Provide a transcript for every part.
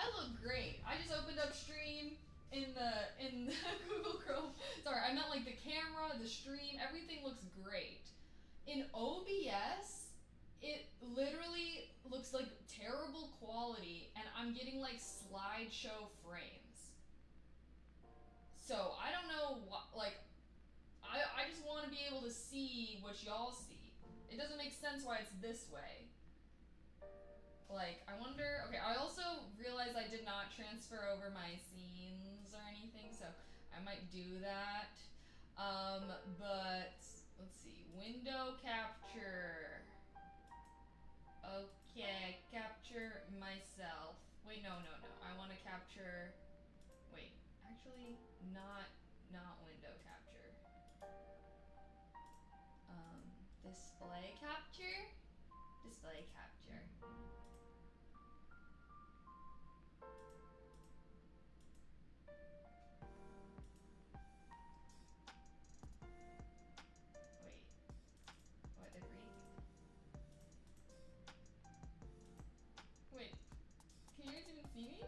I look great. I just opened up stream in the Google Chrome. Sorry, I meant like the camera, the stream, everything looks great. In OBS, it literally looks like terrible quality, and I'm getting like slideshow frames. So I don't know what, like, I just want to be able to see what y'all see. It doesn't make sense why it's this way. Like, I wonder, okay, I also realized I did not transfer over my scenes or anything, so I might do that. But, let's see, window capture. Okay, capture myself. Wait, no, I want to capture, wait, actually, not window capture. Display capture? Display capture. Wait, what did we? Wait, can you guys even see me?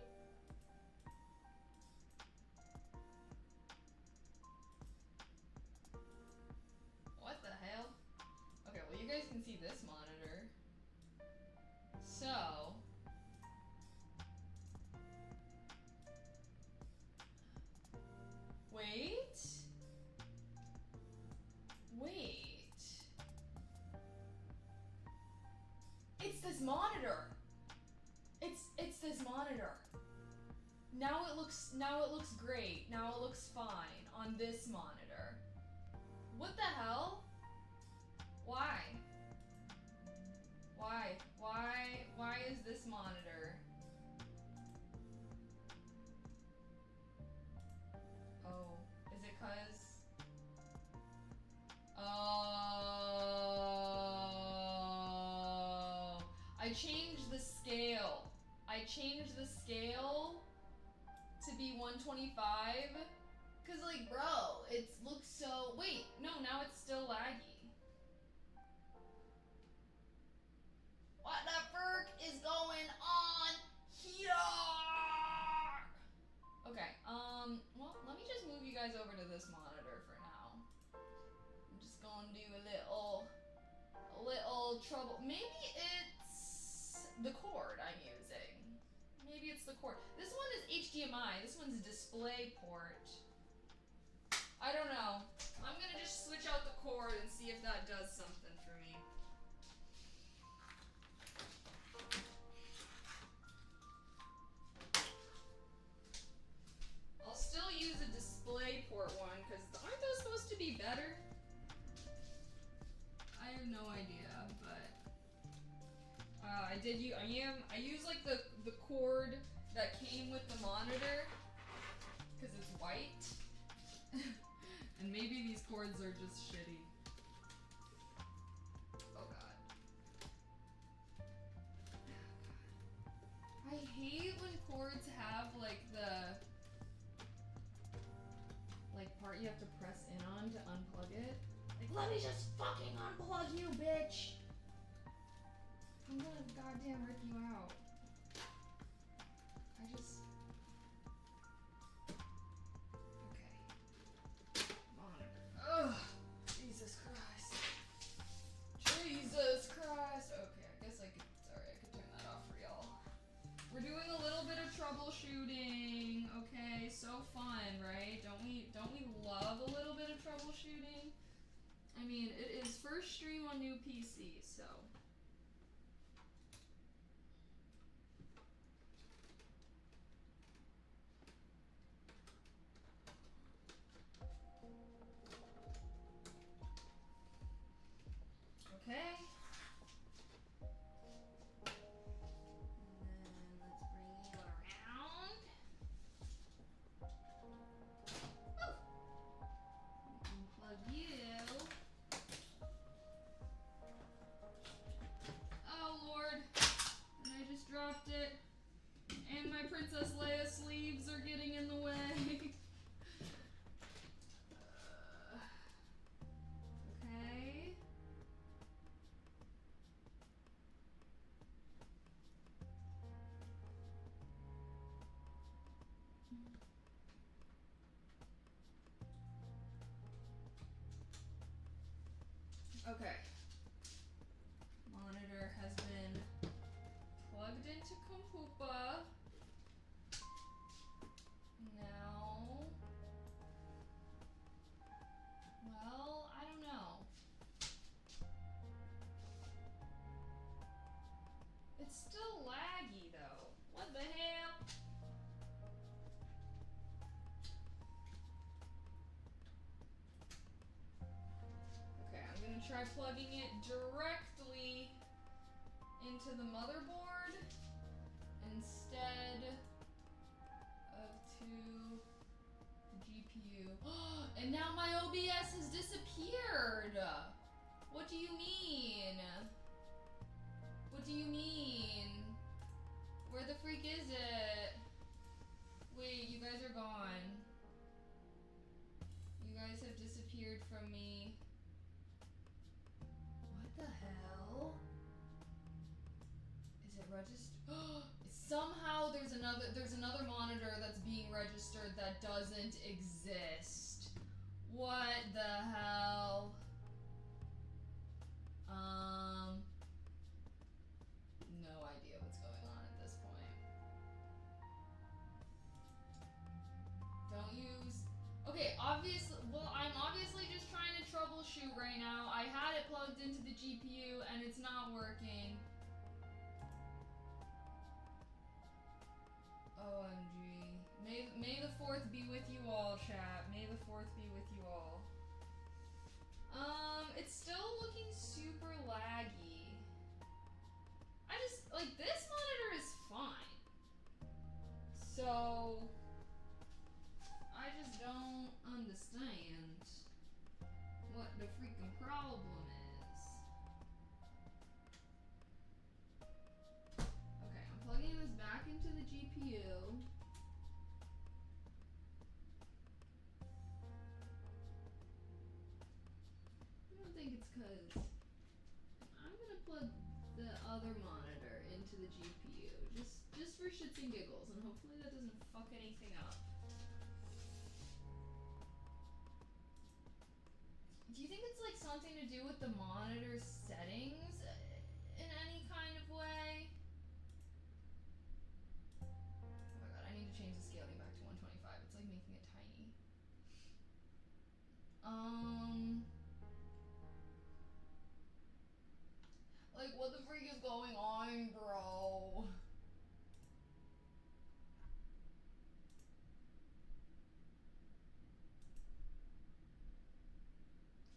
What the hell? Okay, well you guys can see this monitor. So, wait. It's this monitor. It's this monitor. Now it looks great. Now it looks fine on this monitor. What the hell? Why? Why is this monitor? Oh, is it 'cause? Oh, I changed the scale. I changed the scale to be 125. 'Cause like, bro, it looks so, wait, no, now it's still laggy. What the frick is going on here? Okay, well, let me just move you guys over to this monitor for now. I'm just gonna do a little trouble. Maybe it's the cord I'm using. Maybe it's the cord. This one is HDMI. This one's display port. I don't know. I'm gonna just switch out the cord and see if that does something for me. I'll still use a display port one, because aren't those supposed to be better? I have no idea, but I use like the cord that came with the monitor, because it's white. And maybe these cords are just shitty. Oh god. I hate when cords have like the part you have to press in on to unplug it. Like, let me just fucking unplug you, bitch! I'm gonna goddamn rip you out. Okay. Monitor. Ugh! Jesus Christ. Jesus Christ! Okay, I guess I could turn that off for y'all. We're doing a little bit of troubleshooting, okay? So fun, right? Don't we love a little bit of troubleshooting? I mean, it is first stream on new PC, so. Okay. And then let's bring you around. Woo! Unplug you. Okay. Monitor has been plugged into Compupa. Now, well, I don't know. It's still laggy though. What the hell? Okay, I'm gonna try plugging it directly into the motherboard instead of to the GPU. And now my OBS has disappeared! What do you mean? What do you mean? Where the freak is it? Wait, you guys are gone. You guys have disappeared from me. What the hell? Is it registered? Somehow there's another monitor that's being registered that doesn't exist. What the hell? No idea what's going on at this point. Don't use... Okay, I'm obviously just trying to troubleshoot right now. I had it plugged into the GPU and it's not working. OMG. May the 4th be with you all, chat. May the 4th be with you all. It's still looking super laggy. I just, like, this monitor is fine. So, I just don't understand what the freaking problem is. Okay, I'm plugging this back into the GPU. I don't think it's because I'm gonna plug the other monitor into the GPU just for shits and giggles, and hopefully that doesn't fuck anything up. Do you think it's like something to do with the monitor settings in any kind of way? Oh my god, I need to change the scaling back to 125. It's like making it tiny. Like, what the freak is going on, bro?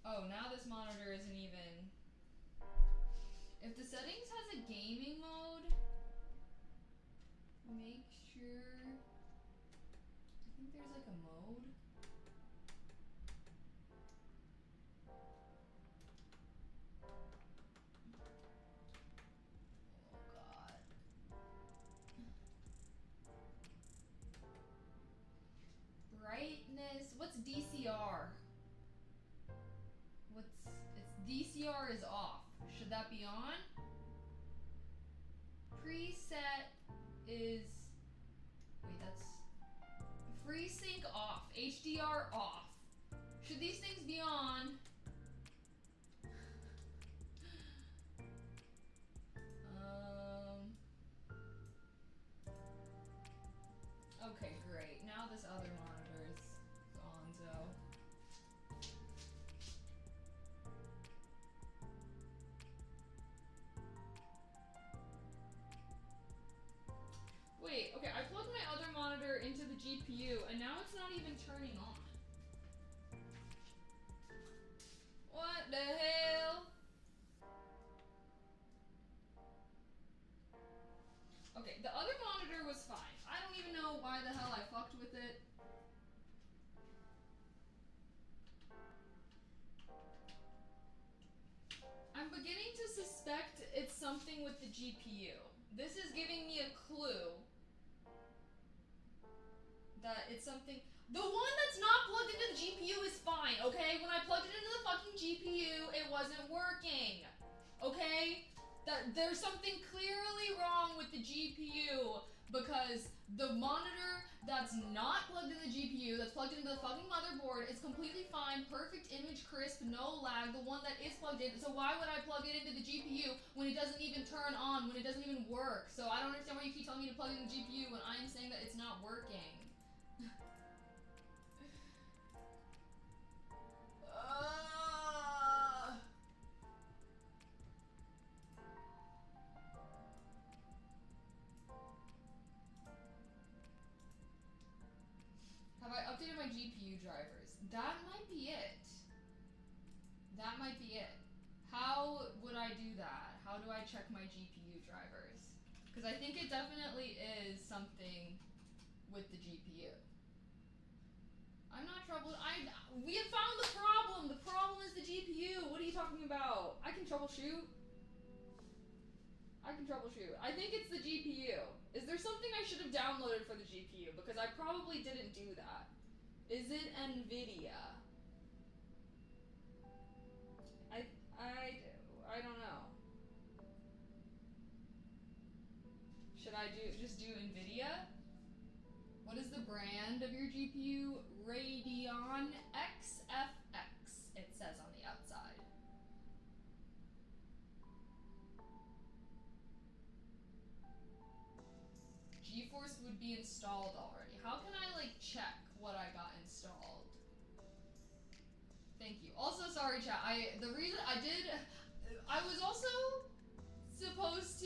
Oh, now this monitor isn't even... If the settings has a gaming mode, make sure... I think there's like a mode. Oh god. Brightness. What's DCR? DCR is off. Should that be on? Preset is... Wait, that's... FreeSync off. HDR off. Should these things be on? Okay, great. Now this other monitor is gonzo. Wait, okay, I plugged my other monitor into the GPU and now it's not even turning on. What the hell? Okay, the other monitor was fine. I don't even know why the hell I fucked with it. I'm beginning to suspect it's something with the GPU. This is giving me a clue that it's something... The one that's not plugged into the GPU is fine, okay? When I plugged it into the fucking GPU, it wasn't working, okay? There's something clearly wrong with the GPU, because the monitor that's not plugged in the GPU, that's plugged into the fucking motherboard, is completely fine, perfect image, crisp, no lag. The one that is plugged in, so why would I plug it into the GPU when it doesn't even turn on, when it doesn't even work? So I don't understand why you keep telling me to plug in the GPU when I'm saying that it's not working. Have I updated my GPU drivers? That might be it. That might be it. How would I do that? How do I check my GPU drivers? Because I think it definitely is something with the GPU. I'm not troubled. We have found the problem. The problem is the GPU. What are you talking about? I can troubleshoot. I think it's the GPU. Is there something I should have downloaded for the GPU? Because I probably didn't do that. Is it NVIDIA? I don't know. Should I just do NVIDIA? What is the brand of your GPU? Radeon XFX, it says on the outside. GeForce would be installed already. How can I like check what I got installed? Thank you. Also, sorry chat, the reason I was also supposed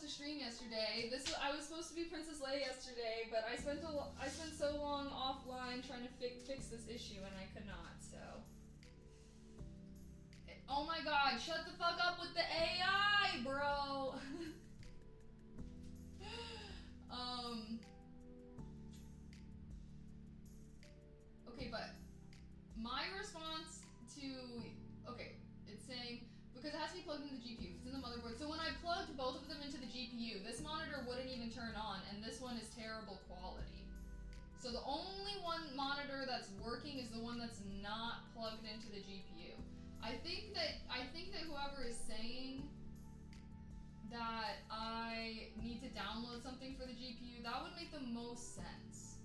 to stream yesterday. I was supposed to be Princess Leia yesterday, but I spent so long offline trying to fix this issue, and I could not. So, oh my God! Shut the fuck up with the AI, bro. Okay, but my response to it's saying. Because it has to be plugged into the GPU. It's in the motherboard. So when I plugged both of them into the GPU, this monitor wouldn't even turn on, and this one is terrible quality. So the only one monitor that's working is the one that's not plugged into the GPU. I think that whoever is saying that I need to download something for the GPU, that would make the most sense.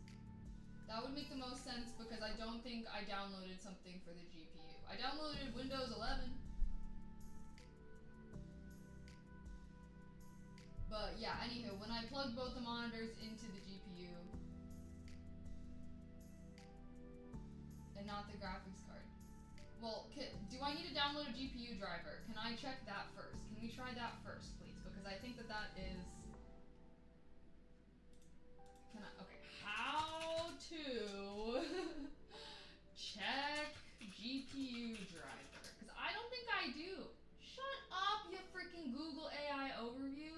That would make the most sense because I don't think I downloaded something for the GPU. I downloaded Windows 11. But yeah, anywho, when I plugged both the monitors into the GPU and not the graphics card. Well, do I need to download a GPU driver? Can I check that first? Can we try that first, please? Because I think that is... Okay, how to check GPU driver? Because I don't think I do. Shut up, you freaking Google AI overview.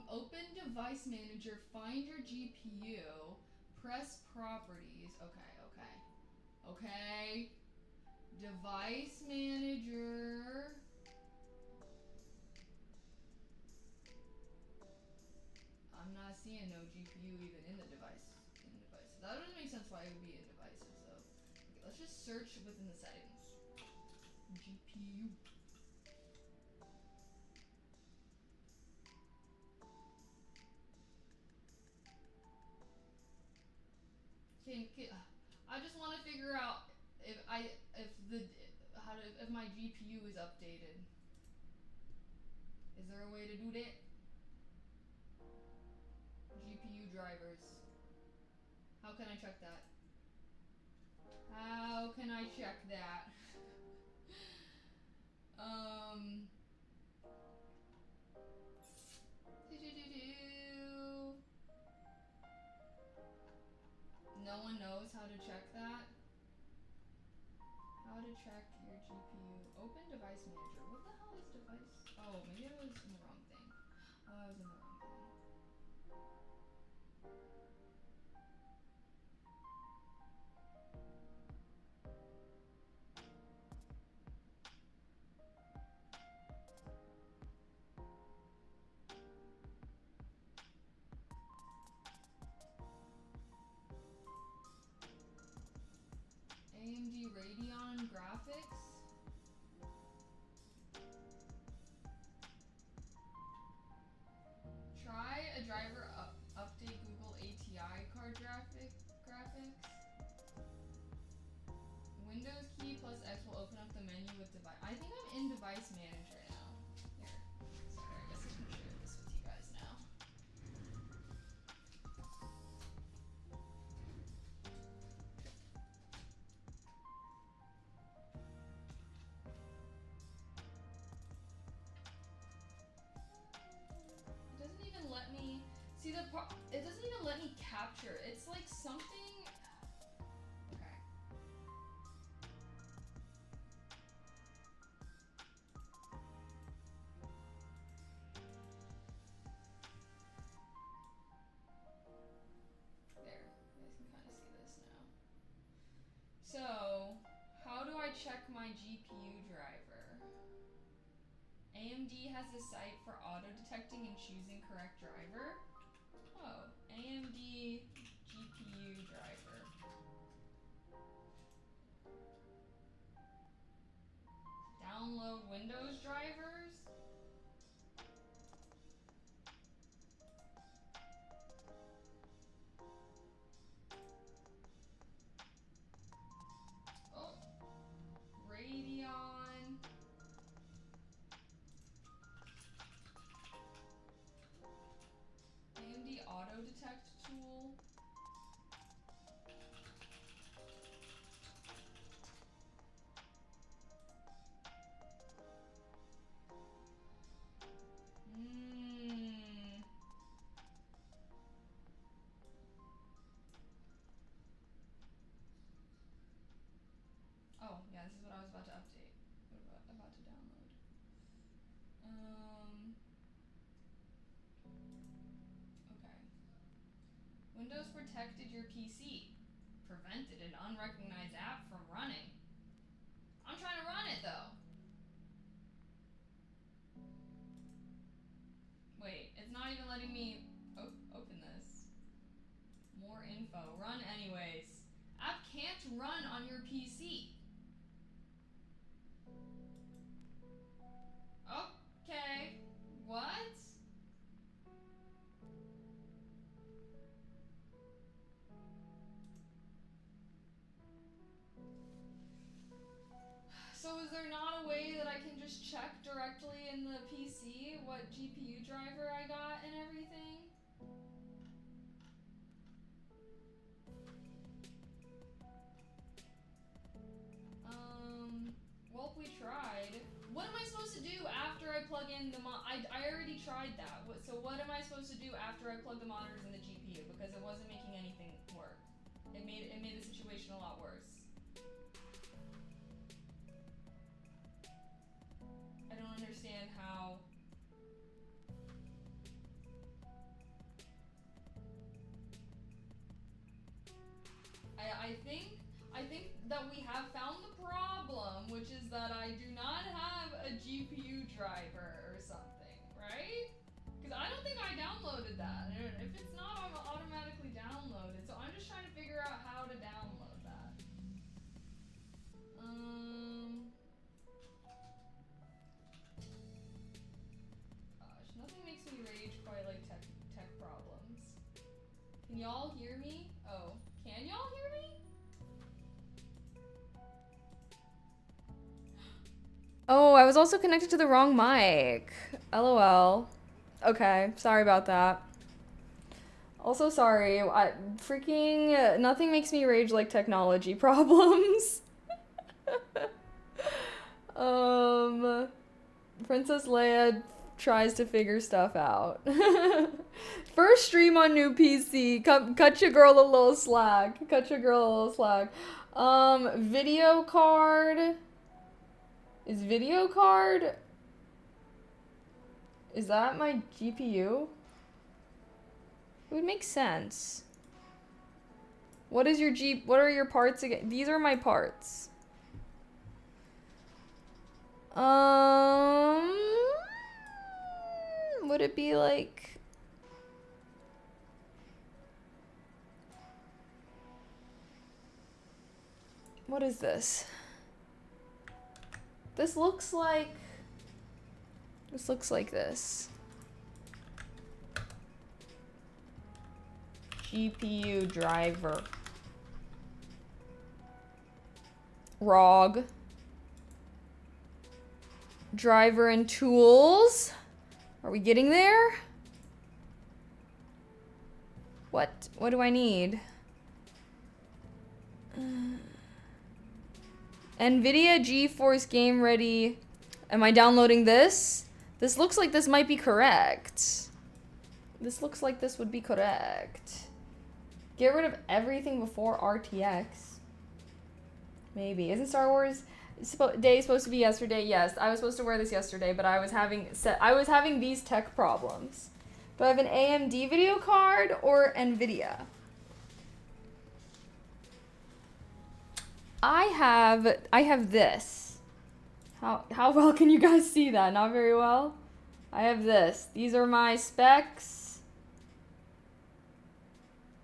Open device manager, find your GPU, press properties. Okay. Device manager. I'm not seeing no GPU even in the device. That doesn't make sense why it would be in devices though. Okay, let's just search within the settings. GPU. I just want to figure out if my GPU is updated. Is there a way to do that? GPU drivers. How can I check that? No one knows how to check that? How to check your GPU. Open device manager. What the hell is device? Oh, maybe I was in the wrong thing. I was in the wrong thing. AMD Radeon graphics. plus X will open up the menu with device. I think I'm in device manager now. Here. Sorry, I guess I can share this with you guys now. It doesn't even let me see it doesn't even let me capture. It's like something. Okay. There. You guys can kind of see this now. So, how do I check my GPU driver? AMD has a site for auto-detecting and choosing correct driver. Oh, AMD GPU driver. Download Windows drivers. Oh, Radeon. AMD auto detect tool. Oh, yeah, this is what I was about to update. About to download. Okay. Windows protected your PC. Prevented an unrecognized app from running. I'm trying to run it though. Wait, it's not even letting me open this. More info. Run anyways. App can't run on your PC. Okay. What? So is there not a way that I can just check directly in the PC what GPU driver I got and everything? Well, we tried. What am I supposed to do after I plug in the I already tried that. So what am I supposed to do after I plug the monitors in the GPU? Because it wasn't making anything work. It made the situation a lot worse. I don't understand how. I think that we have found the problem, which is that I do not have a GPU driver or something, right? Because I don't think I downloaded that. If it's not automatically downloaded, so I'm just trying to figure out how to download that. Gosh, nothing makes me rage quite like tech problems. Can y'all hear me? Oh, can y'all hear me? Oh, I was also connected to the wrong mic. LOL. Okay, sorry about that. Also sorry, nothing makes me rage like technology problems. Princess Leia tries to figure stuff out. First stream on new PC. Cut your girl a little slack. Video card. Is video card? Is that my GPU? It would make sense. What are your parts again? These are my parts. Would it be like... What is this? This looks like this. GPU driver. ROG. Driver and tools. Are we getting there? What do I need? NVIDIA GeForce Game Ready. Am I downloading this? This looks like this might be correct. This looks like this would be correct. Get rid of everything before RTX. Maybe. Isn't Star Wars Day supposed to be yesterday? Yes, I was supposed to wear this yesterday, but I was having these tech problems. Do I have an AMD video card or NVIDIA? I have this. How well can you guys see that? Not very well. I have this. These are my specs.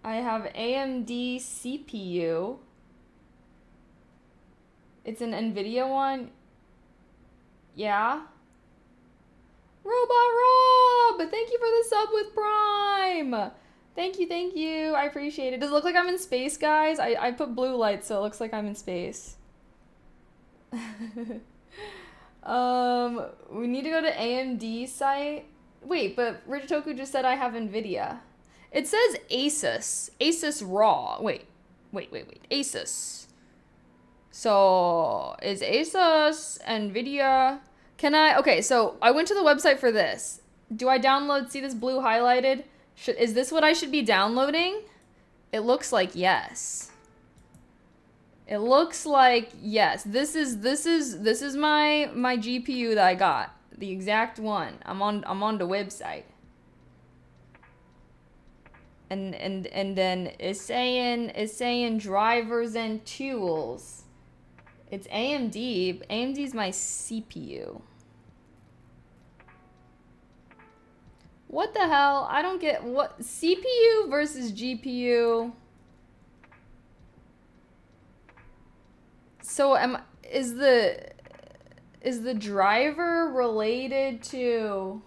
I have AMD CPU. It's an NVIDIA one. Yeah. Robot Rob! Thank you for the sub with Prime! Thank you. I appreciate it. Does it look like I'm in space, guys? I put blue light, so it looks like I'm in space. We need to go to AMD site. Wait, but Richitoku just said I have NVIDIA. It says Asus. Asus Raw. Wait. Asus. So, is Asus NVIDIA? Okay, so I went to the website for this. Do I download, see this blue highlighted? Is this what I should be downloading? It looks like yes. It looks like yes. This is my GPU that I got. The exact one. I'm on the website. And then it's saying drivers and tools. It's AMD. AMD's my CPU. What the hell? I don't get what CPU versus GPU. So is the driver related to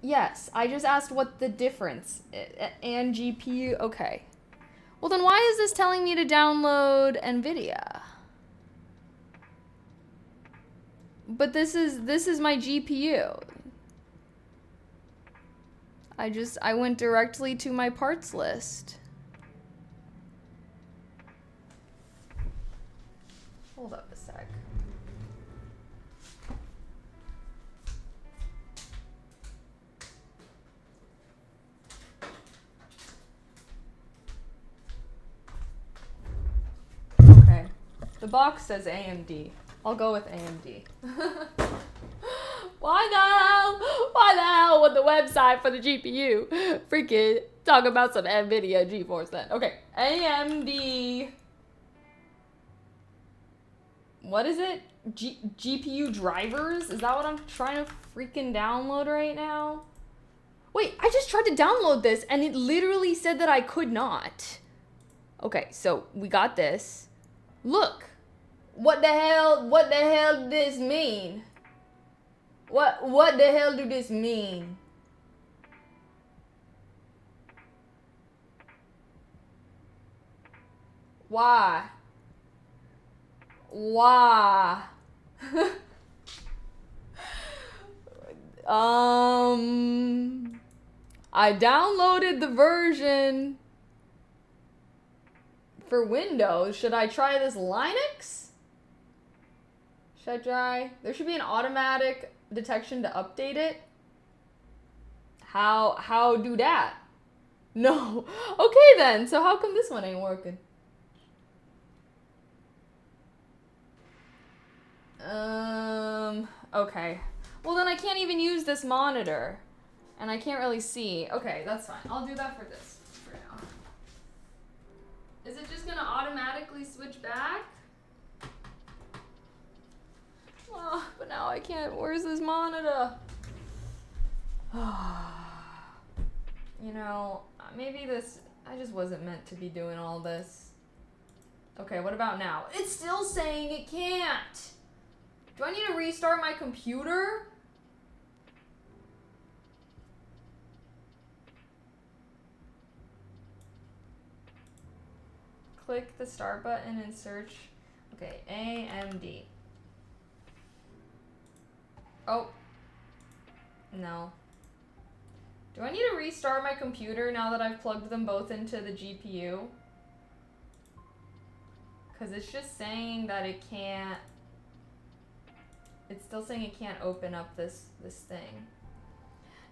Yes, I just asked what the difference and GPU. Okay. Well, then why is this telling me to download NVIDIA? But this is my GPU. I went directly to my parts list. Hold up a sec. Okay. The box says AMD. I'll go with AMD. Why the hell would the website for the GPU freaking talk about some NVIDIA GeForce then? Okay, AMD. What is it? GPU drivers? Is that what I'm trying to freaking download right now? Wait, I just tried to download this and it literally said that I could not. Okay, so we got this. Look. What the hell does this mean? What the hell do this mean? Why? I downloaded the version for Windows. Should I try this Linux? Should I try? There should be an automatic detection to update it. How do that? No. Okay then. So how come this one ain't working? Okay. Well then I can't even use this monitor. And I can't really see. Okay, that's fine. I'll do that for this for now. Is it just gonna automatically switch back? Oh, but now I can't. Where's this monitor? You know, maybe this... I just wasn't meant to be doing all this. Okay, what about now? It's still saying it can't. Do I need to restart my computer? click the start button and search. Okay, AMD. Oh. No. Do I need to restart my computer now that I've plugged them both into the GPU? Because it's just saying that it can't... It's still saying it can't open up this thing.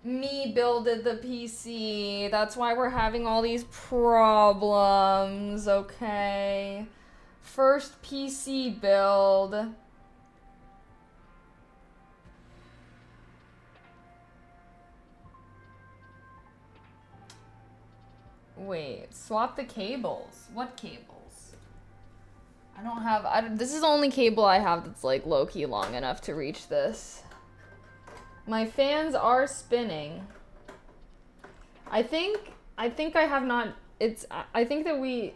Me builded the PC. That's why we're having all these problems, okay? First PC build. Wait, swap the cables. What cables? I don't have, this is the only cable I have that's like low-key long enough to reach this. My fans are spinning. I think I have not, I think that we,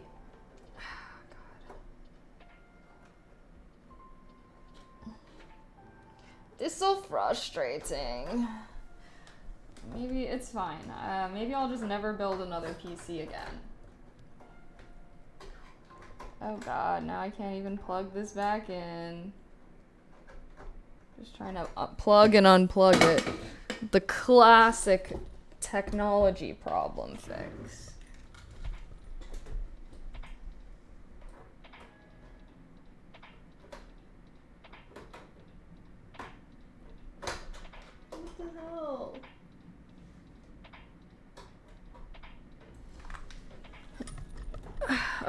it's so frustrating. Maybe it's fine. Maybe I'll just never build another PC again. Oh god, now I can't even plug this back in. Just trying to plug and unplug it. The classic technology problem fix. What the hell?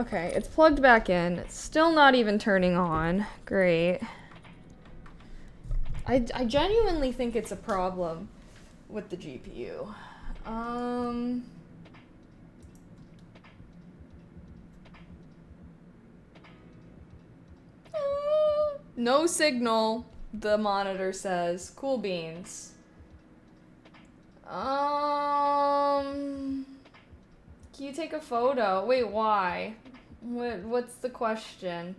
Okay, it's plugged back in. It's still not even turning on. Great. I genuinely think it's a problem with the GPU. No signal, the monitor says. Cool beans. Can you take a photo? Wait, why? What's the question?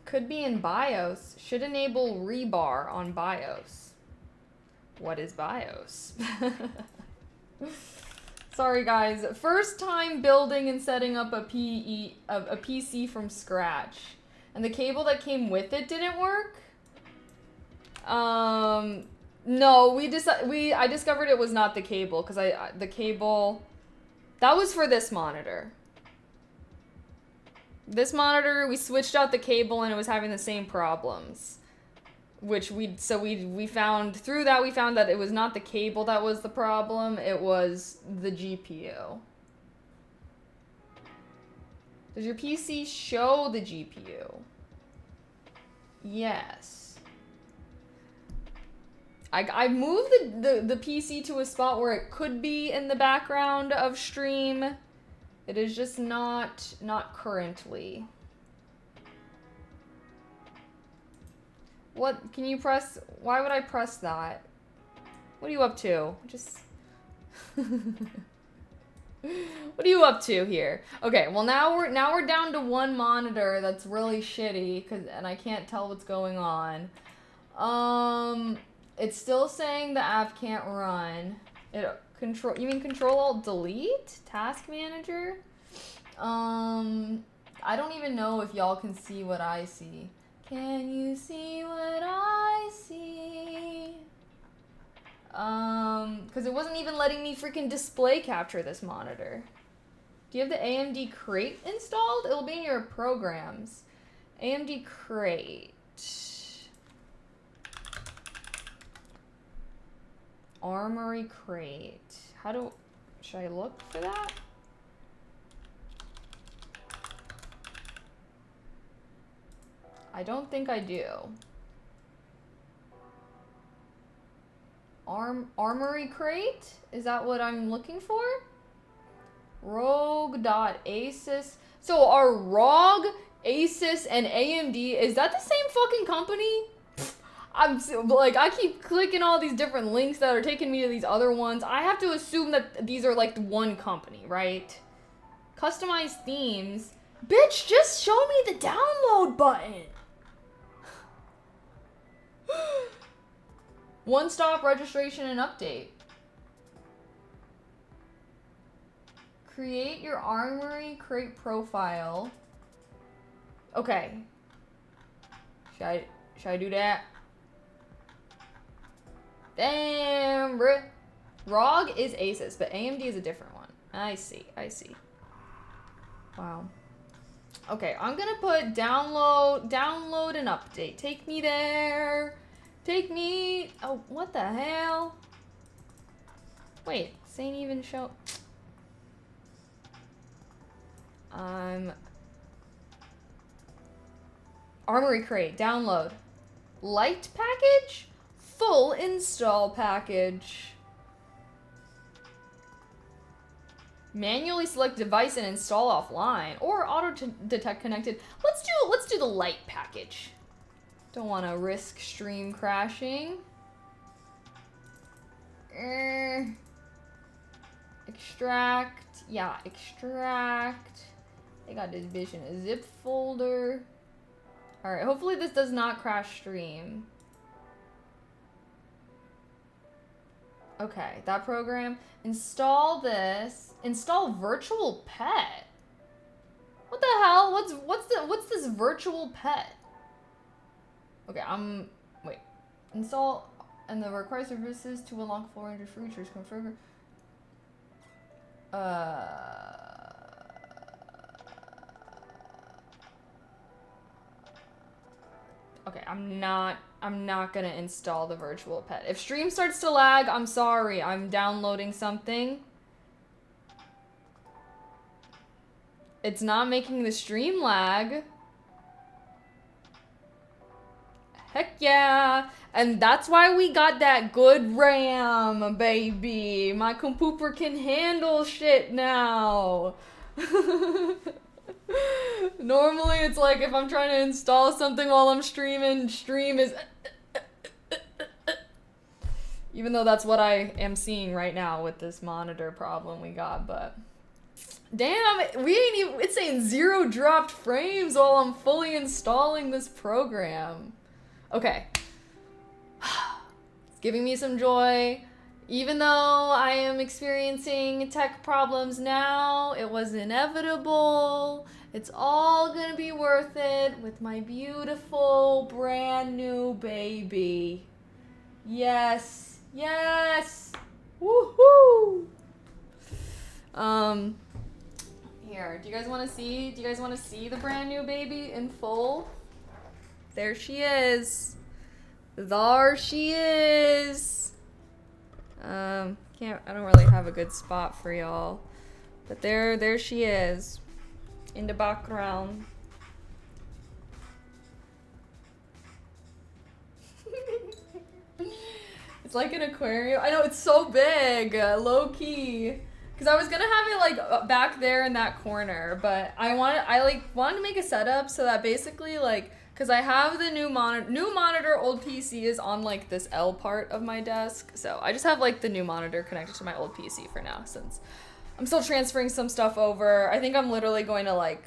Could be in BIOS. Should enable rebar on BIOS. What is BIOS? Sorry guys, first time building and setting up a PC from scratch. And the cable that came with it didn't work? No, I discovered it was not the cable, because the cable, that was for this monitor. This monitor, we switched out the cable and it was having the same problems. Which we found, through that we found that it was not the cable that was the problem, it was the GPU. Does your PC show the GPU? Yes. I moved the PC to a spot where it could be in the background of stream. It is just not currently. What, can you press, why would I press that? What are you up to? Just... What are you up to here? Okay, well now we're down to one monitor that's really shitty, and I can't tell what's going on. It's still saying the app can't run. You mean Control-Alt-Delete? Task Manager? I don't even know if y'all can see what I see. Can you see what I see? Because it wasn't even letting me freaking display capture this monitor. Do you have the AMD Crate installed? It'll be in your programs. AMD Crate. Armory Crate. Should I look for that? I don't think I do. Armory Crate? Is that what I'm looking for? Rogue.asus. So are ROG, Asus, and AMD, is that the same fucking company? I keep clicking all these different links that are taking me to these other ones. I have to assume that these are like one company, right? Customize themes. Bitch, just show me the download button. One-stop registration and update. Create your Armory Crate profile. Okay. Should I do that? Damn, bruh. ROG is Asus, but AMD is a different one. I see. Wow. Okay, I'm gonna put download and update. Take me there. Take me. Oh, what the hell? Wait, this ain't even show. Armory Crate, download. Light package? Full install package. Manually select device and install offline, or auto detect connected. Let's do the light package. Don't want to risk stream crashing. Extract. Yeah, extract. I got this bitch in a zip folder. Alright, hopefully this does not crash stream. Okay, that program. Install this. Install virtual pet. What the hell? What's this virtual pet? Okay, wait. Install and the required services to unlock 400 features. Configure. Okay, I'm not gonna install the virtual pet. If stream starts to lag, I'm sorry. I'm downloading something. It's not making the stream lag. Heck yeah. And that's why we got that good RAM, baby. My computer can handle shit now. Normally it's like if I'm trying to install something while I'm streaming, stream is... Even though that's what I am seeing right now with this monitor problem we got, but... Damn, it's saying 0 dropped frames while I'm fully installing this program. Okay. It's giving me some joy. Even though I am experiencing tech problems now, it was inevitable. It's all gonna be worth it with my beautiful brand new baby. Yes. Yes. Woohoo. Here, do you guys want to see? Do you guys want to see the brand new baby in full? There she is. There she is. I don't really have a good spot for y'all, but there she is, in the background. It's like an aquarium. I know, it's so big, low key. Cause I was gonna have it like back there in that corner, but I wanted to make a setup so that basically like, cause I have the new monitor, old PC is on like this L part of my desk, so I just have like the new monitor connected to my old PC for now, since I'm still transferring some stuff over. I think I'm literally going to like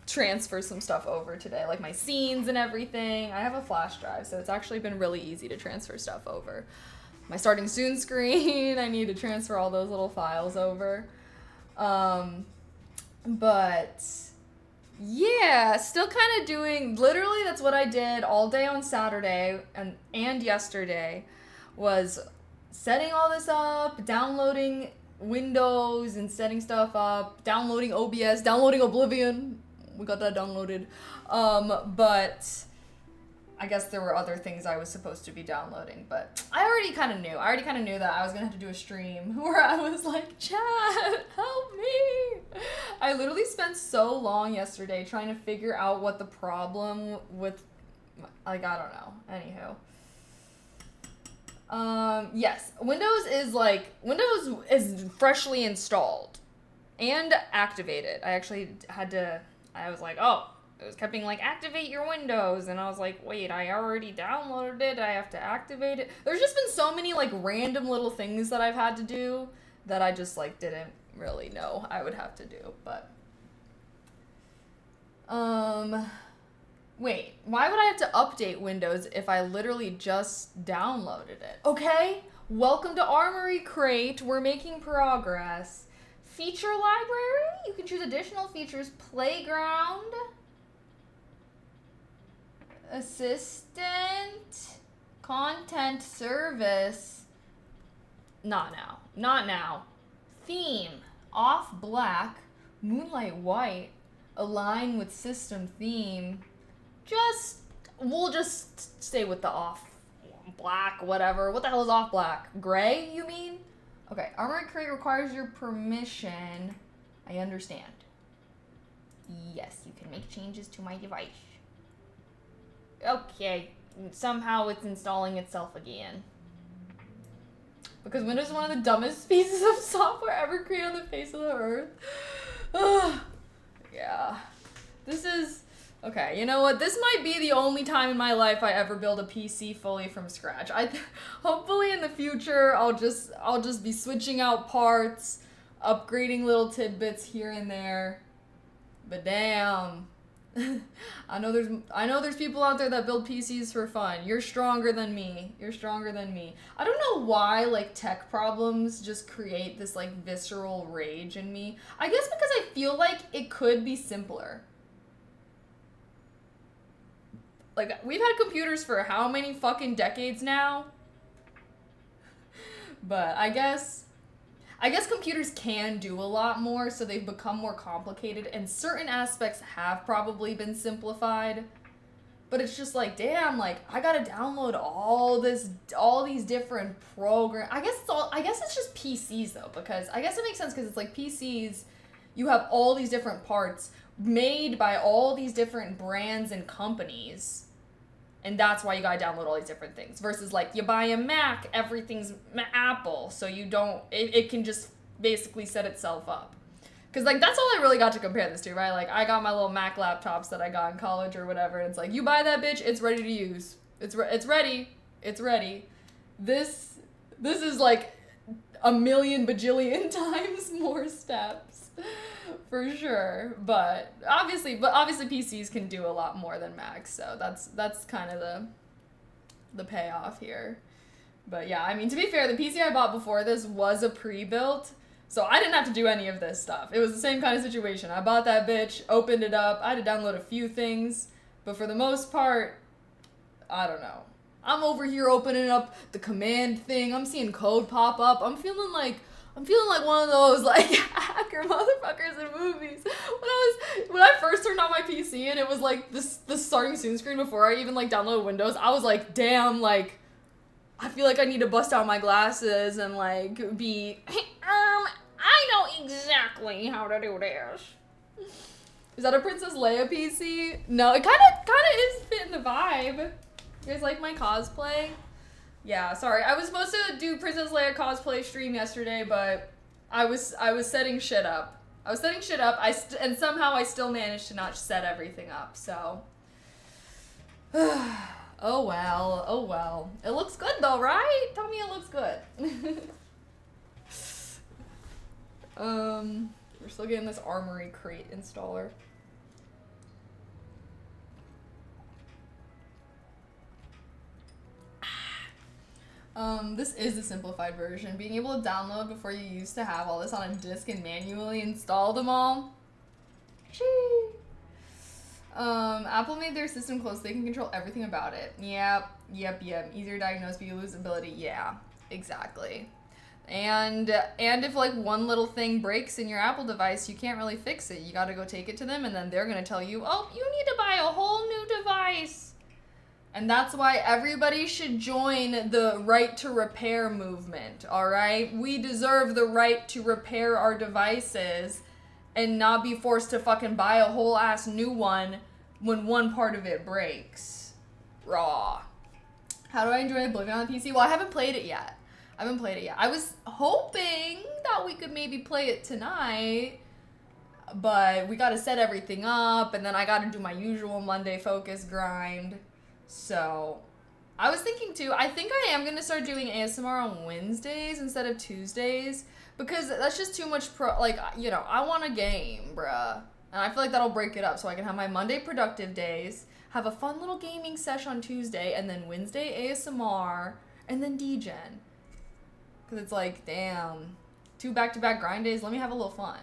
transfer some stuff over today, like my scenes and everything. I have a flash drive, so it's actually been really easy to transfer stuff over. My starting soon screen, I need to transfer all those little files over. But yeah, still kind of doing, literally that's what I did all day on Saturday and yesterday, was setting all this up, downloading Windows and setting stuff up, downloading OBS, downloading Oblivion. We got that downloaded. But I guess there were other things I was supposed to be downloading, but I already kind of knew. I already kind of knew that I was going to have to do a stream where I was like, chat, help me. I literally spent so long yesterday trying to figure out what the problem with, like, I don't know. Anywho. Yes, Windows is freshly installed and activated. I actually I was like, oh, it was kept being like, activate your Windows, and I was like, wait, I already downloaded it, I have to activate it. There's just been so many like random little things that I've had to do that I just like didn't really know I would have to do, but wait, why would I have to update Windows if I literally just downloaded it? Okay, welcome to Armory Crate, we're making progress. feature library. You can choose additional features. Playground. Assistant. Content service. Not now. Not now. Theme. Off black. Moonlight white. Align with system theme. We'll just stay with the off black, whatever. What the hell is off black? Gray, you mean? Okay, Armory Crate requires your permission. I understand. Yes, you can make changes to my device. Okay, somehow it's installing itself again. Because Windows is one of the dumbest pieces of software ever created on the face of the earth. Yeah. This is... Okay, you know what? This might be the only time in my life I ever build a PC fully from scratch. Hopefully in the future I'll just be switching out parts, upgrading little tidbits here and there. But damn. I know there's people out there that build PCs for fun. You're stronger than me. You're stronger than me. I don't know why like tech problems just create this like visceral rage in me. I guess because I feel like it could be simpler. Like, we've had computers for how many fucking decades now? But I guess computers can do a lot more, so they've become more complicated, and certain aspects have probably been simplified. But it's just like, damn, like, I gotta download all these different programs. I guess it's just PCs, though, because I guess it makes sense, because it's like PCs, you have all these different parts made by all these different brands and companies. And that's why you gotta download all these different things. Versus, like, you buy a Mac, everything's Apple. So you don't... It can just basically set itself up. Because, like, that's all I really got to compare this to, right? Like, I got my little Mac laptops that I got in college or whatever. And it's like, you buy that bitch, it's ready to use. It's ready. It's ready. This is, like, a million bajillion times more steps. For sure, but obviously PCs can do a lot more than Macs, so that's kind of the payoff here. But yeah, I mean, to be fair, the PC I bought before this was a pre-built, so I didn't have to do any of this stuff. It was the same kind of situation. I bought that bitch, opened it up, I had to download a few things, but for the most part, I don't know. I'm over here opening up the command thing, I'm seeing code pop up, I'm feeling like one of those like hacker motherfuckers in movies. When I first turned on my PC and it was like the starting soon screen before I even like downloaded Windows, I was like, damn, like I feel like I need to bust out my glasses and like be I know exactly how to do this. Is that a Princess Leia PC? No, it kinda is fitting the vibe. You guys like my cosplay? Yeah, sorry. I was supposed to do Princess Leia cosplay stream yesterday, but I was setting shit up. And somehow I still managed to not set everything up. So, oh well. It looks good though, right? Tell me it looks good. We're still getting this Armory crate installer. This is the simplified version. Being able to download before you used to have all this on a disk and manually install them all. Apple made their system close so they can control everything about it. Yep. Easier to diagnose, but you lose ability. Yeah, exactly. And if like one little thing breaks in your Apple device, you can't really fix it. You gotta go take it to them and then they're gonna tell you, oh, you need to buy a whole new device. And that's why everybody should join the right to repair movement, alright? We deserve the right to repair our devices and not be forced to fucking buy a whole ass new one when one part of it breaks. Raw. How do I enjoy Oblivion on the PC? Well, I haven't played it yet. I was hoping that we could maybe play it tonight, but we gotta set everything up and then I gotta do my usual Monday focus grind. So, I was thinking too, I think I am going to start doing ASMR on Wednesdays instead of Tuesdays, because that's just too much I want a game, bruh. And I feel like that'll break it up, so I can have my Monday productive days, have a fun little gaming session on Tuesday, and then Wednesday ASMR, and then DGen. Because it's like, damn, 2 back-to-back grind days. Let me have a little fun.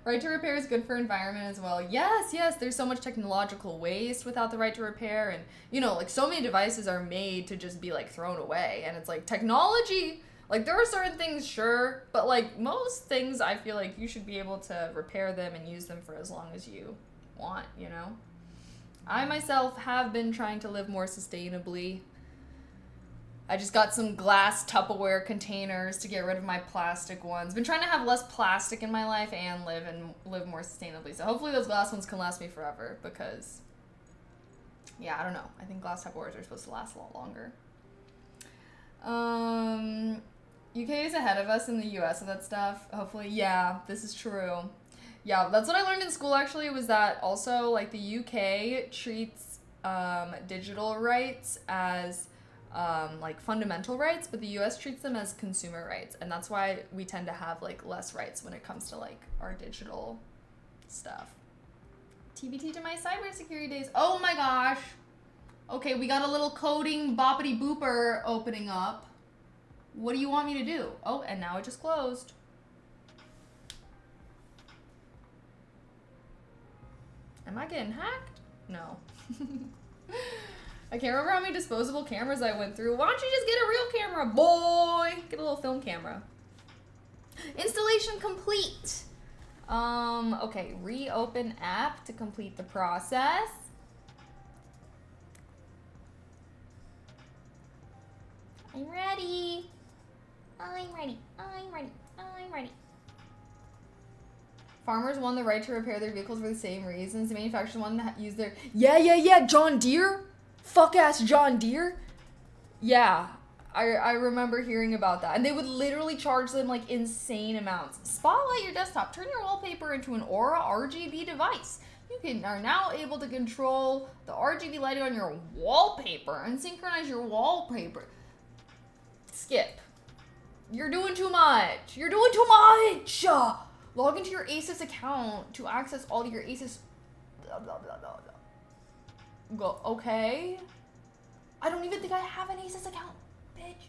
Right to repair is good for environment as well. Yes, yes, there's so much technological waste without the right to repair. And, you know, like, so many devices are made to just be, like, thrown away. And it's like, technology, like, there are certain things, sure, but, like, most things I feel like you should be able to repair them and use them for as long as you want, you know? I myself have been trying to live more sustainably. I just got some glass Tupperware containers to get rid of my plastic ones. Been trying to have less plastic in my life and live more sustainably. So hopefully those glass ones can last me forever because, yeah, I don't know. I think glass Tupperwares are supposed to last a lot longer. UK is ahead of us in the US with that stuff. Hopefully, yeah, this is true. Yeah, that's what I learned in school actually, was that also like the UK treats digital rights as like fundamental rights, but the US treats them as consumer rights, and that's why we tend to have like less rights when it comes to like our digital stuff. TBT to my cybersecurity days. Oh my gosh. Okay, we got a little coding boppity booper opening up. What do you want me to do? Oh, and now it just closed. Am I getting hacked? No. I can't remember how many disposable cameras I went through. Why don't you just get a real camera, boy? Get a little film camera. Installation complete. Okay, reopen app to complete the process. I'm ready. I'm ready. I'm ready. I'm ready. Farmers won the right to repair their vehicles for the same reasons. The manufacturers wanted to use their... Yeah, John Deere? Fuck-ass John Deere? Yeah, I remember hearing about that. And they would literally charge them, like, insane amounts. Spotlight your desktop. Turn your wallpaper into an Aura RGB device. You are now able to control the RGB lighting on your wallpaper and synchronize your wallpaper. Skip. You're doing too much. You're doing too much! Log into your Asus account to access all your Asus... Blah, blah, blah, blah, blah. Go, okay. I don't even think I have an Asus account, bitch.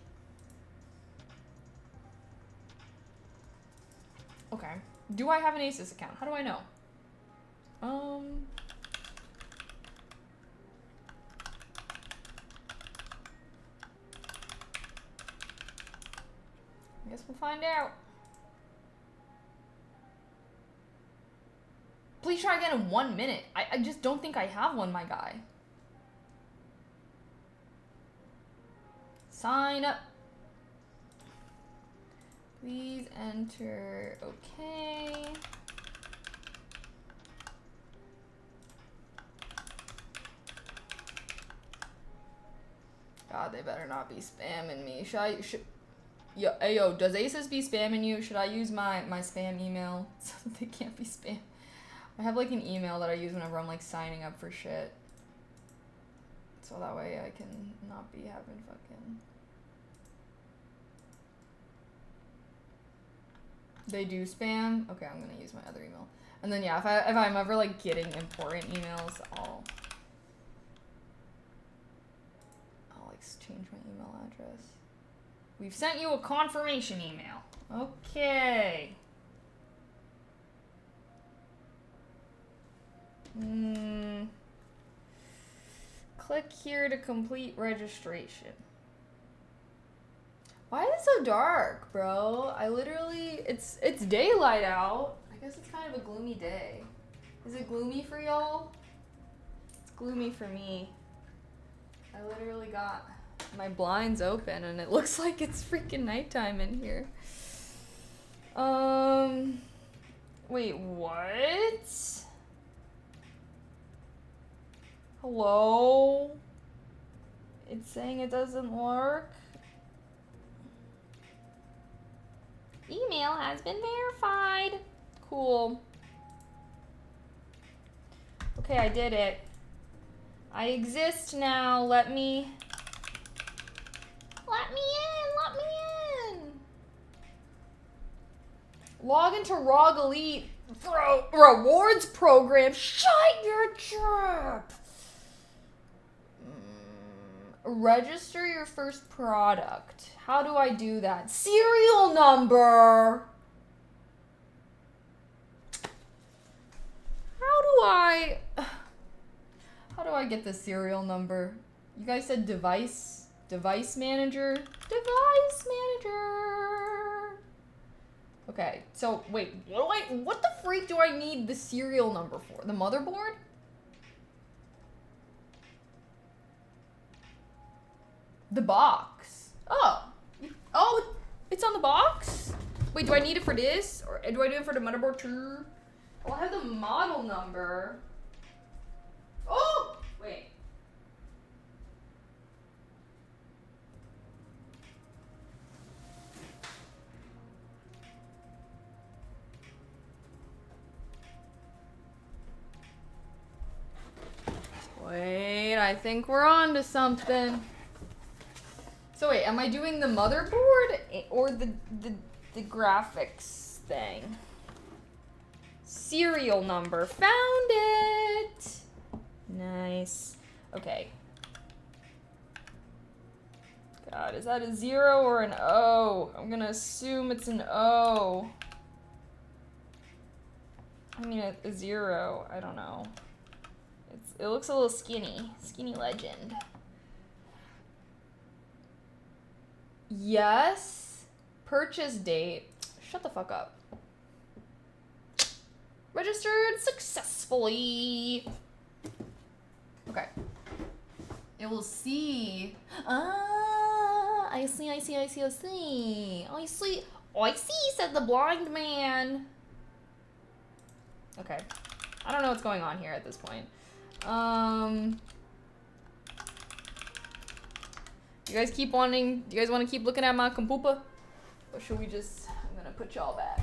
Okay. Do I have an Asus account? How do I know? I guess we'll find out. Please try again in 1 minute. I just don't think I have one, my guy. Sign up. Please enter. Okay. God, they better not be spamming me. Yo, does Asus be spamming you? Should I use my spam email so that they can't be spammed? I have like an email that I use whenever I'm like signing up for shit. So that way I can not be having fucking... They do spam? Okay, I'm gonna use my other email. And then yeah, if I'm ever like getting important emails, I'll like change my email address. We've sent you a confirmation email. Okay. Click here to complete registration. Why is it so dark, bro? I literally, it's daylight out. I guess it's kind of a gloomy day. Is it gloomy for y'all? It's gloomy for me. I literally got my blinds open and it looks like it's freaking nighttime in here. Wait, what? Hello? It's saying it doesn't work. Email has been verified. Cool. Okay, I did it. I exist now. Let me in. Let me in. Log into ROG Elite rewards program. Shut your trap. register your first product. How do I do that? Serial number. How do I get the serial number? You guys said device manager. Device manager. Okay, so wait, what the freak do I need the serial number for? The motherboard? The box. Oh, it's on the box? Wait, do I need it for this? Or do I do it for the motherboard too? Well, I have the model number. Oh, wait. Wait, I think we're on to something. So wait, am I doing the motherboard or the graphics thing? Serial number, found it. Nice. Okay. God, is that a 0 or an O? I'm gonna assume it's an O. I mean a 0, I don't know. It looks a little skinny. Skinny legend. Yes. Purchase date. Shut the fuck up. Registered successfully. Okay. It will see. Ah, I see, said the blind man. Okay. I don't know what's going on here at this point. You guys want to keep looking at my computer? Or should we just, I'm gonna put y'all back.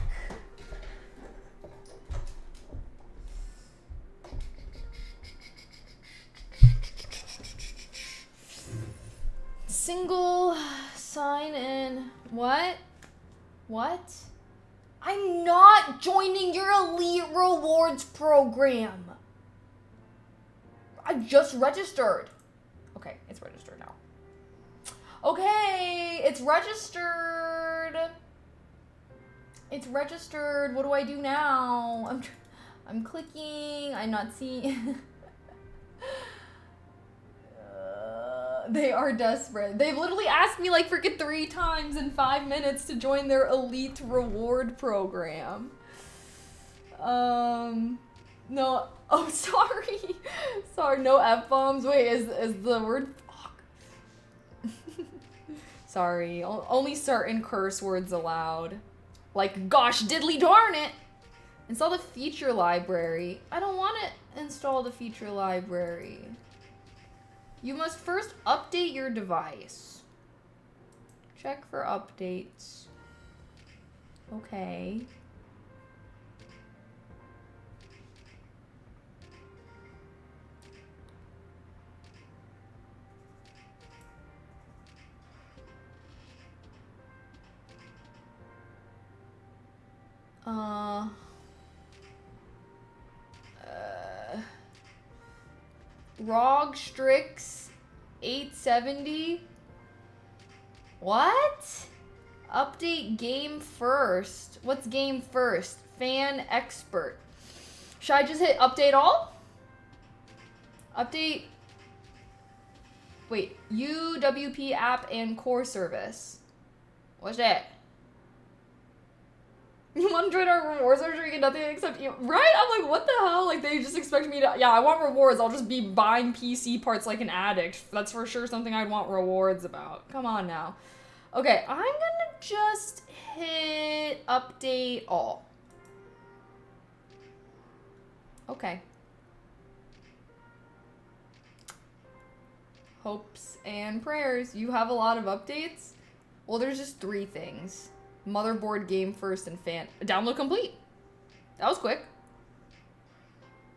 Single sign in. What? I'm not joining your elite rewards program. I just registered. Okay, it's registered now. Okay, it's registered. It's registered. What do I do now? I'm clicking. I'm not seeing. They are desperate. They've literally asked me like freaking 3 times in 5 minutes to join their elite reward program. No. Oh, sorry. Sorry, no F-bombs. Wait, is the word fuck? Sorry, only certain curse words allowed. Like, gosh diddly darn it! Install the feature library. I don't want to install the feature library. You must first update your device. Check for updates. Okay. ROG Strix 870. What? Update game first. What's game first? Fan expert. Should I just hit update all? Update. Wait, UWP app and core service. What's that? You want to join our rewards? I'm sure you get nothing except you. Right? I'm like, what the hell? Like, they just expect me to. Yeah, I want rewards. I'll just be buying PC parts like an addict. That's for sure something I'd want rewards about. Come on now. Okay, I'm gonna just hit update all. Okay. Hopes and prayers. You have a lot of updates? Well, there's just 3 things. Motherboard, game first, and fan. Download complete. That was quick.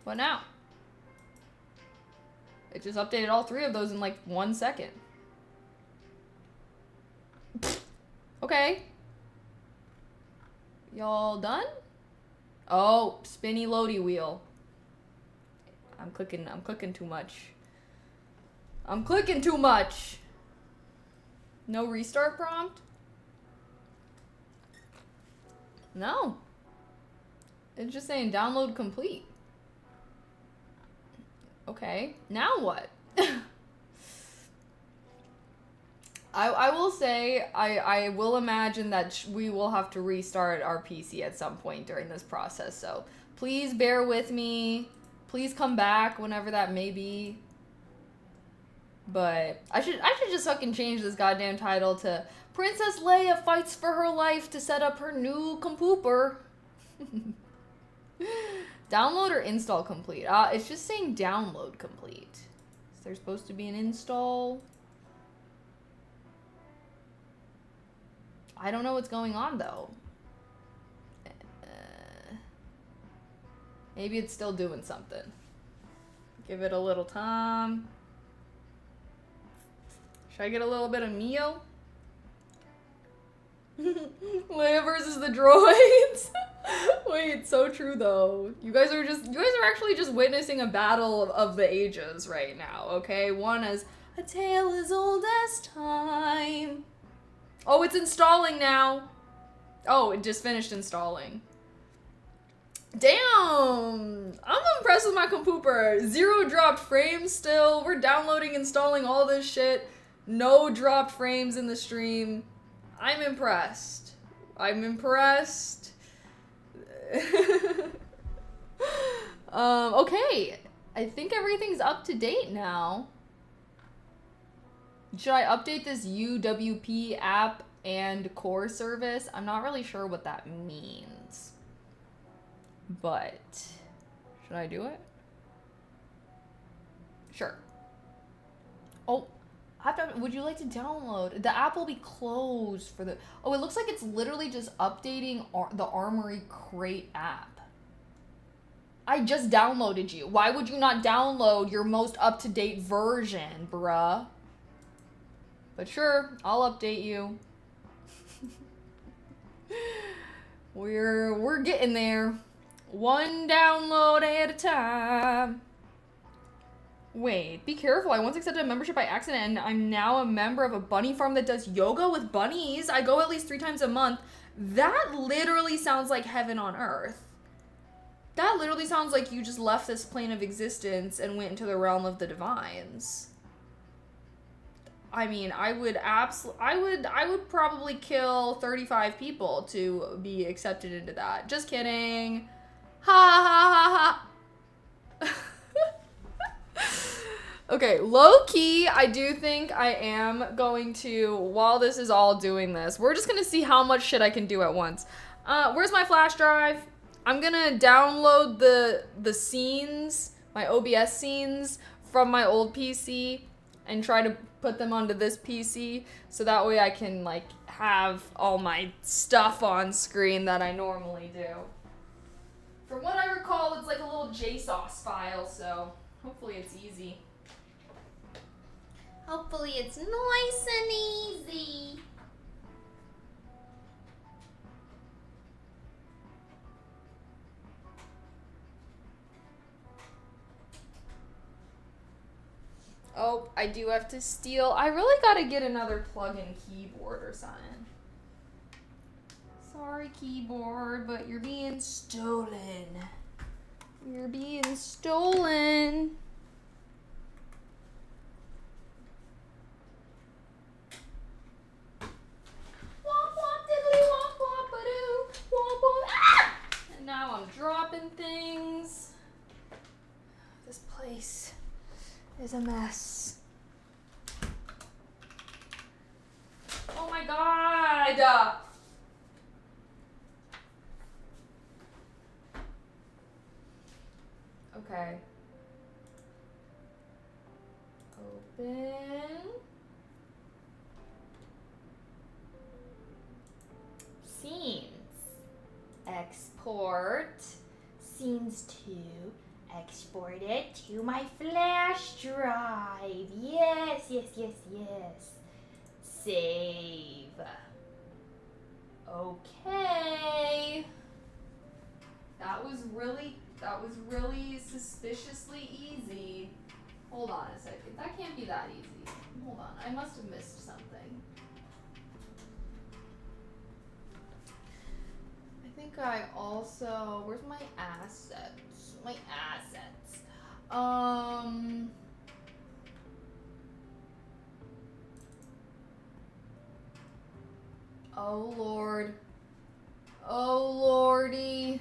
What now? It just updated all 3 of those in like 1 second. Okay. Y'all done? Oh, spinny loady wheel. I'm clicking too much. I'm clicking too much. No restart prompt? No. It's just saying download complete. Okay, now what? I will say, I will imagine that we will have to restart our PC at some point during this process, so please bear with me. Please come back whenever that may be. But I should just fucking change this goddamn title to Princess Leia fights for her life to set up her new compooper. Download or install complete? It's just saying download complete. Is there supposed to be an install? I don't know what's going on though. Maybe it's still doing something. Give it a little time. Should I get a little bit of Mio? Leia versus the droids. Wait, so true though. You guys are actually just witnessing a battle of the ages right now, okay? One as a tale as old as time. Oh, it's installing now. Oh, it just finished installing. Damn! I'm impressed with my compooper. 0 dropped frames still. We're downloading, installing all this shit. No dropped frames in the stream. I'm impressed. I'm impressed. Okay. I think everything's up to date now. Should I update this UWP app and core service? I'm not really sure what that means. But should I do it? Sure. Oh, would you like to download? The app will be closed for the... Oh, it looks like it's literally just updating the Armory Crate app. I just downloaded you. Why would you not download your most up-to-date version, bruh? But sure, I'll update you. We're getting there. One download at a time. Wait, be careful. I once accepted a membership by accident and I'm now a member of a bunny farm that does yoga with bunnies. I go at least 3 times a month. That literally sounds like heaven on earth. That literally sounds like you just left this plane of existence and went into the realm of the divines. I mean, I would probably kill 35 people to be accepted into that. Just kidding. Ha ha ha ha. Okay, low-key, I do think I am going to, while this is all doing this, we're just gonna see how much shit I can do at once. Where's my flash drive? I'm gonna download the scenes, my OBS scenes, from my old PC and try to put them onto this PC, so that way I can, like, have all my stuff on screen that I normally do. From what I recall, it's like a little JSOS file, so hopefully it's easy. Hopefully it's nice and easy. Oh, I do have to steal. I really gotta get another plug-in keyboard or something. Sorry, keyboard, but you're being stolen. You're being stolen. And now I'm dropping things. This place is a mess. Oh my god! Okay. Open. Scenes. Export. Scenes 2. Export it to my flash drive. Yes, yes, yes, yes. Save. Okay. That was really suspiciously easy. Hold on a second. That can't be that easy. Hold on. I must have missed something. I think I also... Where's my assets? My assets. Oh, Lord. Oh, Lordy.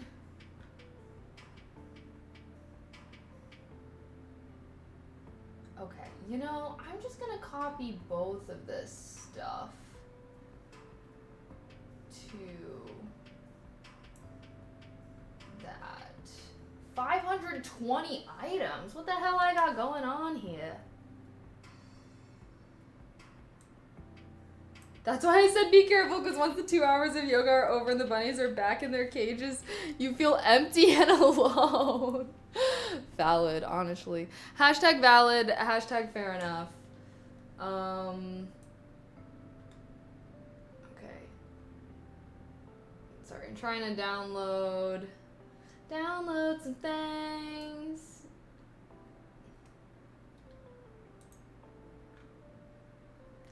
Okay, you know, I'm just gonna copy both of this stuff to that. 520 items? What the hell I got going on here? That's why I said be careful, because once the 2 hours of yoga are over and the bunnies are back in their cages, you feel empty and alone. Valid, honestly. Hashtag valid, hashtag fair enough. Okay. Sorry, I'm trying to download some things.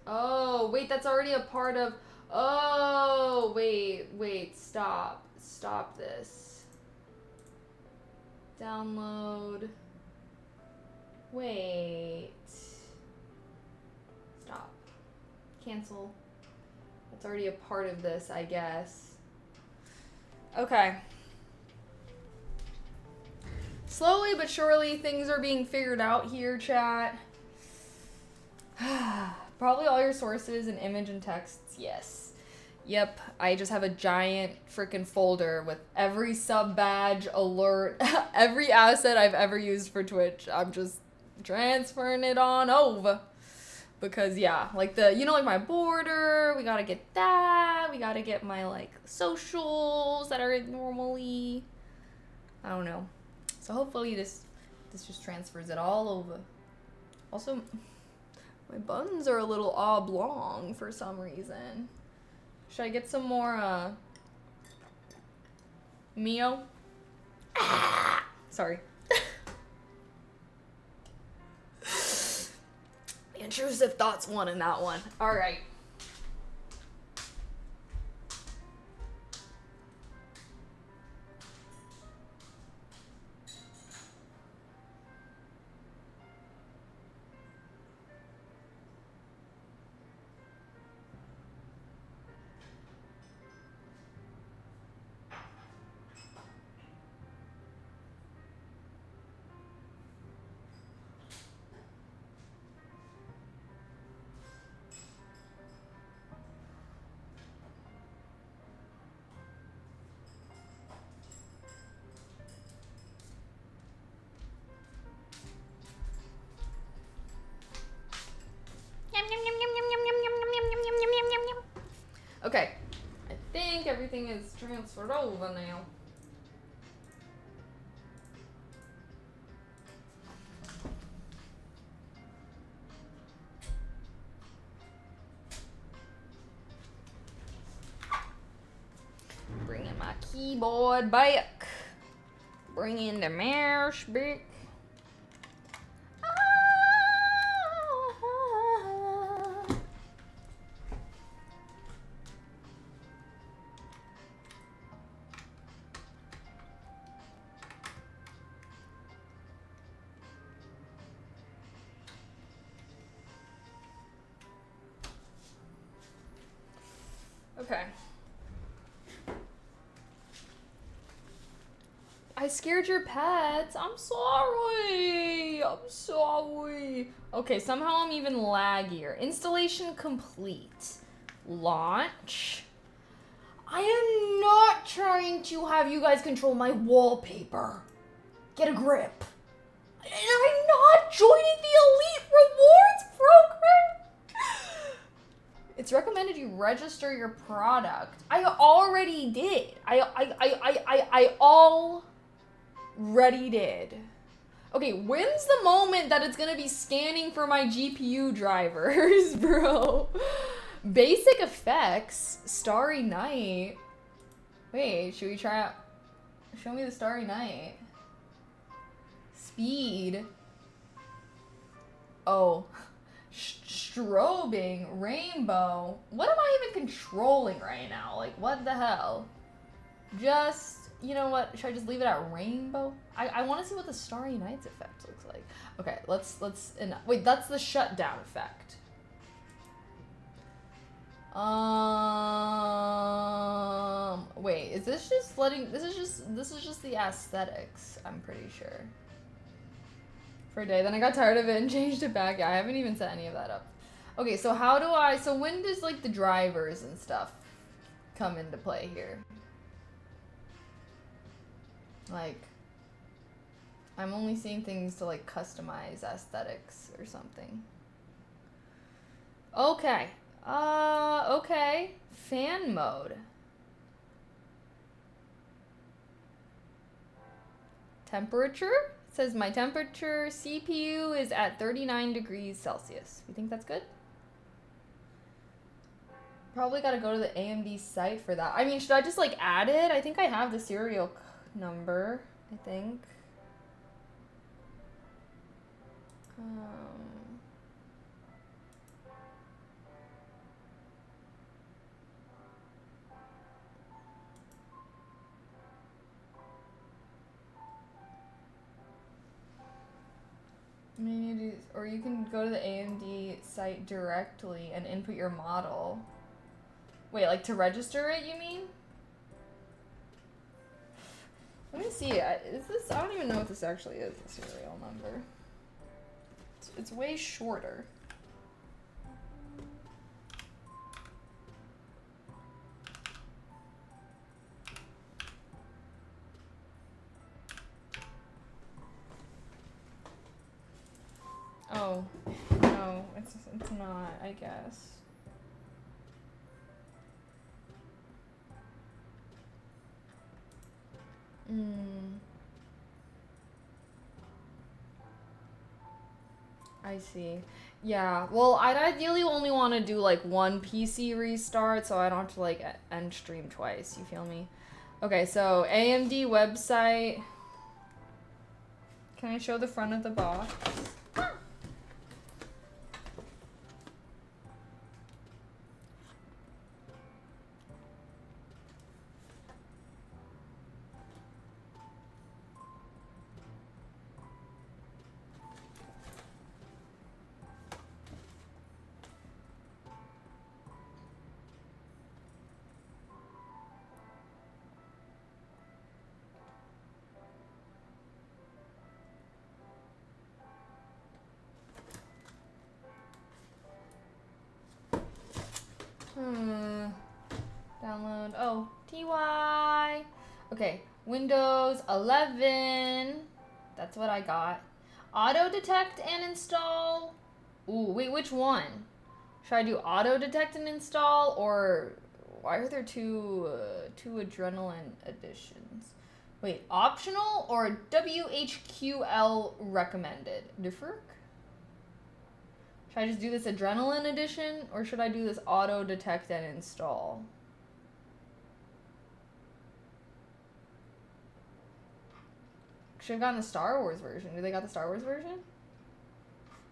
Oh, wait, that's already a part of... Oh, wait, stop this. Download. Wait. Stop. Cancel. That's already a part of this, I guess. Okay. Slowly but surely, things are being figured out here, chat. Probably all your sources and image and texts, yes. Yep, I just have a giant freaking folder with every sub badge, alert, every asset I've ever used for Twitch. I'm just transferring it on over. Because yeah, like like my border, we gotta get that. We gotta get my like socials that are normally, I don't know. So hopefully this just transfers it all over. Also, my buns are a little oblong for some reason. Should I get some more, Mio? Ah! Sorry. Intrusive thoughts won in that one. Alright. Okay, I think everything is transferred over now. Bringing my keyboard back. Bringing the mouse back. Okay. I scared your pets. I'm sorry. Okay, somehow I'm even laggier. Installation complete. Launch. I am not trying to have you guys control my wallpaper. Get a grip. And I'm not joining the Elite Rewards program. It's recommended you register your product. I already did. I already did. Okay, when's the moment that it's gonna be scanning for my GPU drivers, bro? Basic effects, Starry Night. Wait, should we try out? Show me the Starry Night. Speed. Oh. Strobing, rainbow. What am I even controlling right now? Like, what the hell? Just, you know what? Should I just leave it at rainbow? I want to see what the Starry Nights effect looks like. Okay, wait, that's the shutdown effect. Wait, is this just letting, this is just the aesthetics, I'm pretty sure. For a day, then I got tired of it and changed it back. Yeah, I haven't even set any of that up. Okay, so so when does like the drivers and stuff come into play here? Like, I'm only seeing things to like customize aesthetics or something. Okay. Okay. Fan mode. Temperature? It says my temperature CPU is at 39 degrees Celsius. You think that's good? Probably gotta go to the AMD site for that. I mean, should I just like add it? I think I have the serial number, I think. Maybe or you can go to the AMD site directly and input your model. Wait, like to register it, you mean? Let me see. Is this? I don't even know what this actually is. The serial number. It's way shorter. Oh, no, it's not, I guess. I see. Yeah, well, I'd ideally only want to do like one PC restart so I don't have to like end stream twice, you feel me? Okay, so AMD website. Can I show the front of the box? Download. Oh, TY. Okay, Windows 11. That's what I got. Auto detect and install. Ooh, wait, which one? Should I do auto detect and install, or why are there two adrenaline editions? Wait, optional or WHQL recommended? Different? Should I just do this adrenaline edition, or should I do this auto detect and install? Should have gotten the Star Wars version. Do they got the Star Wars version?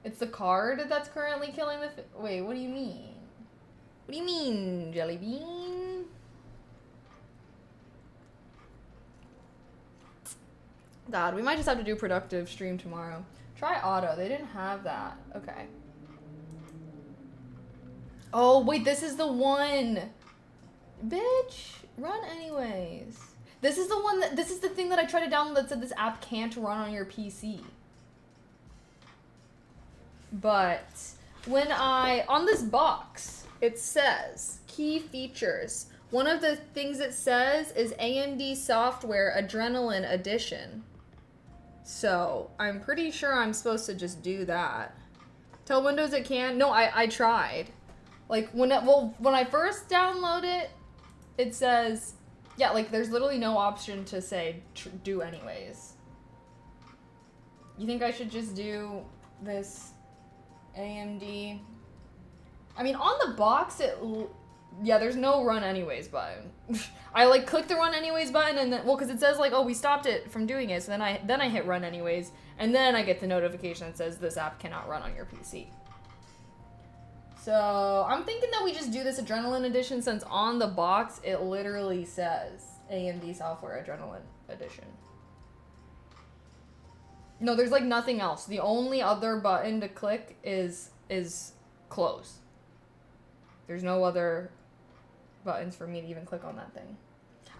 It's the card that's currently killing the... Wait, what do you mean? What do you mean, Jelly Bean? God, we might just have to do productive stream tomorrow. Try auto. They didn't have that. Okay. Oh, wait, this is the one. Bitch, run anyways. This is the one that, this is the thing that I tried to download that said this app can't run on your PC. But when on this box, it says key features. One of the things it says is AMD software Adrenaline Edition. So I'm pretty sure I'm supposed to just do that. Tell Windows it can. No, I tried. Like when I first download it, it says, yeah, like there's literally no option to say do anyways. You think I should just do this AMD? I mean, on the box Yeah, there's no run anyways button. I like click the run anyways button and then, well, because it says like, oh, we stopped it from doing it. So then I hit run anyways, and then I get the notification that says this app cannot run on your PC. So I'm thinking that we just do this Adrenaline Edition, since on the box it literally says AMD Software Adrenaline Edition. No, there's like nothing else. The only other button to click is close. There's no other buttons for me to even click on that thing.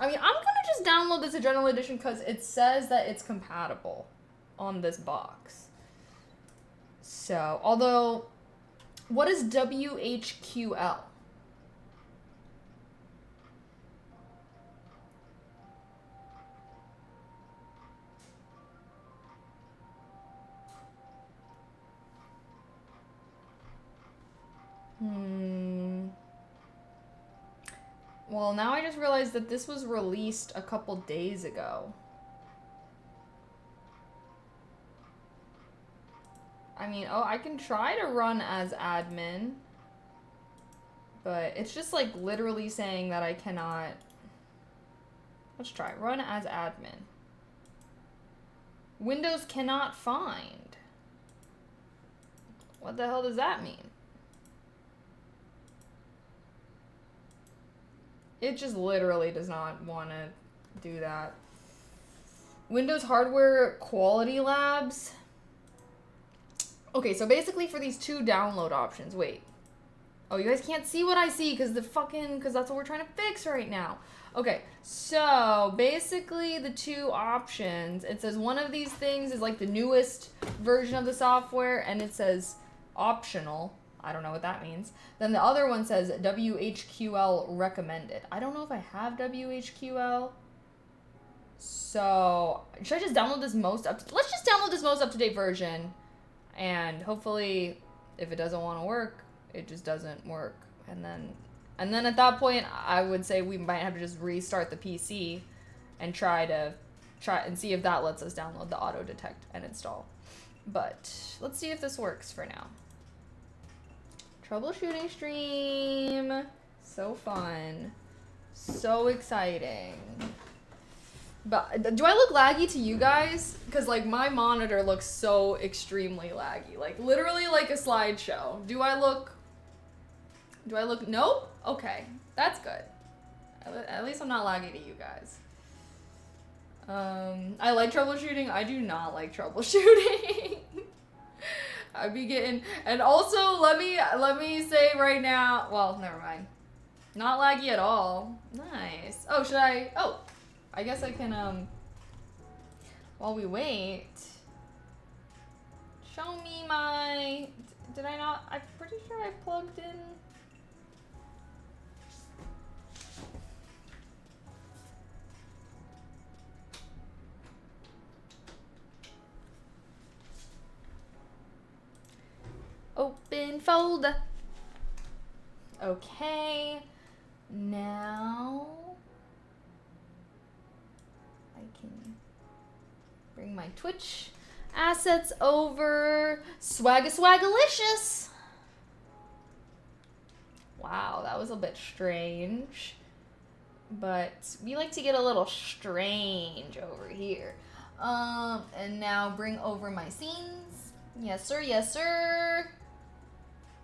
I mean, I'm gonna just download this Adrenaline Edition because it says that it's compatible on this box. So, although, what is WHQL? Well, now I just realized that this was released a couple days ago. I mean, oh, I can try to run as admin, but it's just like literally saying that I cannot. Let's try. Run as admin. Windows cannot find. What the hell does that mean? It just literally does not want to do that. Windows Hardware Quality Labs. Okay, so basically for these two download options, wait. Oh, you guys can't see what I see because that's what we're trying to fix right now. Okay, so basically the two options, it says one of these things is like the newest version of the software and it says optional. I don't know what that means. Then the other one says WHQL recommended. I don't know if I have WHQL. So should I just download this let's just download this most up-to-date version. And hopefully if it doesn't want to work, it just doesn't work. And then at that point, I would say we might have to just restart the PC and try and see if that lets us download the auto detect and install. But let's see if this works for now. Troubleshooting stream. So fun. So exciting. But do I look laggy to you guys? Because like my monitor looks so extremely laggy. Like literally like a slideshow. Do I look? Nope? Okay. That's good. At least I'm not laggy to you guys. I like troubleshooting. I do not like troubleshooting. I'd be getting, and also let me say right now, well, never mind. Not laggy at all. Nice. Oh, I guess I can, while we wait, show me my, did I not, I'm pretty sure I plugged in. Open folder. Okay. Now I can bring my Twitch assets over. Swagalicious. Wow, that was a bit strange. But we like to get a little strange over here. And now bring over my scenes. Yes, sir. Yes, sir.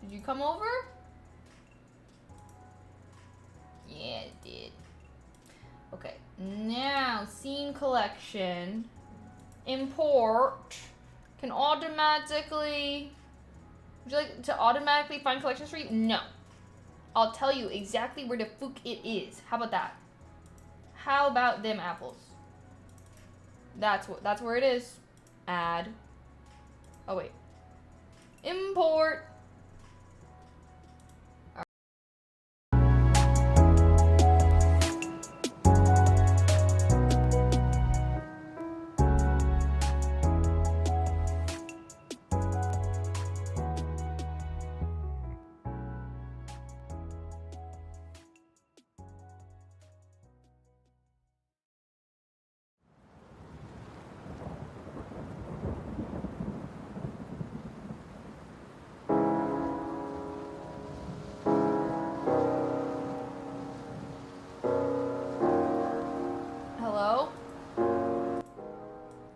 Did you come over? Yeah, it did. Okay, now scene collection. Import can automatically. Would you like to automatically find collections for you? No. I'll tell you exactly where the fuck it is. How about that? How about them apples? That's where it is. Add. Oh wait. Import.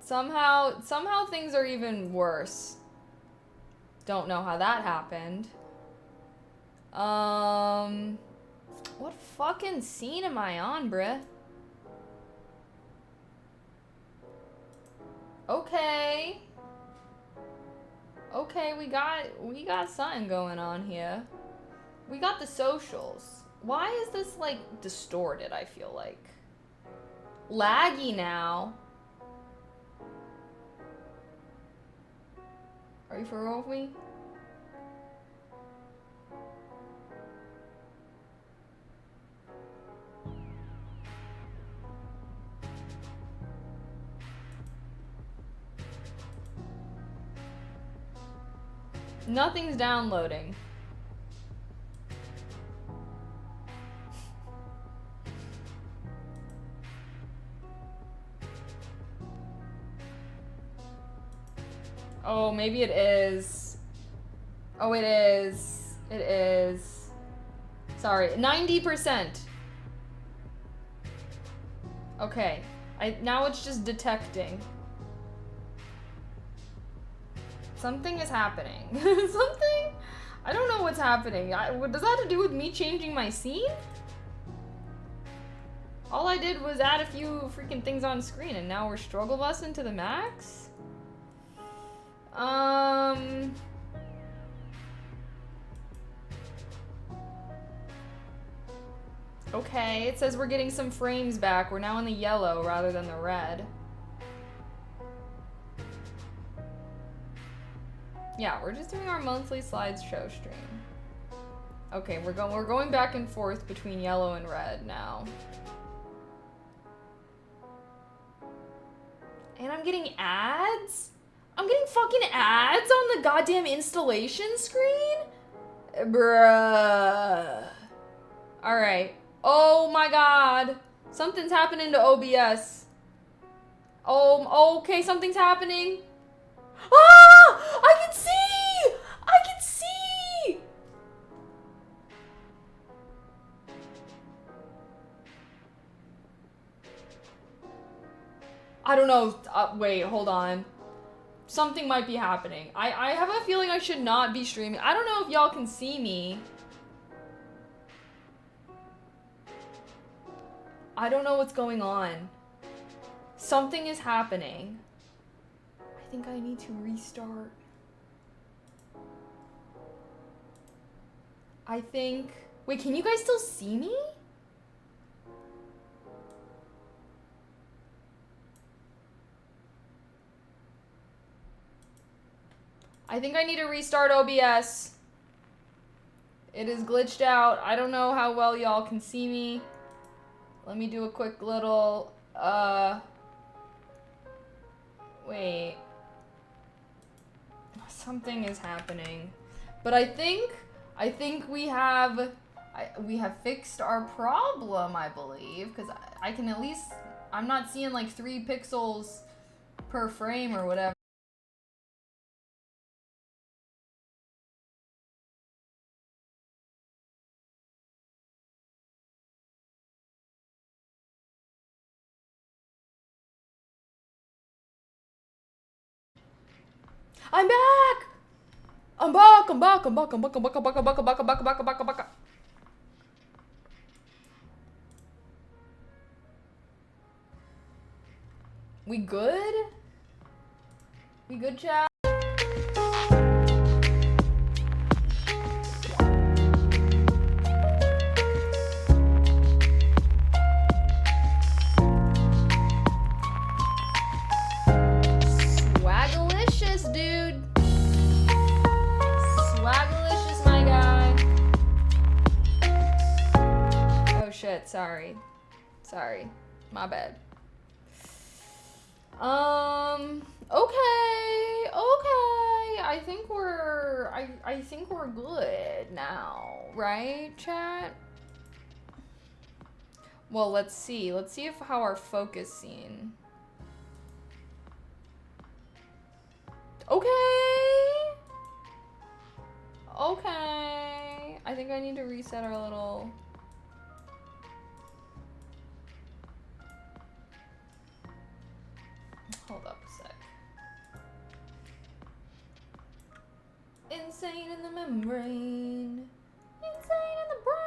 Somehow things are even worse. Don't know how that happened. What fucking scene am I on, bruh? Okay. Okay, we got something going on here. We got the socials. Why is this, like, distorted, I feel like? Laggy now. Are you for real with me? Nothing's downloading. Oh, maybe it is. Oh, it is. It is. Sorry, 90%. Okay. Now it's just detecting. Something is happening. Something? I don't know what's happening. Does that have to do with me changing my scene? All I did was add a few freaking things on screen and now we're struggle busing to the max? Okay, it says we're getting some frames back. We're now in the yellow rather than the red. Yeah, we're just doing our monthly slideshow stream. Okay, we're going back and forth between yellow and red now. And I'm getting ads? I'm getting fucking ads on the goddamn installation screen? Bruh. Alright. Oh my god. Something's happening to OBS. Oh, okay, something's happening. Ah! I can see! I can see! I don't know. Wait, hold on. Something might be happening. I have a feeling I should not be streaming. I don't know if y'all can see me. I don't know what's going on. Something is happening. I think I need to restart. I think... Wait, can you guys still see me? I think I need to restart OBS. It is glitched out. I don't know how well y'all can see me. Let me do a quick little, wait. Something is happening. But I think we have fixed our problem, I believe. Because I can at least, I'm not seeing like 3 pixels per frame or whatever. I'm back! I'm back! I'm back! I'm back! I'm back! I'm back! I'm back! I'm back! I'm back! I'm back! I'm back! I'm back! I'm back! We good? We good, chat? Swagalicious, dude. Swagalicious, my guy. Oh shit, sorry. Sorry. My bad. Okay. I think we're good now, right, chat? Well, let's see. Let's see if how our focus scene. Okay. Okay. I think I need to reset our little... Hold up a sec. Insane in the membrane. Insane in the brain.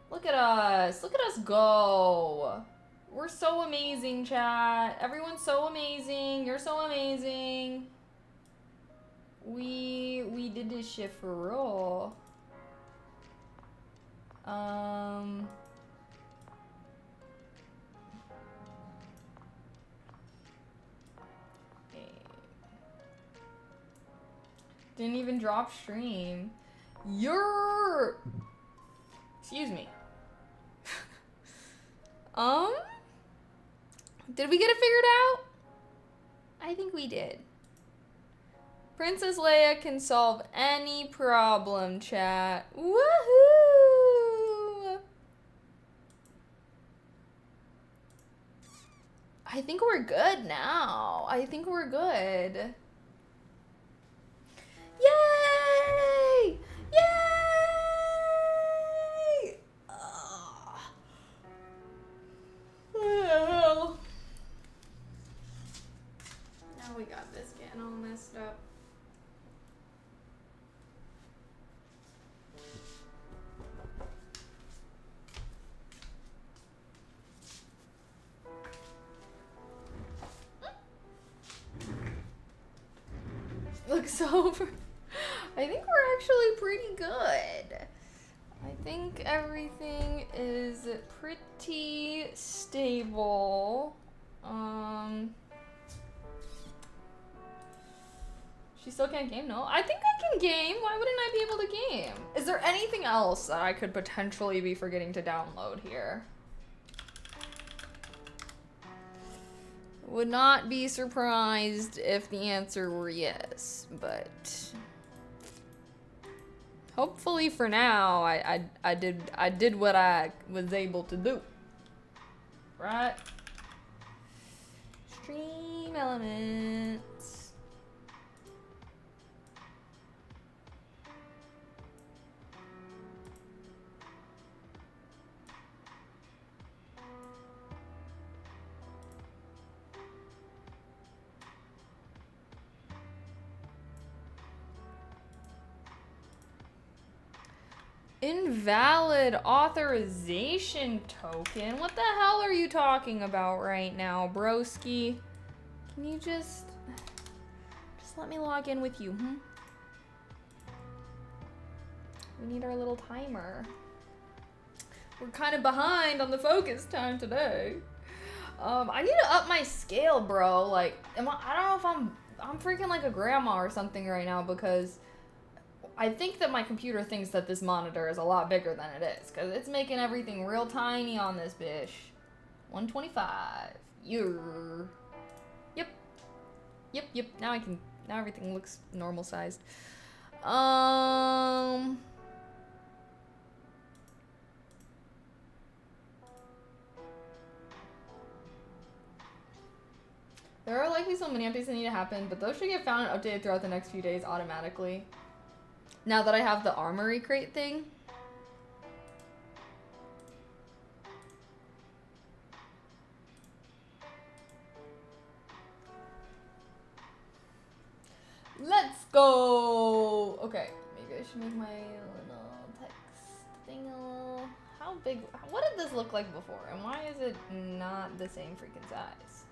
Look at us. Look at us go. We're so amazing, chat. Everyone's so amazing. You're so amazing. We did this shit for real. Didn't even drop stream. You're... Excuse me. Did we get it figured out? I think we did. Princess Leia can solve any problem, chat. Woohoo! I think we're good now. I think we're good. Yay! Yay! Well, now we got this getting all messed up. Looks over. I think we're actually pretty good. I think everything is pretty stable. She still can't game? No? I think I can game. Why wouldn't I be able to game? Is there anything else that I could potentially be forgetting to download here? Would not be surprised if the answer were yes, but hopefully for now I did what I was able to do. Right? Stream elements. Invalid authorization token? What the hell are you talking about right now, broski? Can you just let me log in with you, hmm? We need our little timer. We're kind of behind on the focus time today. I need to up my scale, bro. Like, I don't know if I'm freaking like a grandma or something right now, because I think that my computer thinks that this monitor is a lot bigger than it is, because it's making everything real tiny on this bish. 125. Yep. Now everything looks normal sized. There are likely so many updates that need to happen, but those should get found and updated throughout the next few days automatically. Now that I have the Armory crate thing. Let's go! Okay, maybe I should make my little text thing a little... How big... What did this look like before? And why is it not the same freaking size?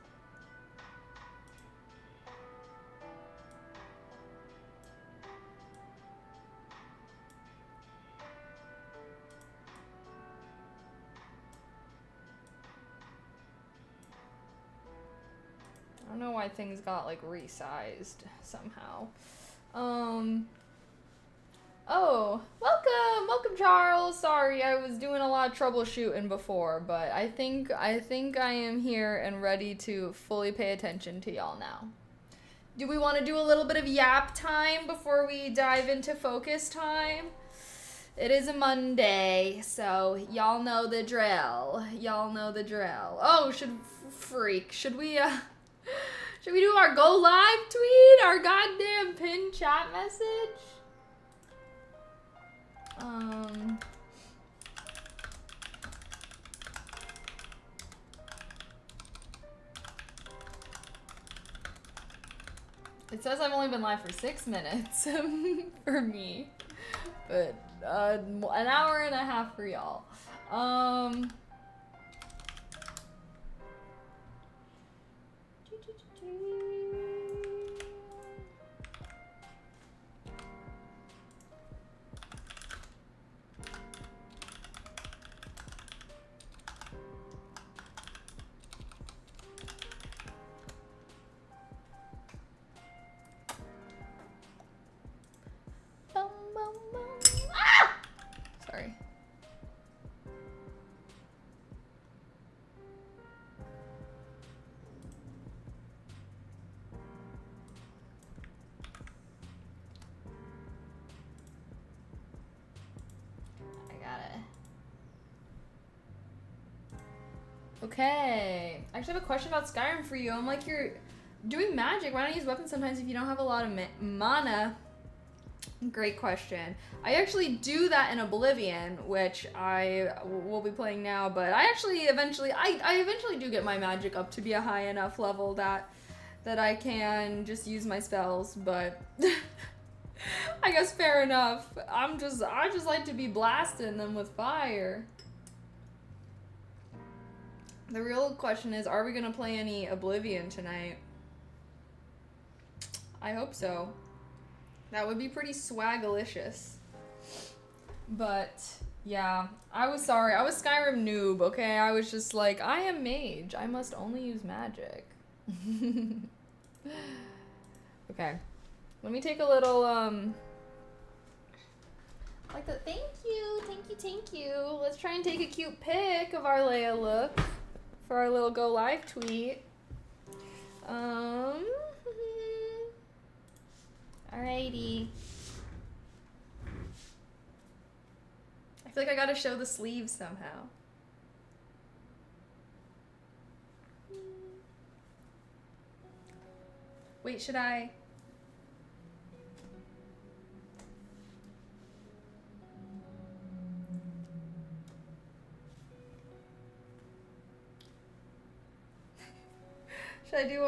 I don't know why things got like resized somehow. Oh, welcome Charles. Sorry, I was doing a lot of troubleshooting before, but I think I am here and ready to fully pay attention to y'all now. Do we want to do a little bit of yap time before we dive into focus time? It is a Monday, so y'all know the drill. Y'all know the drill. Oh, should we do our go live tweet? Our goddamn pinned chat message? It says I've only been live for 6 minutes for me, but an hour and a half for y'all. Ah! Sorry. I got it. Okay. I actually have a question about Skyrim for you. I'm like, you're doing magic. Why not use weapons sometimes if you don't have a lot of mana? Great question. I actually do that in Oblivion, which I will be playing now, but I actually eventually do get my magic up to be a high enough level that I can just use my spells, but I guess fair enough. I just like to be blasting them with fire. The real question is, are we gonna play any Oblivion tonight? I hope so. That would be pretty swagalicious. But, yeah. I was sorry. I was Skyrim noob, okay? I was just like, I am mage. I must only use magic. Okay. Let me take a little, like the thank you. Let's try and take a cute pic of our Leia look for our little go live tweet. Alrighty. I feel like I gotta show the sleeves somehow. Wait, should I? Should I do,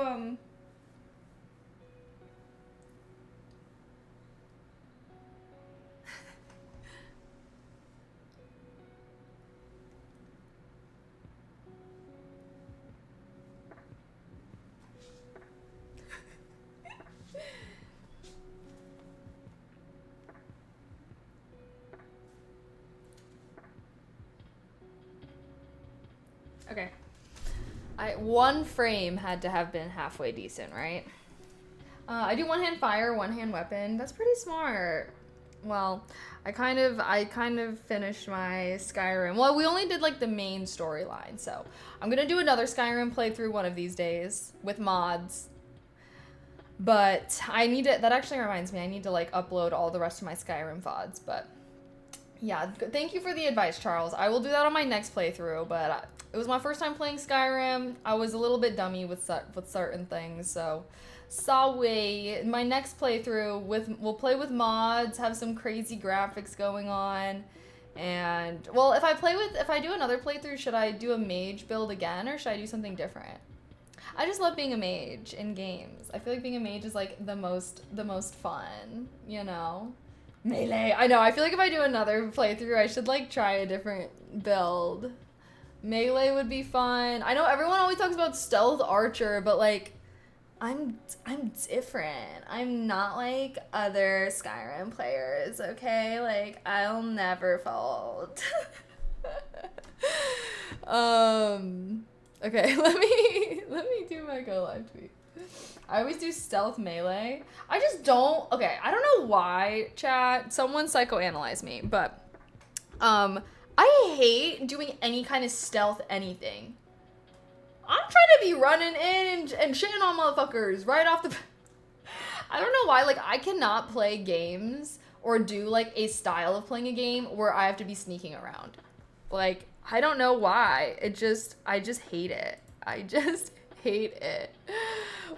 okay. One frame had to have been halfway decent, right? I do one hand fire, one hand weapon. That's pretty smart. Well, I kind of finished my Skyrim. Well, we only did like the main storyline, so I'm gonna do another Skyrim playthrough one of these days with mods. But I need to, that actually reminds me, I need to like upload all the rest of my Skyrim VODs, but yeah, thank you for the advice, Charles. I will do that on my next playthrough, but it was my first time playing Skyrim. I was a little bit dummy with certain things, so sorry. My next playthrough, we'll play with mods, have some crazy graphics going on, and well, if I do another playthrough, should I do a mage build again, or should I do something different? I just love being a mage in games. I feel like being a mage is like the most fun, you know? Melee. I know, I feel like if I do another playthrough, I should like try a different build. Melee would be fun. I know everyone always talks about stealth archer, but like I'm different. I'm not like other Skyrim players, okay? Like I'll never fold. Okay, let me do my go live tweet. I always do stealth melee. I just don't, okay, I don't know why, chat. Someone psychoanalyze me, but I hate doing any kind of stealth anything. I'm trying to be running in and shitting on motherfuckers right off the I don't know why, like I cannot play games or do like a style of playing a game where I have to be sneaking around. Like, I don't know why. I just hate it. I just hate it.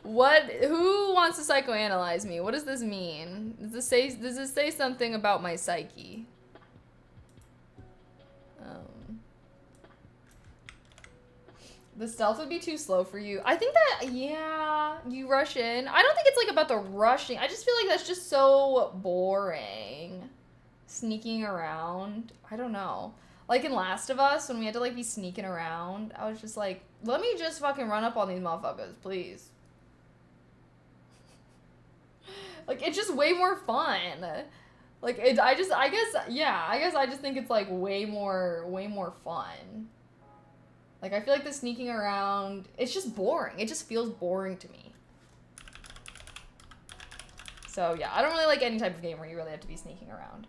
Who wants to psychoanalyze me? What does this mean? Does this say something about my psyche? The stealth would be too slow for you. I think that, yeah, you rush in. I don't think it's like about the rushing. I just feel like that's just so boring. Sneaking around. I don't know. Like in Last of Us, when we had to like be sneaking around, I was just like, let me just fucking run up on these motherfuckers, please. Like, it's just way more fun. Like, I guess I just think it's like way more fun. Like, I feel like the sneaking around, it's just boring. It just feels boring to me. So, yeah, I don't really like any type of game where you really have to be sneaking around.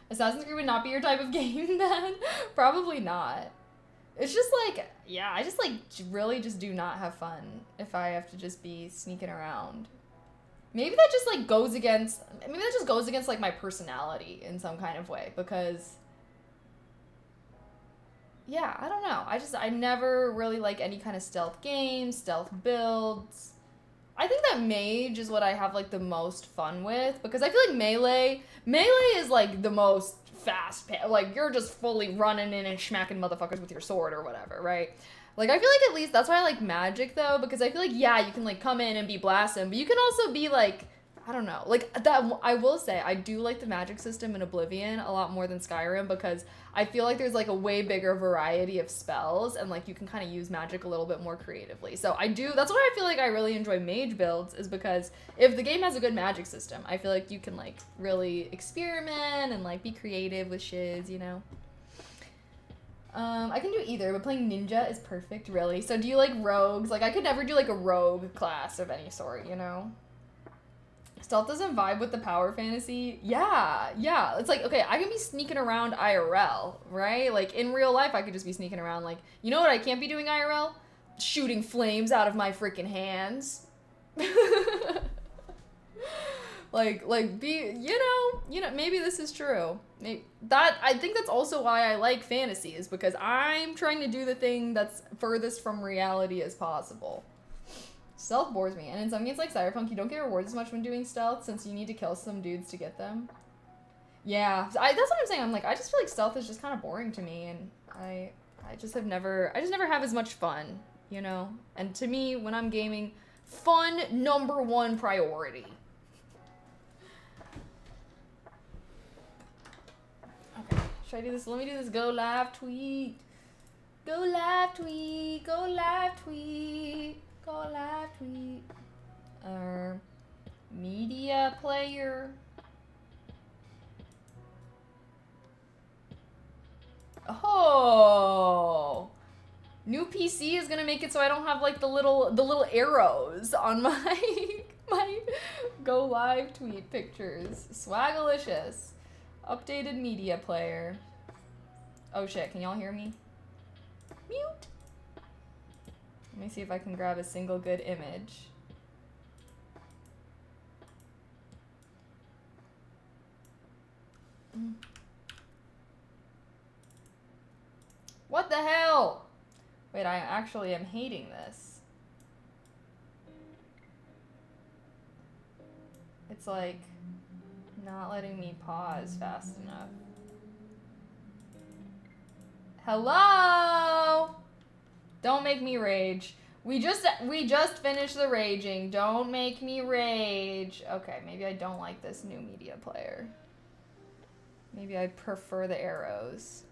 Assassin's Creed would not be your type of game, then? Probably not. It's just like, yeah, I just like really just do not have fun if I have to just be sneaking around. Maybe that just like goes against like my personality in some kind of way, because yeah, I don't know. I never really like any kind of stealth games, stealth builds. I think that mage is what I have like the most fun with, because I feel like melee is like the most like you're just fully running in and smacking motherfuckers with your sword or whatever, right? Like, I feel like at least that's why I like magic though, because I feel like, yeah, you can like come in and be blasting, but you can also be like, I don't know, like that. I will say I do like the magic system in Oblivion a lot more than Skyrim, because I feel like there's like a way bigger variety of spells, and like you can kind of use magic a little bit more creatively. So that's why I feel like I really enjoy mage builds, is because if the game has a good magic system, I feel like you can like really experiment and like be creative with shiz, you know? I can do either, but playing ninja is perfect, really. So do you like rogues? Like, I could never do like a rogue class of any sort, you know? Stealth doesn't vibe with the power fantasy. Yeah. It's like, okay, I can be sneaking around IRL, right? Like, in real life, I could just be sneaking around. Like, you know what I can't be doing IRL? Shooting flames out of my freaking hands. like be, you know, maybe this is true. I think that's also why I like fantasy, is because I'm trying to do the thing that's furthest from reality as possible. Stealth bores me, and in some games like Cyberpunk, you don't get rewards as much when doing stealth, since you need to kill some dudes to get them. Yeah, that's what I'm saying. I'm like, I just feel like stealth is just kind of boring to me, and I just never have as much fun, you know? And to me, when I'm gaming, fun #1 priority. Okay, should I do this? Let me do this go live tweet. Go live tweet. Go live tweet. Go live tweet. Media player. Oh, new PC is gonna make it so I don't have like the little arrows on my my go live tweet pictures. Swagalicious. Updated media player. Oh shit, can y'all hear me? Mute. Let me see if I can grab a single good image. What the hell? Wait, I actually am hating this. It's like not letting me pause fast enough. Hello? Don't make me rage. We just finished the raging. Don't make me rage. Okay, maybe I don't like this new media player. Maybe I prefer the arrows.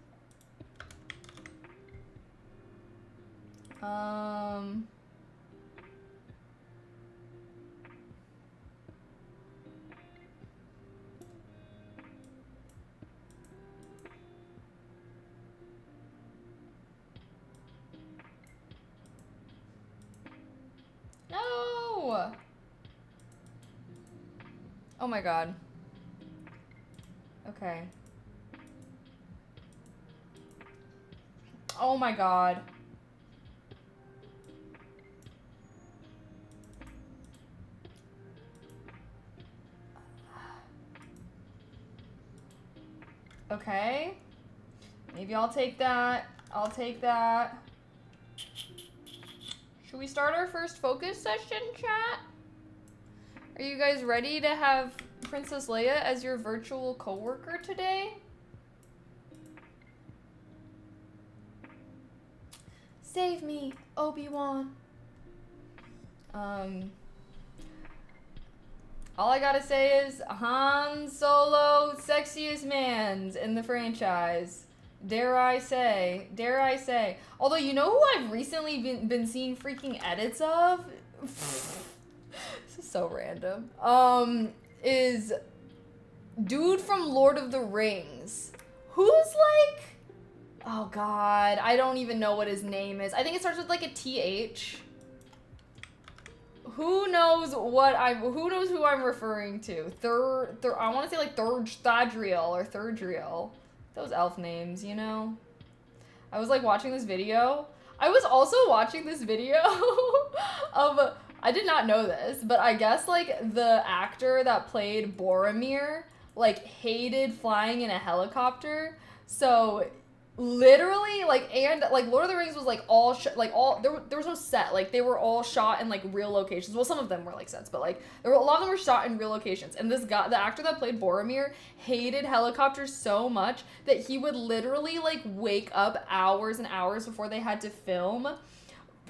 No! Oh my god. Okay. Oh my god. Okay. Maybe I'll take that. I'll take that. Should we start our first focus session, chat? Are you guys ready to have Princess Leia as your virtual coworker today? Save me, Obi-Wan. All I gotta say is Han Solo, sexiest mans in the franchise. Dare I say. Dare I say. Although, you know who I've recently been seeing freaking edits of? This is so random. Is dude from Lord of the Rings. Who's like... Oh god, I don't even know what his name is. I think it starts with like a TH. Who knows who I'm referring to? I want to say like Thadriel or Thirdriel. Those elf names, you know? I was like watching this video. I was also watching this video of, I did not know this, but I guess like the actor that played Boromir like hated flying in a helicopter. So literally, like, and like Lord of the Rings was like all there was no set, like they were all shot in like real locations. Well, some of them were like sets, but like a lot of them were shot in real locations. And this guy, the actor that played Boromir, hated helicopters so much that he would literally like wake up hours and hours before they had to film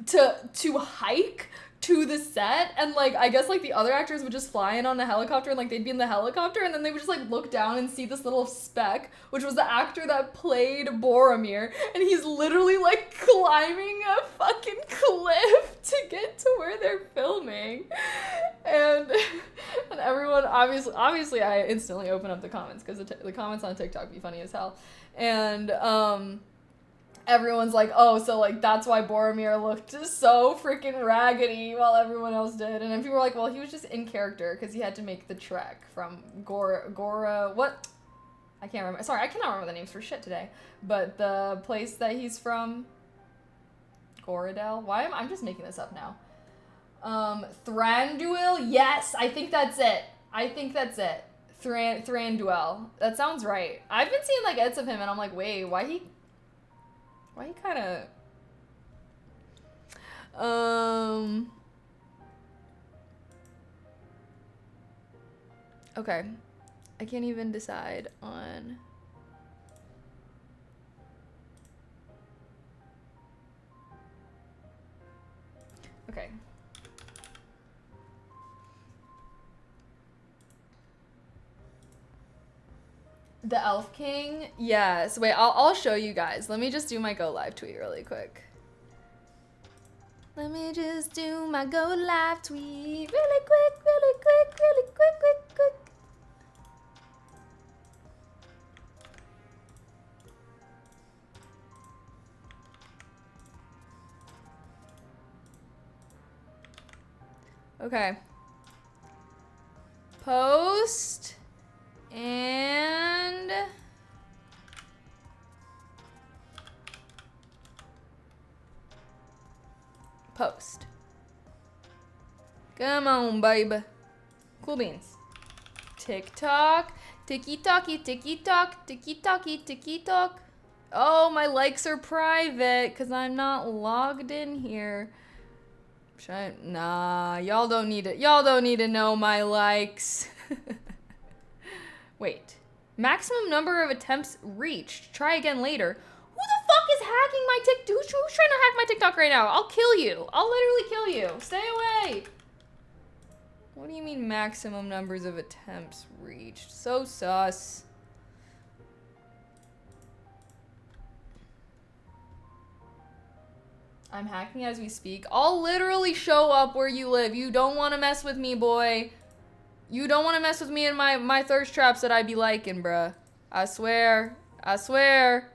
to hike to the set, and like I guess like the other actors would just fly in on the helicopter, and like they'd be in the helicopter, and then they would just like look down and see this little speck, which was the actor that played Boromir, and he's literally like climbing a fucking cliff to get to where they're filming. And everyone, obviously I instantly open up the comments, because the comments on TikTok be funny as hell. And everyone's like, oh, so like that's why Boromir looked so freaking raggedy while everyone else did. And then people were like, well, he was just in character because he had to make the trek from Gora, what? I can't remember. Sorry, I cannot remember the names for shit today. But the place that he's from, Goradel. I'm just making this up now. Thranduil? Yes, I think that's it. Thranduil. That sounds right. I've been seeing like edits of him, and I'm like, wait, why he kind of... Okay. I can't even decide on... Okay. The Elf King? Yes. Wait, I'll show you guys. Let me just do my go live tweet really quick. Let me just do my go live tweet really quick. Okay. Post and post. Come on, baby. Cool beans. TikTok. Tiki-tocky, tiki-tock, tiki-tocky, tiki-tock. Oh, my likes are private because I'm not logged in here. Nah, y'all don't need it. Y'all don't need to know my likes. Wait. Maximum number of attempts reached. Try again later. Who the fuck is hacking my TikTok? Who's trying to hack my TikTok right now? I'll kill you. I'll literally kill you. Stay away. What do you mean maximum numbers of attempts reached? So sus. I'm hacking as we speak. I'll literally show up where you live. You don't want to mess with me, boy. You don't want to mess with me and my thirst traps that I be liking, bruh. I swear. I swear.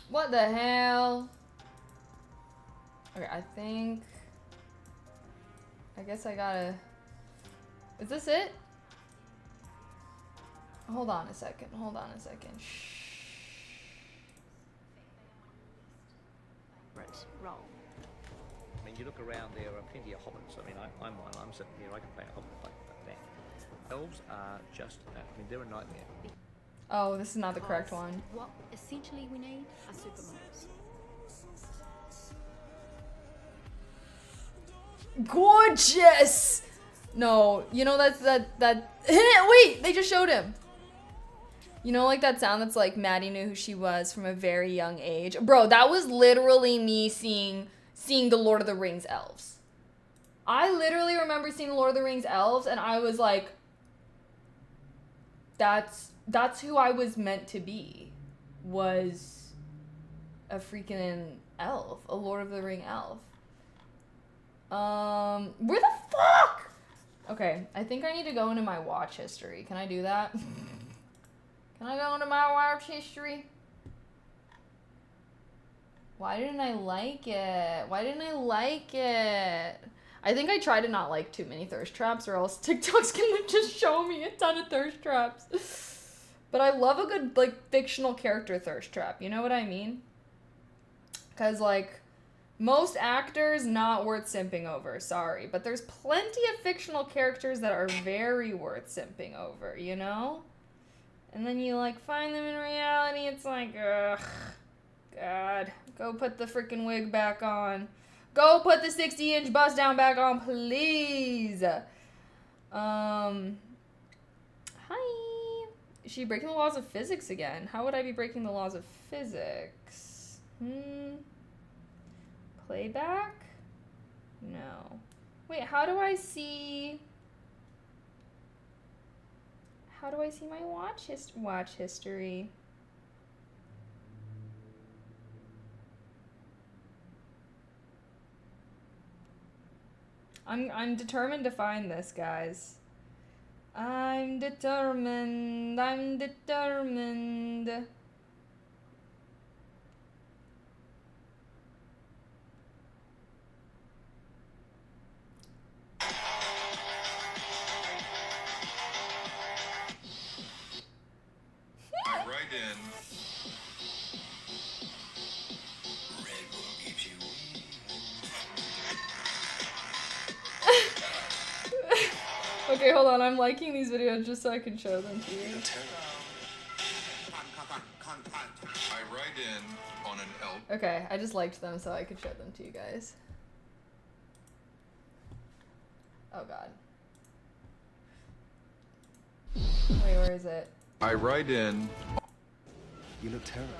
What the hell? Okay, I guess I gotta... Is this it? Hold on a second. Shh. Roll. I mean, you look around, there are plenty of hobbits. I mean, I'm one. I'm sitting here. I can play a hobbit like that. Elves are just that. I mean, they're a nightmare. Oh, this is not the correct one. What essentially we need are supermodels. Gorgeous! No, you know that wait, they just showed him. You know, like that sound that's like Maddie knew who she was from a very young age. Bro, that was literally me seeing the Lord of the Rings elves. I literally remember seeing the Lord of the Rings elves and I was like, that's who I was meant to be. Was a freaking elf, a Lord of the Ring elf. Where the fuck? Okay, I think I need to go into my watch history. Can I do that? Can I go into my watch history? Why didn't I like it? Why didn't I like it? I think I try to not like too many thirst traps or else TikTok's gonna just show me a ton of thirst traps. But I love a good, like, fictional character thirst trap. You know what I mean? Because, like, most actors not worth simping over. Sorry. But there's plenty of fictional characters that are very worth simping over, you know? And then you, like, find them in reality. It's like, ugh. God. Go put the freaking wig back on. Go put the 60-inch bust down back on, please. Hi. Is she breaking the laws of physics again? How would I be breaking the laws of physics? Playback? No. Wait, how do I see my watch history? I'm determined to find this, guys. I'm determined. I write in. Okay, hold on. I'm liking these videos just so I can show them to you. I write in on an elf. Okay, I just liked them so I could show them to you guys. Oh god. Wait, where is it? I write in. You look terrible.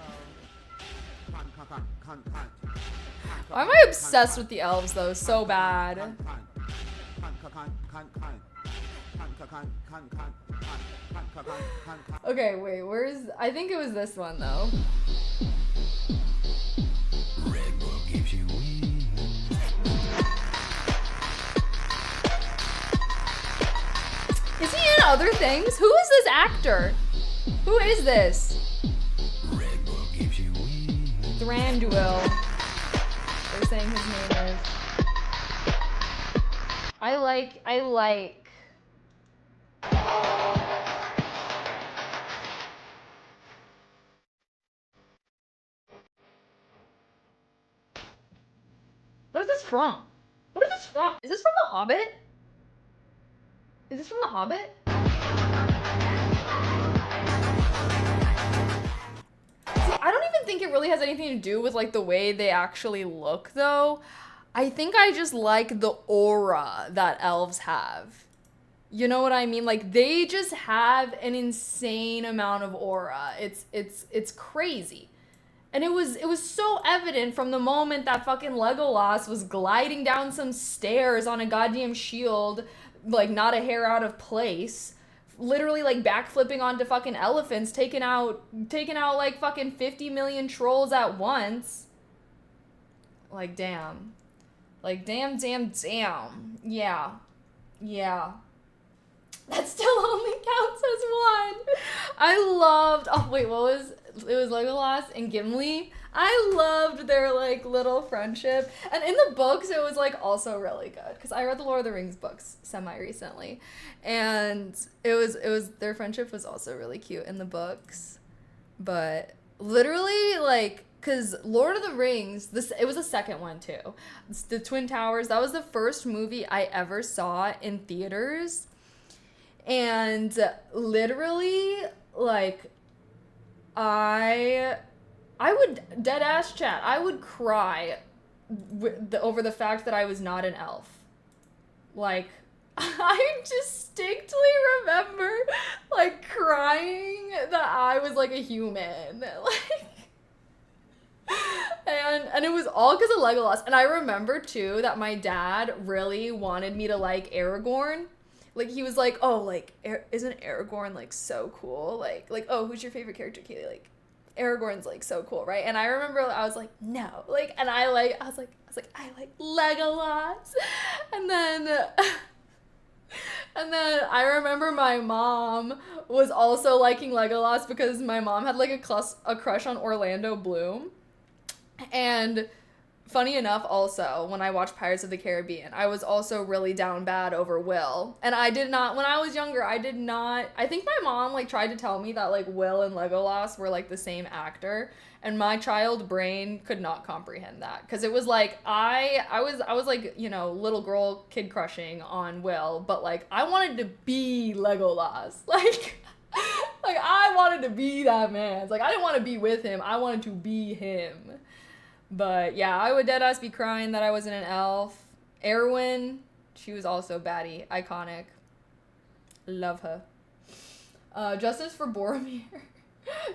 Why am I obsessed with the elves though? So bad. Okay, wait, where's... I think it was this one though. Is he in other things? Who is this actor? Who is this? Thranduil. They're saying his name is. I like. What is this from? What is this from? Is this from The Hobbit? Is this from The Hobbit? See, I don't even think it really has anything to do with like the way they actually look though. I think I just like the aura that elves have. You know what I mean? Like they just have an insane amount of aura. It's crazy. And it was so evident from the moment that fucking Legolas was gliding down some stairs on a goddamn shield, like not a hair out of place, literally like backflipping onto fucking elephants, taking out like fucking 50 million trolls at once. Like damn. Like damn. Yeah. That still only counts as one. I loved, oh wait, it was Legolas and Gimli. I loved their like little friendship. And in the books, it was like also really good. Cause I read the Lord of the Rings books semi-recently. And it was their friendship was also really cute in the books. But literally like, cause Lord of the Rings, it was the second one too. The Twin Towers, that was the first movie I ever saw in theaters. And literally, like, I would dead ass chat. I would cry over the fact that I was not an elf. Like, I distinctly remember, like, crying that I was, like, a human. Like, and it was all because of Legolas. And I remember, too, that my dad really wanted me to like Aragorn. Like, he was like, oh, like, isn't Aragorn, like, so cool? Like, oh, who's your favorite character, Kaylee? Like, Aragorn's, like, so cool, right? And I remember I was like, no. Like, and I like Legolas. And then... And then I remember my mom was also liking Legolas because my mom had, like, a crush on Orlando Bloom. And funny enough, also, when I watched Pirates of the Caribbean, I was also really down bad over Will. And I did not, when I was younger, I think my mom, like, tried to tell me that, like, Will and Legolas were, like, the same actor. And my child brain could not comprehend that. Because it was, like, I was, like, you know, little girl kid crushing on Will. But, like, I wanted to be Legolas. Like, I wanted to be that man. It's like, I didn't want to be with him. I wanted to be him. But yeah, I would deadass be crying that I wasn't an elf. Erwin, she was also baddie, iconic. Love her. Justice for Boromir.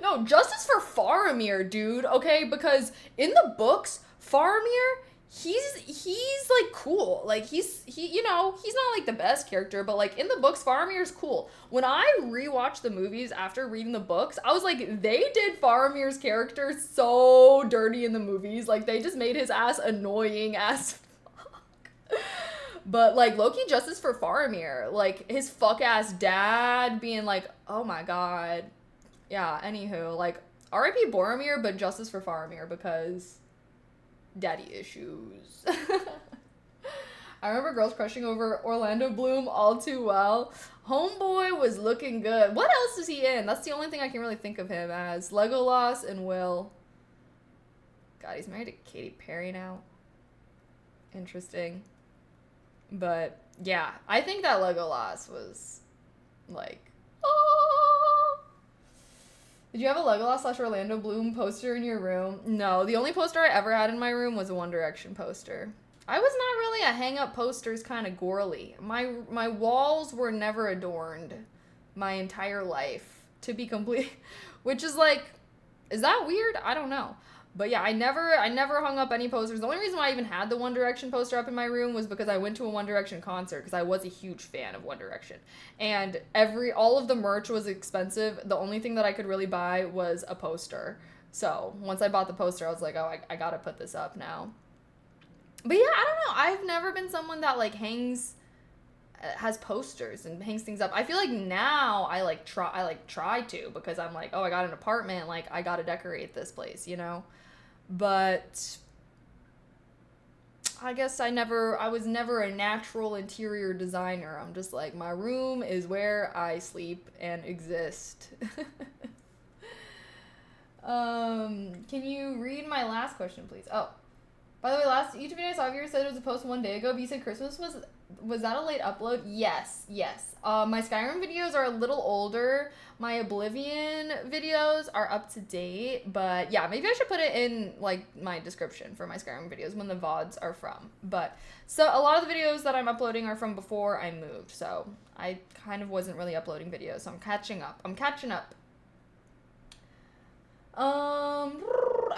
No, justice for Faramir, dude. Okay, because in the books, Faramir, he's like cool. Like you know, he's not like the best character, but like in the books, Faramir's cool. When I rewatched the movies after reading the books, I was like, they did Faramir's character so dirty in the movies. Like, they just made his ass annoying as fuck. But like, low-key justice for Faramir, like his fuck ass dad being like, oh my god. Yeah, anywho, like, R.I.P. Boromir, but justice for Faramir because daddy issues. I remember girls crushing over Orlando Bloom all too well. Homeboy was looking good. What else is he in? That's the only thing I can really think of him as. Legolas and Will. God, he's married to Katy Perry now. Interesting. But, yeah, I think that Legolas was, like, oh. Did you have a Legolas / Orlando Bloom poster in your room? No, the only poster I ever had in my room was a One Direction poster. I was not really a hang-up posters kind of girly. My walls were never adorned my entire life, to be complete. Which is like, is that weird? I don't know. But yeah, I never hung up any posters. The only reason why I even had the One Direction poster up in my room was because I went to a One Direction concert because I was a huge fan of One Direction. And all of the merch was expensive. The only thing that I could really buy was a poster. So once I bought the poster, I was like, oh, I gotta put this up now. But yeah, I don't know. I've never been someone that like has posters and hangs things up. I feel like now I try to because I'm like, oh, I got an apartment, like I gotta decorate this place, you know? But I guess I was never a natural interior designer. I'm just like, my room is where I sleep and exist. Can you read my last question, please? Oh, by the way, last YouTube video I saw of yours said it was a post one day ago, but you said Christmas was that a late upload? Yes. My Skyrim videos are a little older. My Oblivion videos are up to date, but yeah, maybe I should put it in like my description for my Skyrim videos when the VODs are from. But so a lot of the videos that I'm uploading are from before I moved, so I kind of wasn't really uploading videos, so I'm catching up.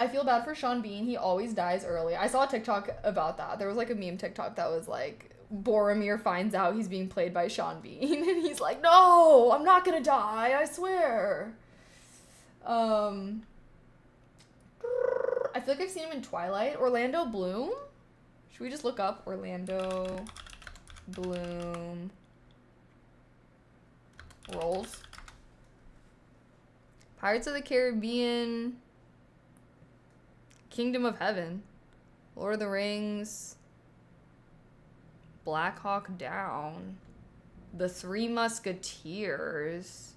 I feel bad for Sean Bean. He always dies early. I saw a TikTok about that. There was like a meme TikTok that was like, Boromir finds out he's being played by Sean Bean and he's like, no, I'm not gonna die, I swear. I feel like I've seen him in Twilight. Orlando Bloom? Should we just look up Orlando Bloom roles? Pirates of the Caribbean, Kingdom of Heaven, Lord of the Rings, Black Hawk Down, The Three Musketeers.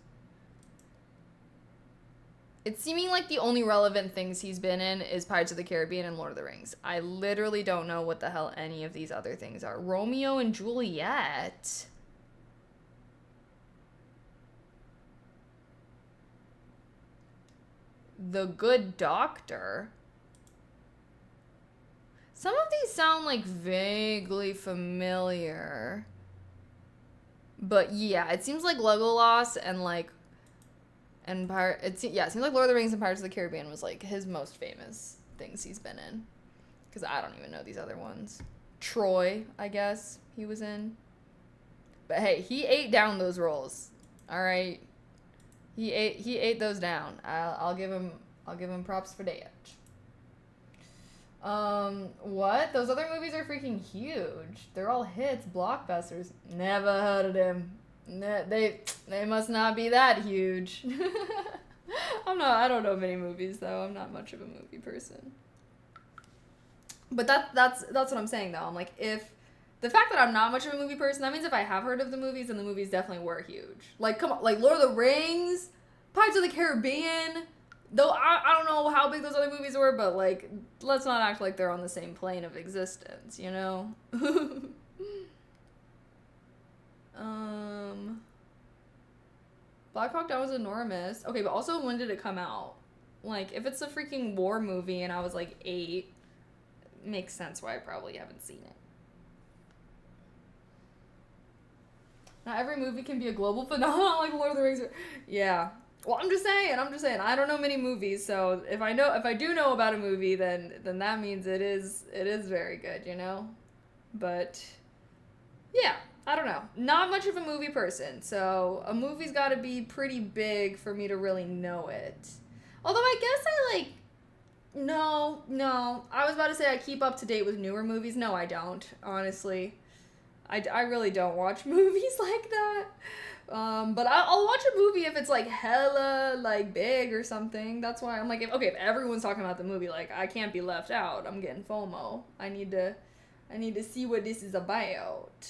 It's seeming like the only relevant things he's been in is Pirates of the Caribbean and Lord of the Rings. I literally don't know what the hell any of these other things are. Romeo and Juliet. The Good Doctor. Some of these sound like vaguely familiar. But yeah, it seems like Legolas and like it seems like Lord of the Rings and Pirates of the Caribbean was like his most famous things he's been in. Because I don't even know these other ones. Troy, I guess he was in. But hey, he ate down those roles. All right, he ate those down. I'll give him props for that. What? Those other movies are freaking huge. They're all hits, blockbusters. Never heard of them. They must not be that huge. I don't know many movies though. I'm not much of a movie person. But that's what I'm saying though. I'm like, if the fact that I'm not much of a movie person, that means if I have heard of the movies, then the movies definitely were huge. Like, come on, like Lord of the Rings, Pirates of the Caribbean. Though I don't know how big those other movies were, but like, let's not act like they're on the same plane of existence, you know? Black Hawk Down was enormous. Okay, but also when did it come out? Like, if it's a freaking war movie and I was like 8, makes sense why I probably haven't seen it. Not every movie can be a global phenomenon like Lord of the Rings. Yeah. Well, I'm just saying. I don't know many movies, so if I do know about a movie, then that means it is very good, you know? But yeah, I don't know. Not much of a movie person, so a movie's got to be pretty big for me to really know it. Although I guess I like no. I was about to say I keep up to date with newer movies. No, I don't, honestly. I really don't watch movies like that. But I'll watch a movie if it's like hella like big or something. That's why I'm like, if everyone's talking about the movie, like I can't be left out. I'm getting FOMO. I need to see what this is about.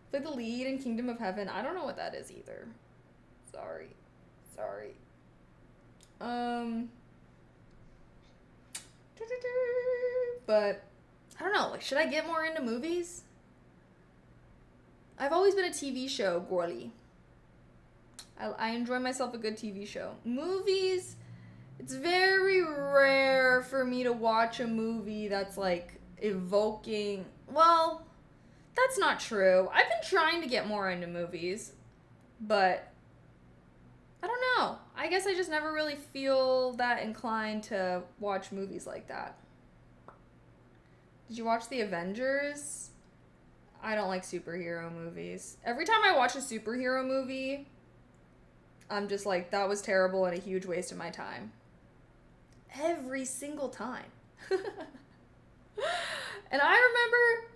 Play the lead in Kingdom of Heaven. I don't know what that is either. Sorry. But I don't know. Like, should I get more into movies? I've always been a TV show girly. I enjoy myself a good TV show. Movies, it's very rare for me to watch a movie that's like evoking. Well, that's not true. I've been trying to get more into movies, but I don't know. I guess I just never really feel that inclined to watch movies like that. Did you watch The Avengers? I don't like superhero movies. Every time I watch a superhero movie, I'm just like, that was terrible and a huge waste of my time. Every single time. And I remember,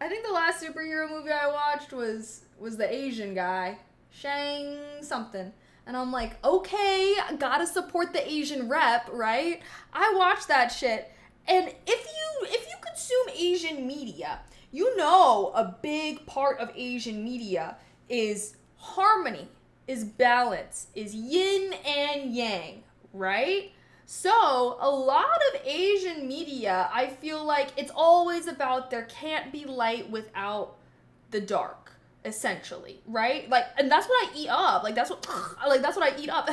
I think the last superhero movie I watched was the Asian guy, Shang something. And I'm like, okay, gotta support the Asian rep, right? I watched that shit. And if you consume Asian media, you know a big part of Asian media is harmony, is balance, is yin and yang, right? So a lot of Asian media, I feel like it's always about there can't be light without the dark, essentially, right? Like, and that's what I eat up. Like that's what I eat up.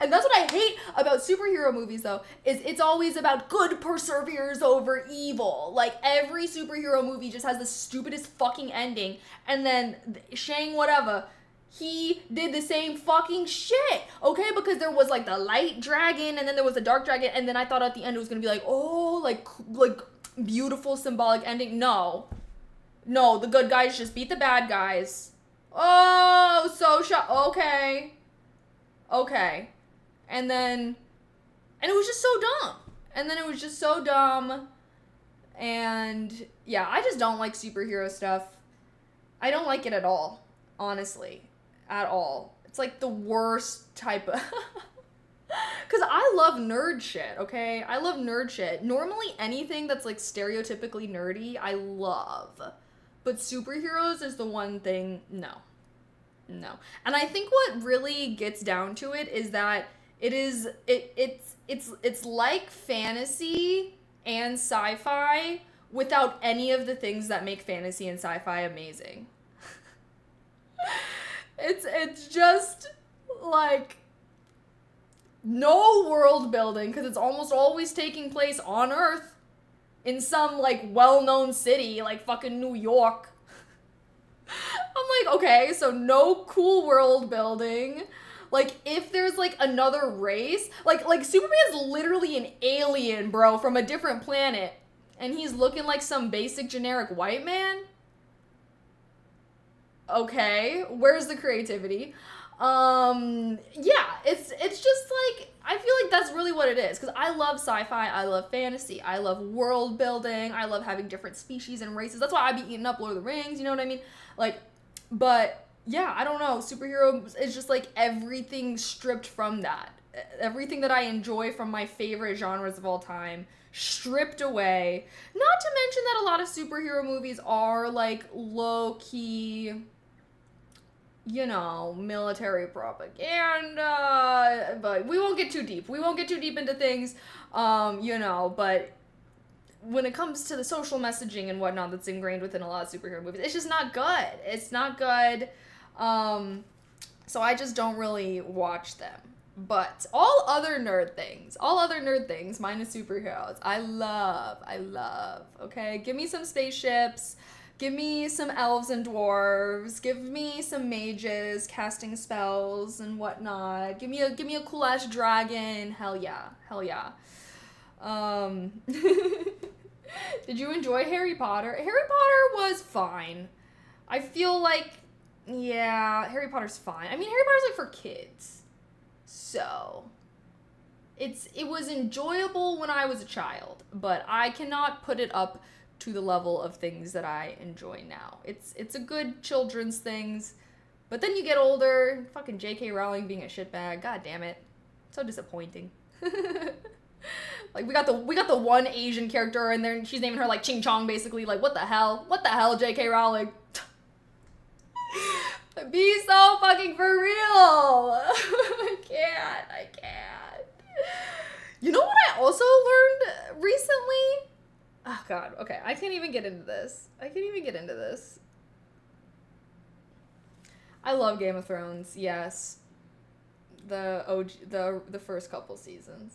And that's what I hate about superhero movies, though, is it's always about good perseveres over evil. Like, every superhero movie just has the stupidest fucking ending, and then Shang whatever, he did the same fucking shit, okay? Because there was, like, the light dragon, and then there was the dark dragon, and then I thought at the end it was gonna be like, oh, like beautiful symbolic ending. No, the good guys just beat the bad guys. Oh, so okay. And it was just so dumb. And yeah, I just don't like superhero stuff. I don't like it at all, honestly. At all. It's like the worst type of... Because I love nerd shit, okay? I love nerd shit. Normally anything that's like stereotypically nerdy, I love. But superheroes is the one thing, no. And I think what really gets down to it is that it's like fantasy and sci-fi without any of the things that make fantasy and sci-fi amazing. It's just like no world building, because it's almost always taking place on Earth in some, like, well-known city, like fucking New York. I'm like, okay, so no cool world building. Like, if there's, like, another race, like Superman's literally an alien, bro, from a different planet, and he's looking like some basic generic white man? Okay, where's the creativity? Yeah, it's just like, I feel like that's really what it is, because I love sci-fi, I love fantasy, I love world building, I love having different species and races. That's why I be eating up Lord of the Rings, you know what I mean? Like, but yeah, I don't know, superheroes is just like everything stripped from that. Everything that I enjoy from my favorite genres of all time, stripped away. Not to mention that a lot of superhero movies are like low-key, you know, military propaganda, but we won't get too deep. We won't get too deep into things, you know, but when it comes to the social messaging and whatnot that's ingrained within a lot of superhero movies, it's just not good. It's not good. So I just don't really watch them. But all other nerd things, minus superheroes, I love, okay? Give me some spaceships, give me some elves and dwarves, give me some mages casting spells and whatnot, give me a cool-ass dragon, hell yeah. Did you enjoy Harry Potter? Harry Potter was fine. I feel like, yeah, Harry Potter's fine. I mean, Harry Potter's like for kids. So, it was enjoyable when I was a child, but I cannot put it up to the level of things that I enjoy now. It's a good children's things, but then you get older, fucking J.K. Rowling being a shitbag, god damn it. So disappointing. Like, we got the one Asian character, and then she's naming her, like, Ching Chong, basically. Like, what the hell? What the hell, J.K. Rowling? Be so fucking for real. I can't. You know what I also learned recently? Oh, God. Okay, I can't even get into this. I love Game of Thrones, yes. The OG, the first couple seasons.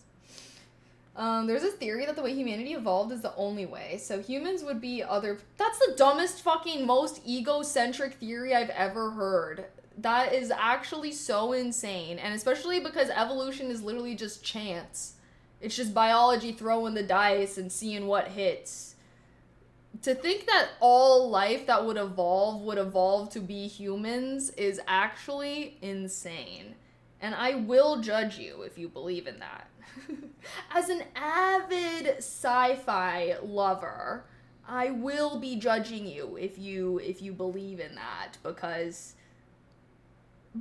There's a theory that the way humanity evolved is the only way. So humans would be other... That's the dumbest fucking most egocentric theory I've ever heard. That is actually so insane. And especially because evolution is literally just chance. It's just biology throwing the dice and seeing what hits. To think that all life that would evolve to be humans is actually insane. And I will judge you if you believe in that. As an avid sci-fi lover, I will be judging you if you believe in that, because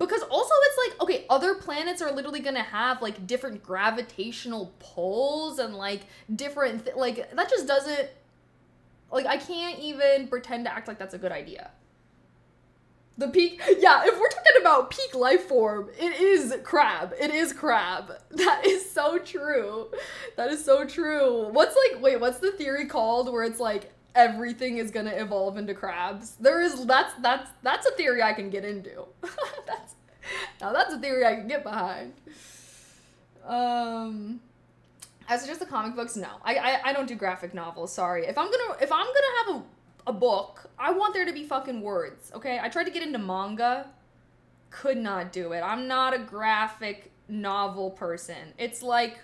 also it's like, okay, other planets are literally gonna have like different gravitational pulls and like different like that just doesn't, like, I can't even pretend to act like that's a good idea. The peak, yeah, if we're talking about peak life form, it is crab. That is so true. What's the theory called where it's like everything is gonna evolve into crabs? That's a theory I can get into. That's a theory I can get behind. As just the comic books, no. I don't do graphic novels, sorry. If I'm gonna have a book, I want there to be fucking words, okay? I tried to get into manga, could not do it. I'm not a graphic novel person. It's like,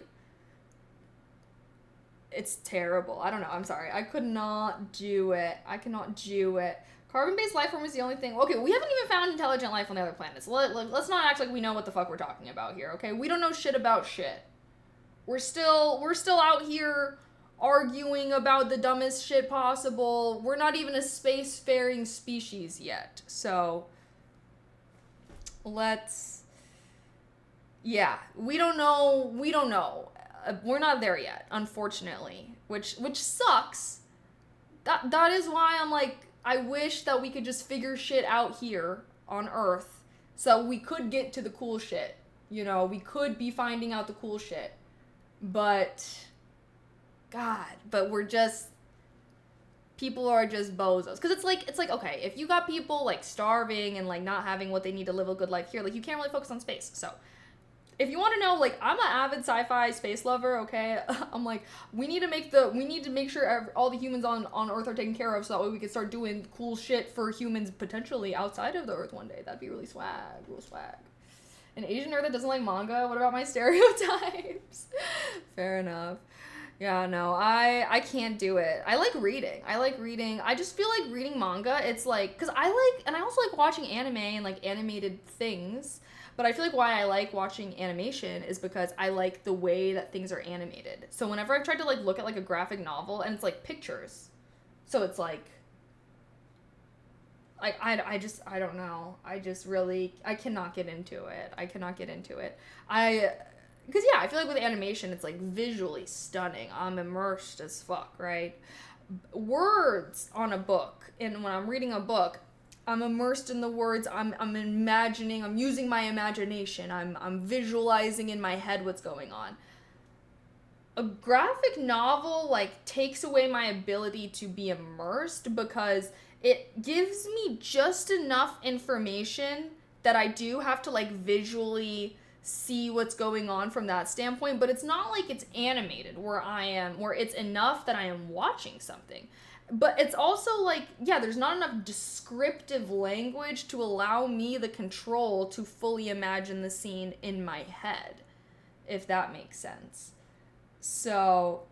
it's terrible. I don't know, I'm sorry. I could not do it. Carbon-based life form is the only thing. Okay, we haven't even found intelligent life on the other planets. Let's not act like we know what the fuck we're talking about here, okay? We don't know shit about shit. We're still out here arguing about the dumbest shit possible. We're not even a spacefaring species yet. So, yeah, we don't know. We're not there yet, unfortunately, which sucks. That is why I'm like, I wish that we could just figure shit out here on Earth so we could get to the cool shit. You know, we could be finding out the cool shit. But people are just bozos. Because it's like, okay, if you got people, like, starving and, like, not having what they need to live a good life here, like, you can't really focus on space. So, if you want to know, like, I'm an avid sci-fi space lover, okay? I'm like, we need to make sure all the humans on Earth are taken care of, so that way we can start doing cool shit for humans potentially outside of the Earth one day. That'd be really swag, real swag. An Asian nerd that doesn't like manga? What about my stereotypes? Fair enough. Yeah, no, I can't do it. I like reading. I just feel like reading manga, it's like, because I also like watching anime and like animated things, but I feel like why I like watching animation is because I like the way that things are animated. So whenever I've tried to like look at like a graphic novel and it's like pictures, so it's like, I don't know. I cannot get into it. Because yeah, I feel like with animation, it's like visually stunning. I'm immersed as fuck, right? Words on a book, and when I'm reading a book, I'm immersed in the words. I'm imagining. I'm using my imagination. I'm visualizing in my head what's going on. A graphic novel like takes away my ability to be immersed because it gives me just enough information that I do have to like visually see what's going on from that standpoint, but it's not like it's animated where it's enough that I am watching something. But it's also like, yeah, there's not enough descriptive language to allow me the control to fully imagine the scene in my head, if that makes sense. So,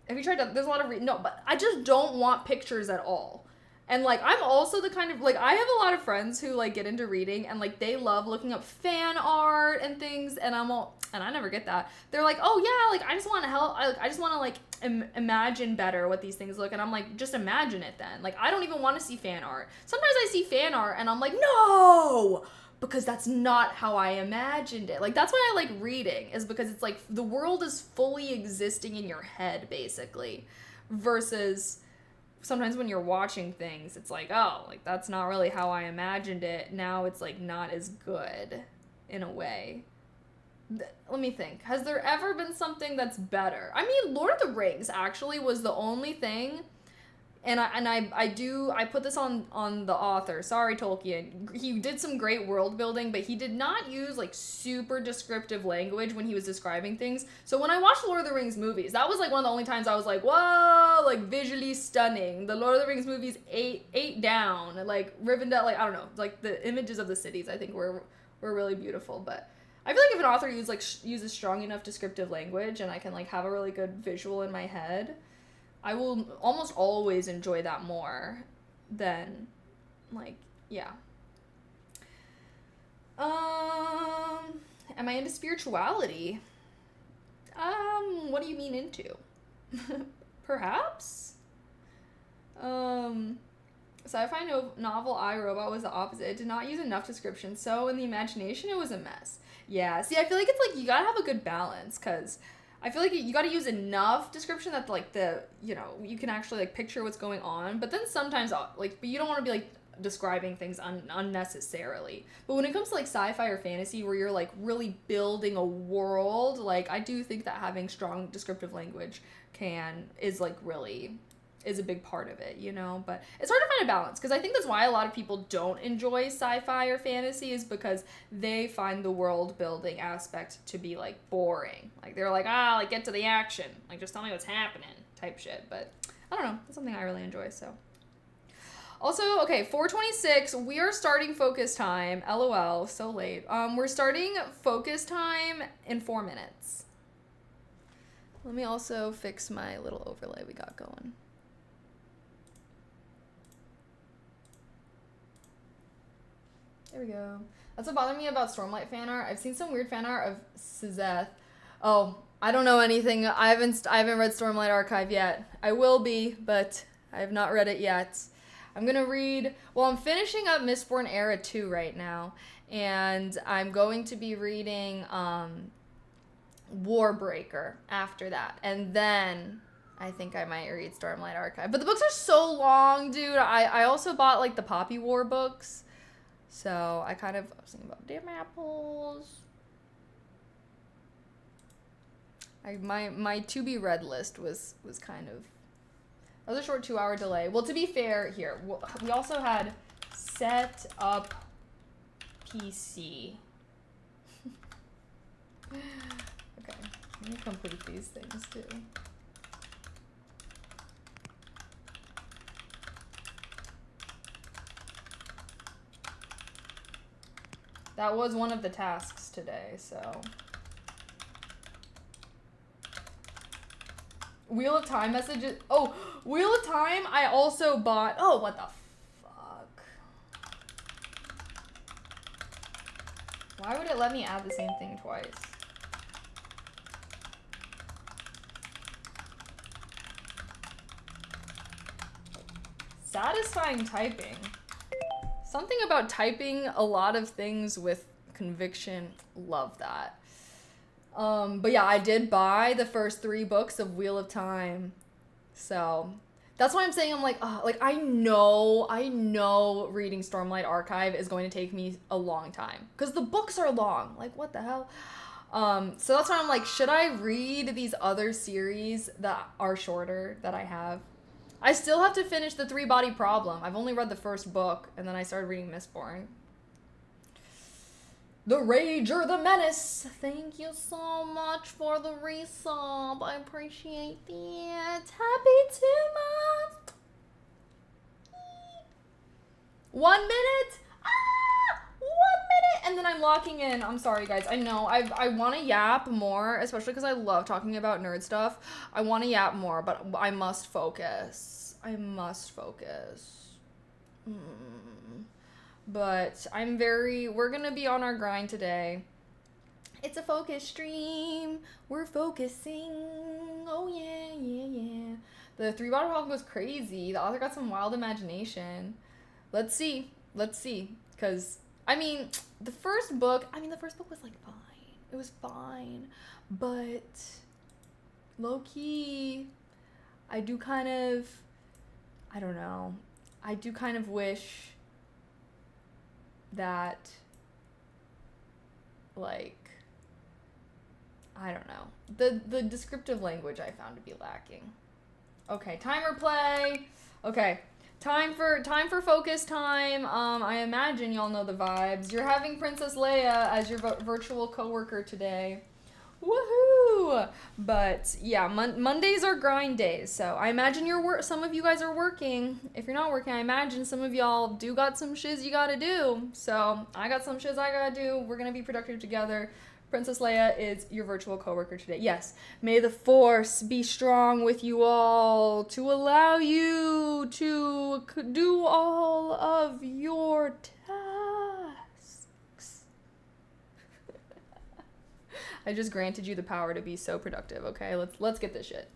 have you tried to, there's a lot of, no, but I just don't want pictures at all. And, like, I'm also the kind of, like, I have a lot of friends who, like, get into reading, and, like, they love looking up fan art and things, and I never get that. They're like, oh, yeah, like, I just want to help, I just want to, like, imagine better what these things look, and I'm like, just imagine it then. Like, I don't even want to see fan art. Sometimes I see fan art, and I'm like, no! Because that's not how I imagined it. Like, that's why I like reading, is because it's, like, the world is fully existing in your head, basically, versus sometimes when you're watching things, it's like, oh, like, that's not really how I imagined it. Now it's, like, not as good in a way. Let me think. Has there ever been something that's better? I mean, Lord of the Rings actually was the only thing, and I put this on the author. Sorry, Tolkien. He did some great world building, but he did not use like super descriptive language when he was describing things. So when I watched Lord of the Rings movies, that was like one of the only times I was like, whoa, like visually stunning. The Lord of the Rings movies ate down. Like Rivendell, like I don't know, like the images of the cities I think were really beautiful. But I feel like if an author uses strong enough descriptive language and I can like have a really good visual in my head, I will almost always enjoy that more than, like, yeah. Am I into spirituality? What do you mean into? Perhaps? Sci-fi novel I, Robot was the opposite. It did not use enough description, so in the imagination it was a mess. Yeah, see, I feel like it's like, you gotta have a good balance, because I feel like you got to use enough description that like you can actually like picture what's going on, but then sometimes like, but you don't want to be like describing things unnecessarily. But when it comes to like sci-fi or fantasy where you're like really building a world, like I do think that having strong descriptive language is a big part of it, you know? But it's hard to find a balance, because I think that's why a lot of people don't enjoy sci-fi or fantasy, is because they find the world building aspect to be like boring. Like they're like, like get to the action, like just tell me what's happening type shit. But I don't know, it's something I really enjoy. So also, okay, 4:26, we are starting focus time. LOL, so late. We're starting focus time in 4 minutes. Let me also fix my little overlay we got going. There we go. That's what bothered me about Stormlight fan art. I've seen some weird fan art of Sazeth. Oh, I don't know anything. I haven't read Stormlight Archive yet. I will be, but I have not read it yet. I'm gonna read. Well, I'm finishing up Mistborn Era 2 right now, and I'm going to be reading Warbreaker after that, and then I think I might read Stormlight Archive. But the books are so long, dude. I also bought like the Poppy War books. So I was thinking about damn apples. My to be read list was kind of, that was a short 2-hour delay. Well, to be fair, here we also had set up PC. Okay, let me complete these things too. That was one of the tasks today, so. Wheel of Time messages. Oh, Wheel of Time, I also bought. Oh, what the fuck? Why would it let me add the same thing twice? Satisfying typing. Something about typing a lot of things with conviction. Love that. But yeah, I did buy the first 3 books of Wheel of Time. So that's why I'm saying I'm like, like I know reading Stormlight Archive is going to take me a long time. Because the books are long. Like, what the hell? So that's why I'm like, should I read these other series that are shorter that I have? I still have to finish the 3-Body Problem. I've only read the first book, and then I started reading Mistborn. The Rager, the Menace. Thank you so much for the resub. I appreciate that. Happy 2 months. 1 minute. 1 minute. And then I'm locking in. I'm sorry, guys. I know I want to yap more, especially because I love talking about nerd stuff. I want to yap more, but I must focus. But we're gonna be on our grind today. It's a focus stream. We're focusing. Oh yeah. The 3-Body Problem was crazy. The author got some wild imagination. Let's see. Because, I mean, the first book was like fine. It was fine. But low key, I do kind of wish that, like, I don't know. The descriptive language I found to be lacking. Okay, timer play. Okay, time for focus time. I imagine y'all know the vibes. You're having Princess Leia as your virtual coworker today. Woohoo! But yeah, Mondays are grind days, so I imagine some of you guys are working. If you're not working, I imagine some of y'all do got some shiz you gotta do. So I got some shiz I gotta do. We're gonna be productive together. Princess Leia is your virtual coworker today. Yes, may the Force be strong with you all to allow you to do all of your tasks. I just granted you the power to be so productive, okay? Let's get this shit.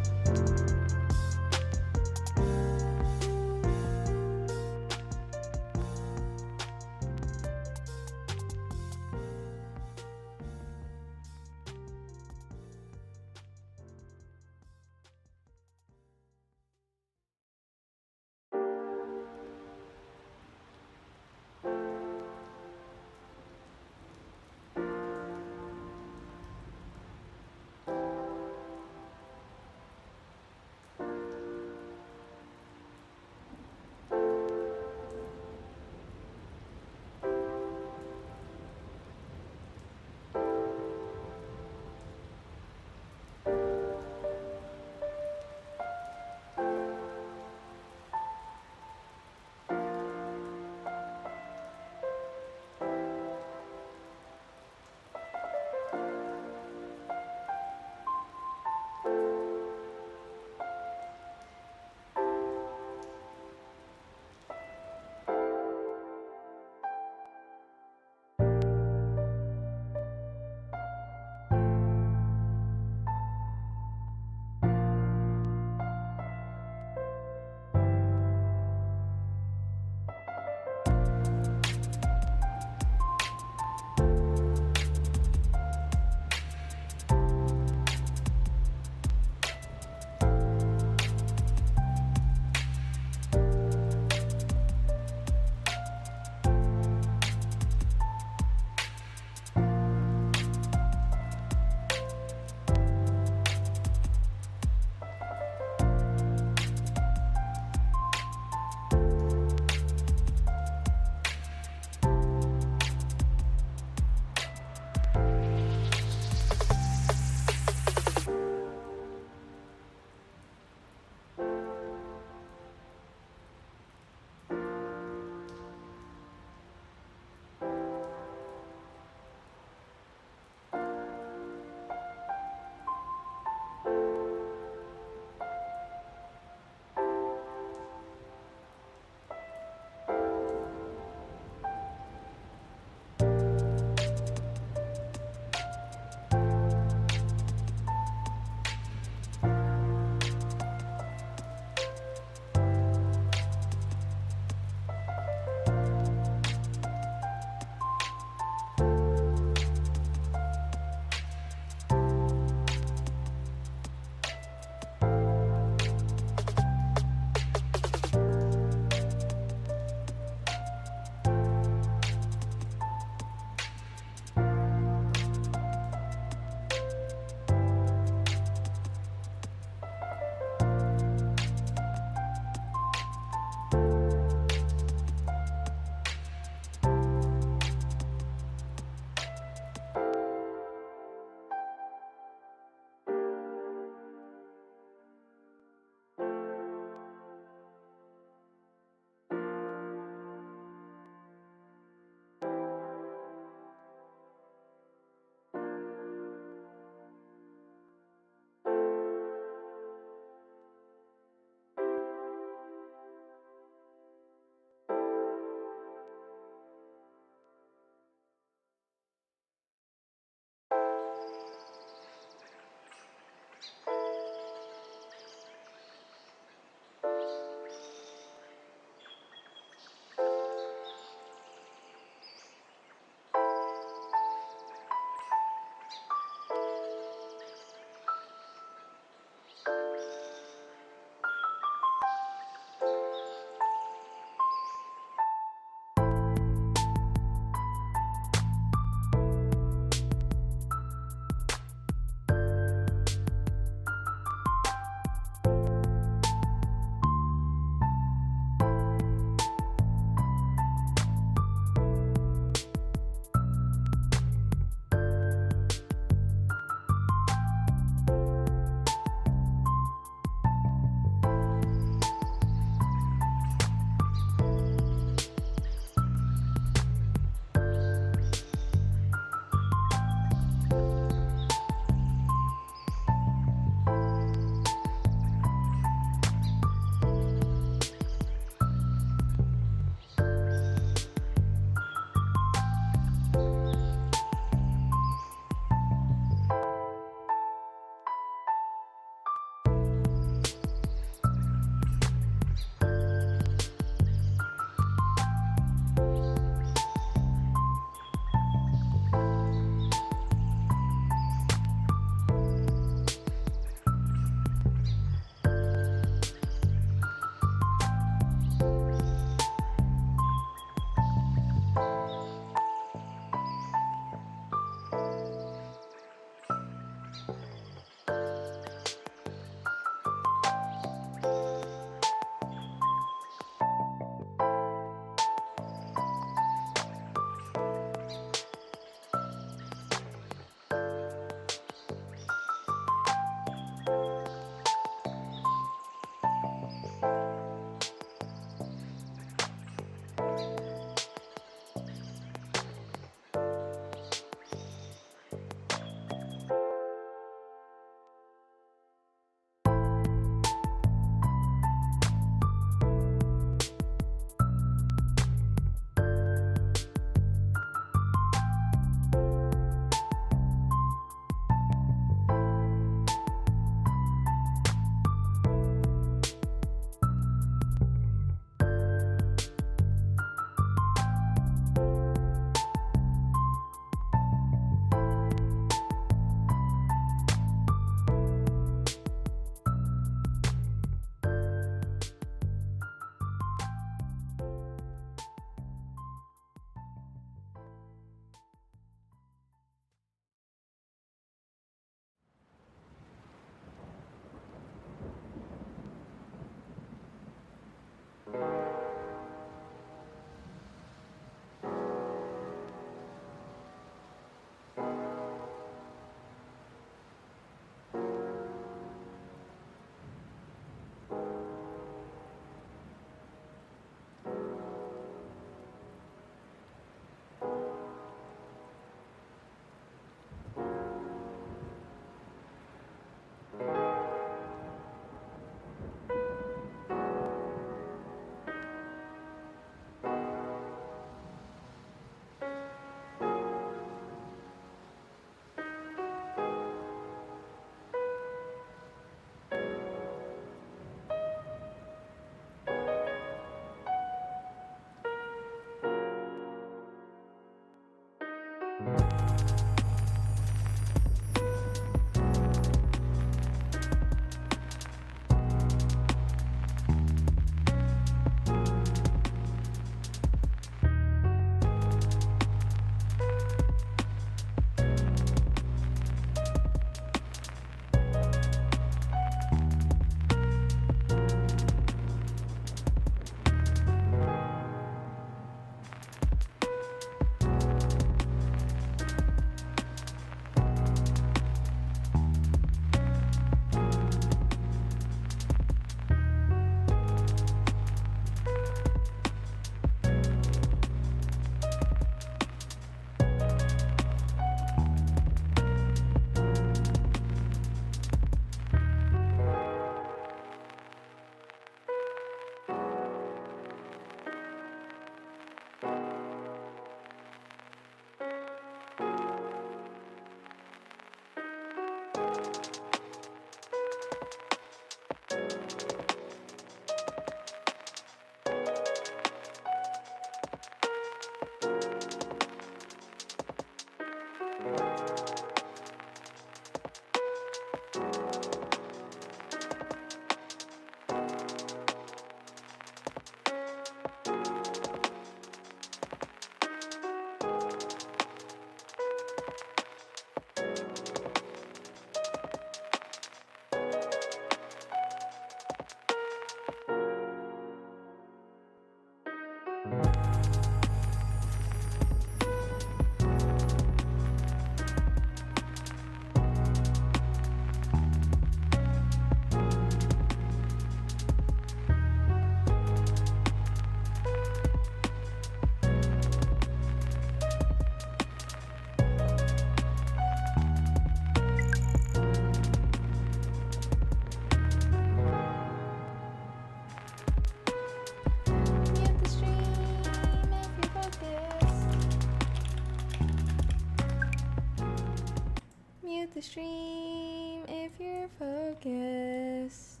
the stream if you're focused.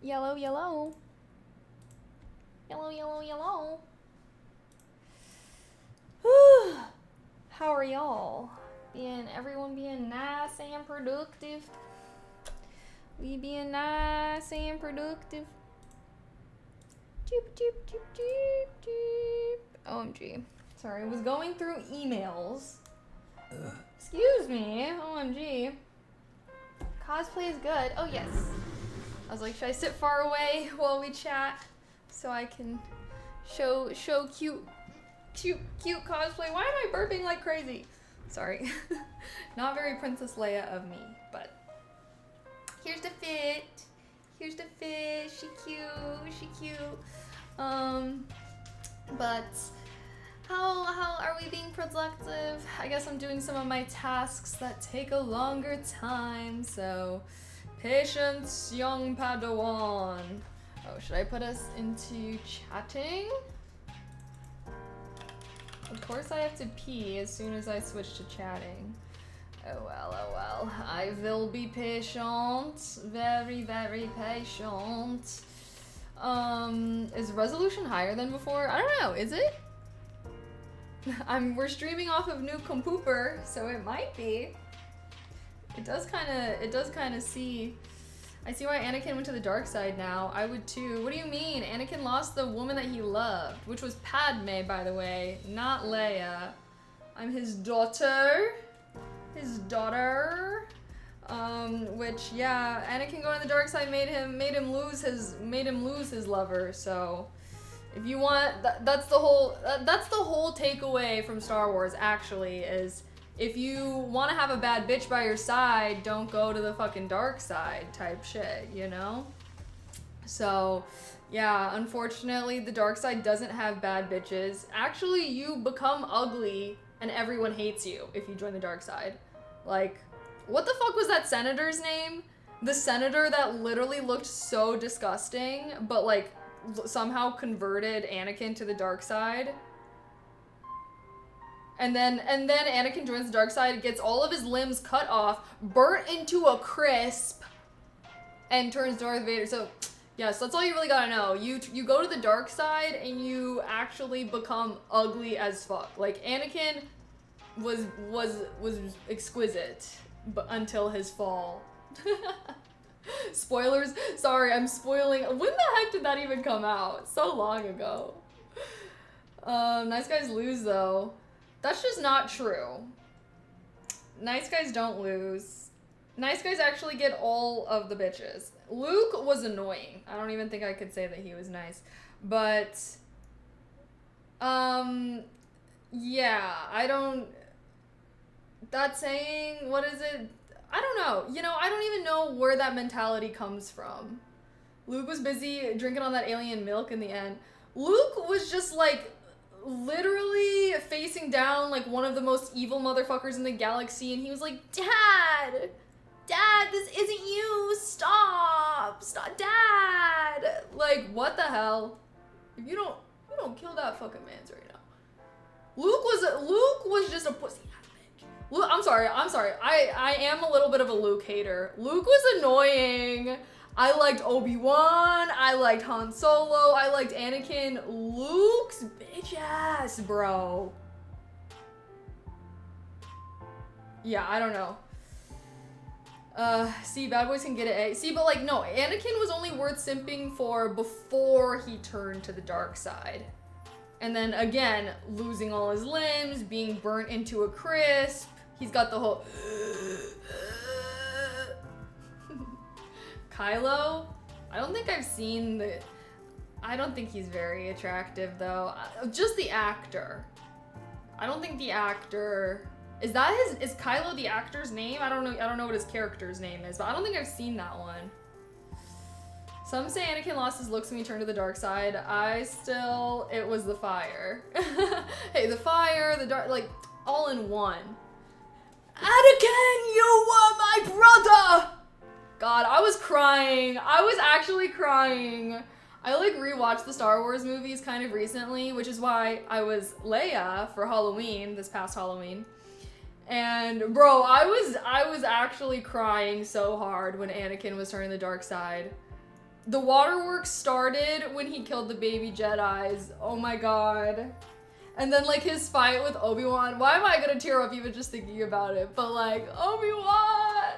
Yellow, yellow. Yellow, yellow, yellow. Whew. How are y'all? Everyone being nice and productive. We being nice and productive. Doop, doop, doop, doop, doop. OMG. Sorry, I was going through emails. Excuse me. OMG. Cosplay is good. Oh, yes. I was like, should I sit far away while we chat so I can show cute cosplay? Why am I burping like crazy? Sorry. Not very Princess Leia of me, but here's the fit. Here's the fit. She cute. But how are we being productive? I guess I'm doing some of my tasks that take a longer time, so patience, young Padawan. Oh, should I put us into chatting? Of course I have to pee as soon as I switch to chatting. Oh well. I will be patient. Very, very patient. Is resolution higher than before? I don't know, is it? We're streaming off of new Compooper, so it might be. It does kinda see. I see why Anakin went to the dark side now. I would too. What do you mean? Anakin lost the woman that he loved, which was Padme, by the way, not Leia. I'm his daughter. Which, yeah, Anakin going to the dark side made him lose his lover. So, if you want, that's the whole takeaway from Star Wars. Actually, is if you want to have a bad bitch by your side, don't go to the fucking dark side type shit, you know? So, yeah, unfortunately, the dark side doesn't have bad bitches. Actually, you become ugly and everyone hates you if you join the dark side. Like, what the fuck was that senator's name? The senator that literally looked so disgusting, but like somehow converted Anakin to the dark side. And then Anakin joins the dark side, gets all of his limbs cut off, burnt into a crisp, and turns Darth Vader. So, yes, that's all you really gotta know. You go to the dark side and you actually become ugly as fuck. Like Anakin was exquisite, but until his fall. Spoilers. Sorry, I'm spoiling. When the heck did that even come out? So long ago. Nice guys lose though. That's just not true. Nice guys don't lose. Nice guys actually get all of the bitches. Luke was annoying. I don't even think I could say that he was nice. But, yeah, that saying, what is it? I don't know. You know, I don't even know where that mentality comes from. Luke was busy drinking on that alien milk in the end. Luke was just like literally facing down like one of the most evil motherfuckers in the galaxy, and he was like, Dad, this isn't you. Stop, Dad. Like, what the hell? If you don't kill that fucking man's right now. Luke was just a pussy. Luke, I'm sorry. I am a little bit of a Luke hater. Luke was annoying. I liked Obi-Wan. I liked Han Solo. I liked Anakin. Luke's bitch ass, bro. Yeah, I don't know. See, bad boys can get it. See, but like, no, Anakin was only worth simping for before he turned to the dark side. And then again, losing all his limbs, being burnt into a crisp. He's got the whole Kylo. I don't think I've seen the. I don't think he's very attractive though. Just the actor. I don't think the actor. Is Kylo the actor's name? I don't know what his character's name is, but I don't think I've seen that one. Some say Anakin lost his looks when he turned to the dark side. It was the fire. Hey, the fire, the dark, like, all in one. Anakin, you were my brother! God, I was crying. I was actually crying. I, like, rewatched the Star Wars movies kind of recently, which is why I was Leia for Halloween, this past Halloween. And bro, I was actually crying so hard when Anakin was turning the dark side. The waterworks started when he killed the baby Jedis. Oh my god. And then like his fight with Obi-Wan. Why am I gonna tear up even just thinking about it? But like Obi-Wan.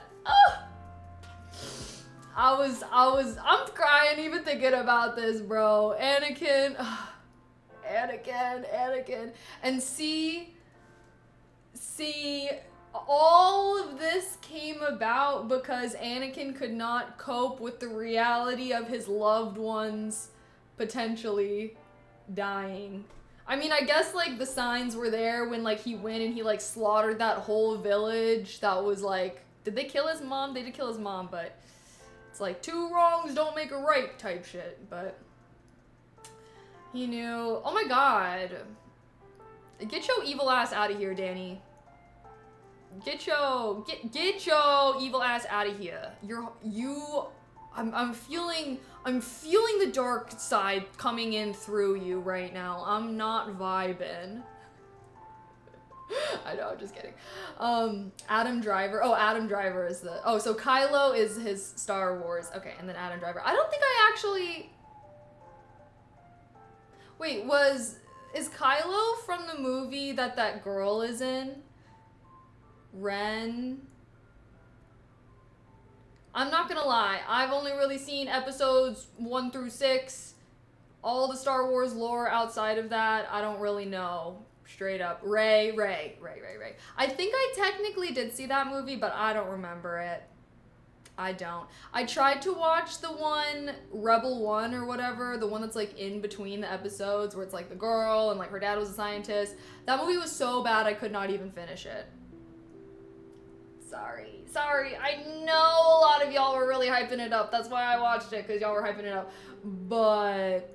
I'm crying even thinking about this, bro. Anakin. Anakin. And see, all of this came about because Anakin could not cope with the reality of his loved ones potentially dying. I mean, I guess like the signs were there when like he went and he like slaughtered that whole village. That was like, did they kill his mom? They did kill his mom, but it's like 2 wrongs don't make a right type shit. But he knew. Oh my god. Get your evil ass out of here, Danny. Get your evil ass out of here. I'm feeling the dark side coming in through you right now. I'm not vibing. I know, I'm just kidding. Adam Driver. Oh, Adam Driver is the... Oh, so Kylo is his Star Wars. Okay, and then Adam Driver. I don't think I actually... Wait, is Kylo from the movie that girl is in? Ren? I'm not gonna lie, I've only really seen episodes 1 through 6. All the Star Wars lore outside of that, I don't really know. Straight up. Ray. I think I technically did see that movie, but I don't remember it. I don't. I tried to watch the one, Rebel 1 or whatever, the one that's like in between the episodes where it's like the girl and like her dad was a scientist. That movie was so bad I could not even finish it. Sorry. I know a lot of y'all were really hyping it up. That's why I watched it, because y'all were hyping it up. But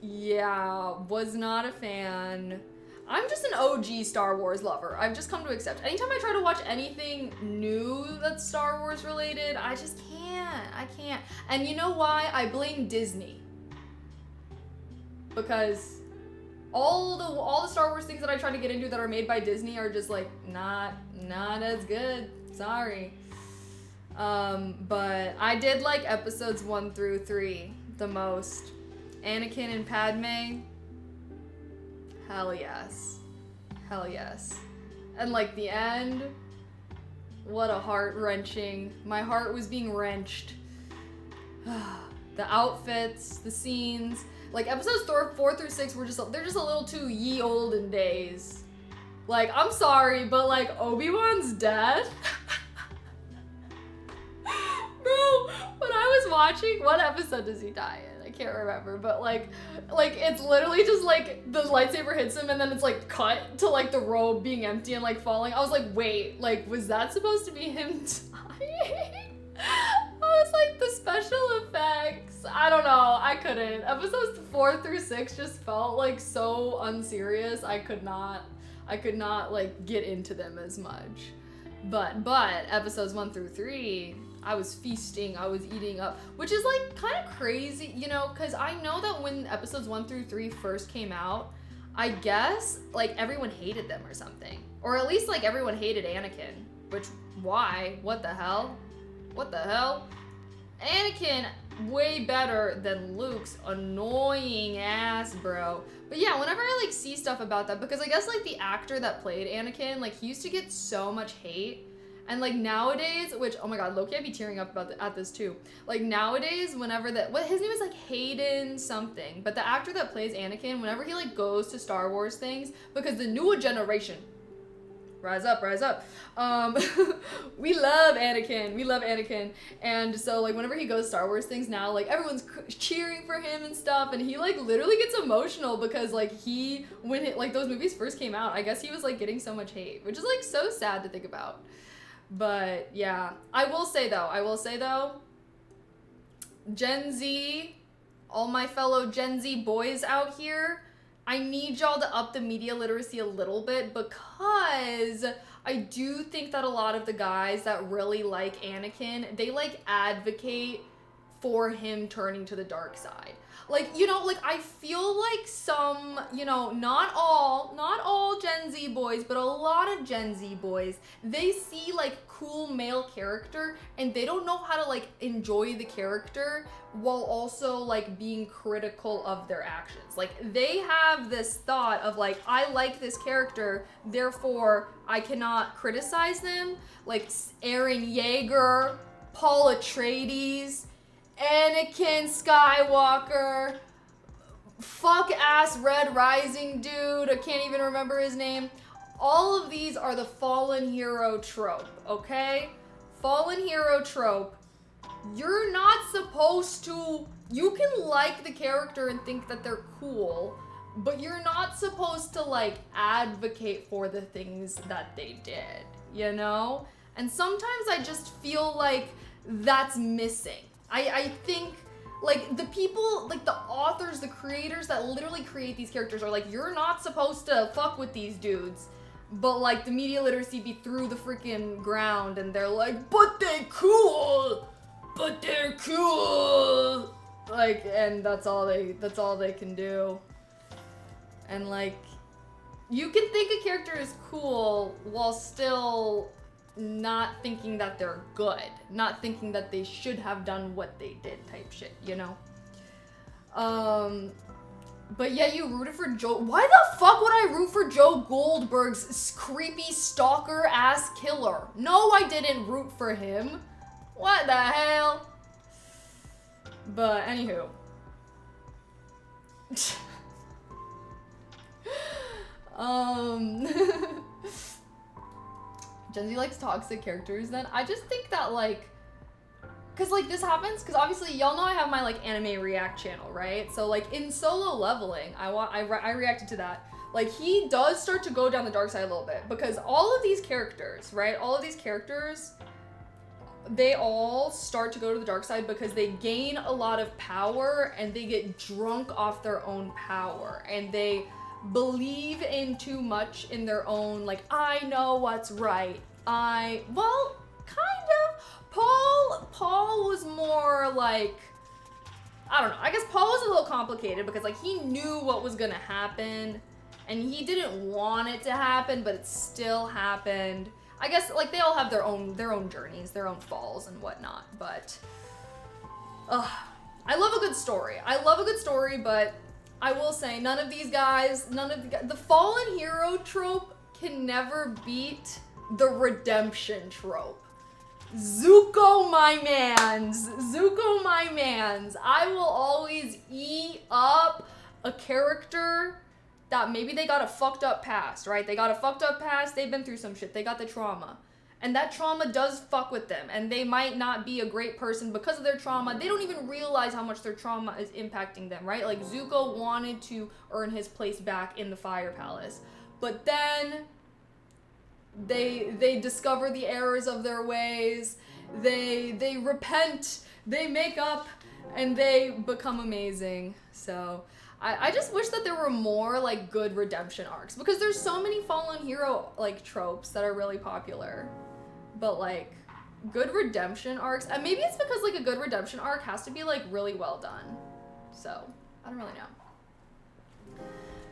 yeah, was not a fan. I'm just an OG Star Wars lover. I've just come to accept. Anytime I try to watch anything new that's Star Wars related, I just can't. I can't. And you know why? I blame Disney. Because all the Star Wars things that I try to get into that are made by Disney are just like not as good. Sorry. But I did like episodes 1 through 3 the most. Anakin and Padme. Hell yes. And like the end, what a heart-wrenching. My heart was being wrenched. The outfits, the scenes. Like episodes 4 through 6 were they're just a little too ye olden days. Like, I'm sorry, but like Obi-Wan's death. Bro, when I was watching, what episode does he die in? I can't remember, but like it's literally just like the lightsaber hits him and then it's like cut to like the robe being empty and like falling. I was like, wait, like was that supposed to be him dying? I was like, the special effects, I don't know, I couldn't. Episodes 4 through 6 just felt like so unserious. I could not like get into them as much. But episodes 1 through 3, I was feasting, I was eating up, which is like kind of crazy, you know, because I know that when episodes 1 through 3 first came out, I guess like everyone hated them or something, or at least like everyone hated Anakin, which why? What the hell? Anakin way better than Luke's annoying ass, bro. But yeah, whenever I like see stuff about that, because I guess like the actor that played Anakin, like he used to get so much hate. And like nowadays, which, oh my god, low-key I'd be tearing up at this too. Like nowadays, whenever his name is like Hayden something, but the actor that plays Anakin, whenever he like goes to Star Wars things, because the newer generation, rise up. We love Anakin. And so like whenever he goes to Star Wars things now, like everyone's cheering for him and stuff, and he like literally gets emotional because like like those movies first came out, I guess he was like getting so much hate, which is like so sad to think about. But yeah, I will say though, Gen Z, all my fellow Gen Z boys out here, I need y'all to up the media literacy a little bit, because I do think that a lot of the guys that really like Anakin, they like advocate for him turning to the dark side. Like, you know, like, I feel like some, you know, not all Gen Z boys, but a lot of Gen Z boys, they see, like, cool male character, and they don't know how to, like, enjoy the character while also, like, being critical of their actions. Like, they have this thought of, like, I like this character, therefore, I cannot criticize them. Like, Eren Yeager, Paul Atreides, Anakin Skywalker, fuck ass Red Rising dude, I can't even remember his name. All of these are the fallen hero trope, okay? Fallen hero trope. You're not supposed to, you can like the character and think that they're cool, but you're not supposed to like advocate for the things that they did, you know? And sometimes I just feel like that's missing. I think, like, the people, like, the authors, the creators that literally create these characters are like, you're not supposed to fuck with these dudes. But, like, the media literacy be through the freaking ground, and they're like, but they're cool! But they're cool! Like, and that's all they can do. And, like, you can think a character is cool while still not thinking that they're good, not thinking that they should have done what they did type shit, you know? But yeah, you rooted for Joe. Why the fuck would I root for Joe Goldberg's creepy stalker ass killer? No, I didn't root for him. What the hell? But anywho. Gen Z likes toxic characters then. I just think that, like, cause like this happens, cause obviously y'all know I have my like anime react channel, right? So like in Solo Leveling, I reacted to that. Like he does start to go down the dark side a little bit, because all of these characters, right? All of these characters, they all start to go to the dark side because they gain a lot of power and they get drunk off their own power, and they believe in too much in their own, like, I know what's right. Well, kind of. Paul was more like, I don't know. I guess Paul was a little complicated because, like, he knew what was gonna happen and he didn't want it to happen, but it still happened. I guess, like, they all have their own journeys, their own falls and whatnot, but I love a good story. I love a good story, but I will say, none of the fallen hero trope can never beat the redemption trope. Zuko my mans. I will always eat up a character that maybe they got a fucked up past, right? They got a fucked up past, they've been through some shit, they got the trauma. And that trauma does fuck with them, and they might not be a great person because of their trauma. They don't even realize how much their trauma is impacting them, right? Like, Zuko wanted to earn his place back in the Fire Palace, but then they discover the errors of their ways, they repent, they make up, and they become amazing. So I just wish that there were more, like, good redemption arcs, because there's so many fallen hero, like, tropes that are really popular. But, like, good redemption arcs, and maybe it's because, like, a good redemption arc has to be, like, really well done. So, I don't really know.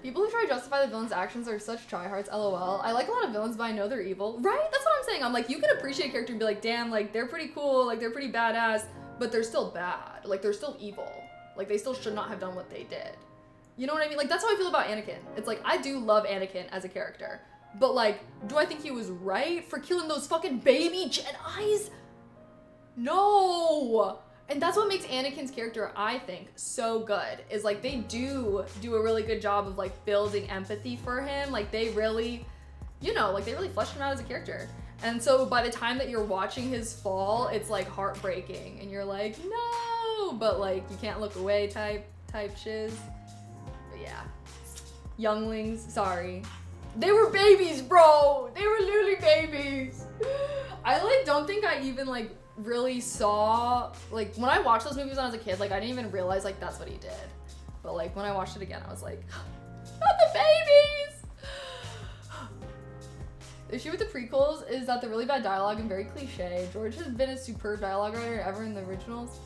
People who try to justify the villain's actions are such tryhards, lol. I like a lot of villains, but I know they're evil. Right? That's what I'm saying. I'm like, you can appreciate a character and be like, damn, like, they're pretty cool, like, they're pretty badass, but they're still bad. Like, they're still evil. Like, they still should not have done what they did. You know what I mean? Like, that's how I feel about Anakin. It's like, I do love Anakin as a character, but, like, do I think he was right for killing those fucking baby Jedis? No! And that's what makes Anakin's character, I think, so good, is, like, they do a really good job of, like, building empathy for him. Like, they really, you know, like, they really fleshed him out as a character. And so by the time that you're watching his fall, it's, like, heartbreaking, and you're like, no! But, like, you can't look away type shiz. But yeah. Younglings, sorry. They were babies, bro! They were literally babies! I, like, don't think I even, like, really saw, like, when I watched those movies when I was a kid, like, I didn't even realize, like, that's what he did. But, like, when I watched it again, I was like, not the babies! The issue with the prequels is that they're really bad dialogue and very cliche. George has been a superb dialogue writer ever in the originals.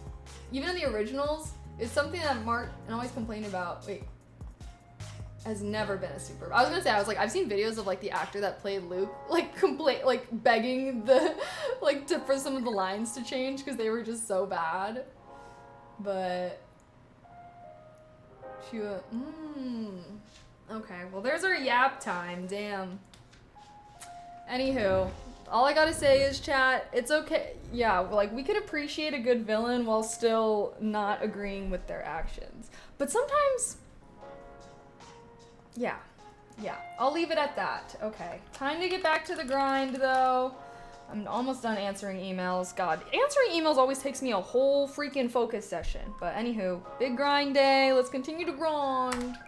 even in the originals, is something that Martin always complained about. Wait. Has never been a super. I was gonna say, I was like, I've seen videos of like the actor that played Luke, like like begging the, like for some of the lines to change because they were just so bad. But she went, okay, well there's our yap time, damn. Anywho, all I gotta say is, chat, it's okay. Yeah, like we could appreciate a good villain while still not agreeing with their actions. But sometimes, yeah, I'll leave it at that. Okay, time to get back to the grind though. I'm almost done answering emails. God, answering emails always takes me a whole freaking focus session. But anywho, big grind day. Let's continue to grind.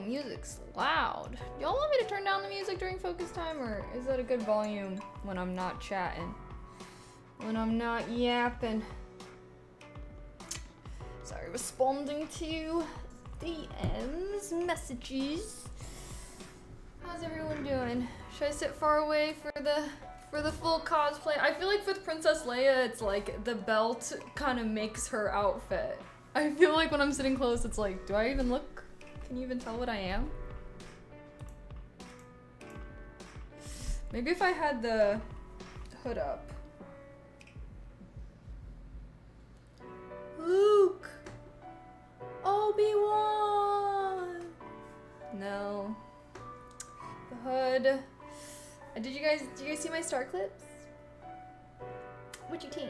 Music's loud. Y'all want me to turn down the music during focus time, or is that a good volume when I'm not chatting? When I'm not yapping? Sorry, responding to DMs, messages. How's everyone doing? Should I sit far away for the full cosplay? I feel like with Princess Leia, it's like the belt kind of makes her outfit. I feel like when I'm sitting close, it's like, do I even look? Can you even tell what I am? Maybe if I had the hood up. Luke! Obi-Wan! No. The hood. Did you guys see my star clips? What you think?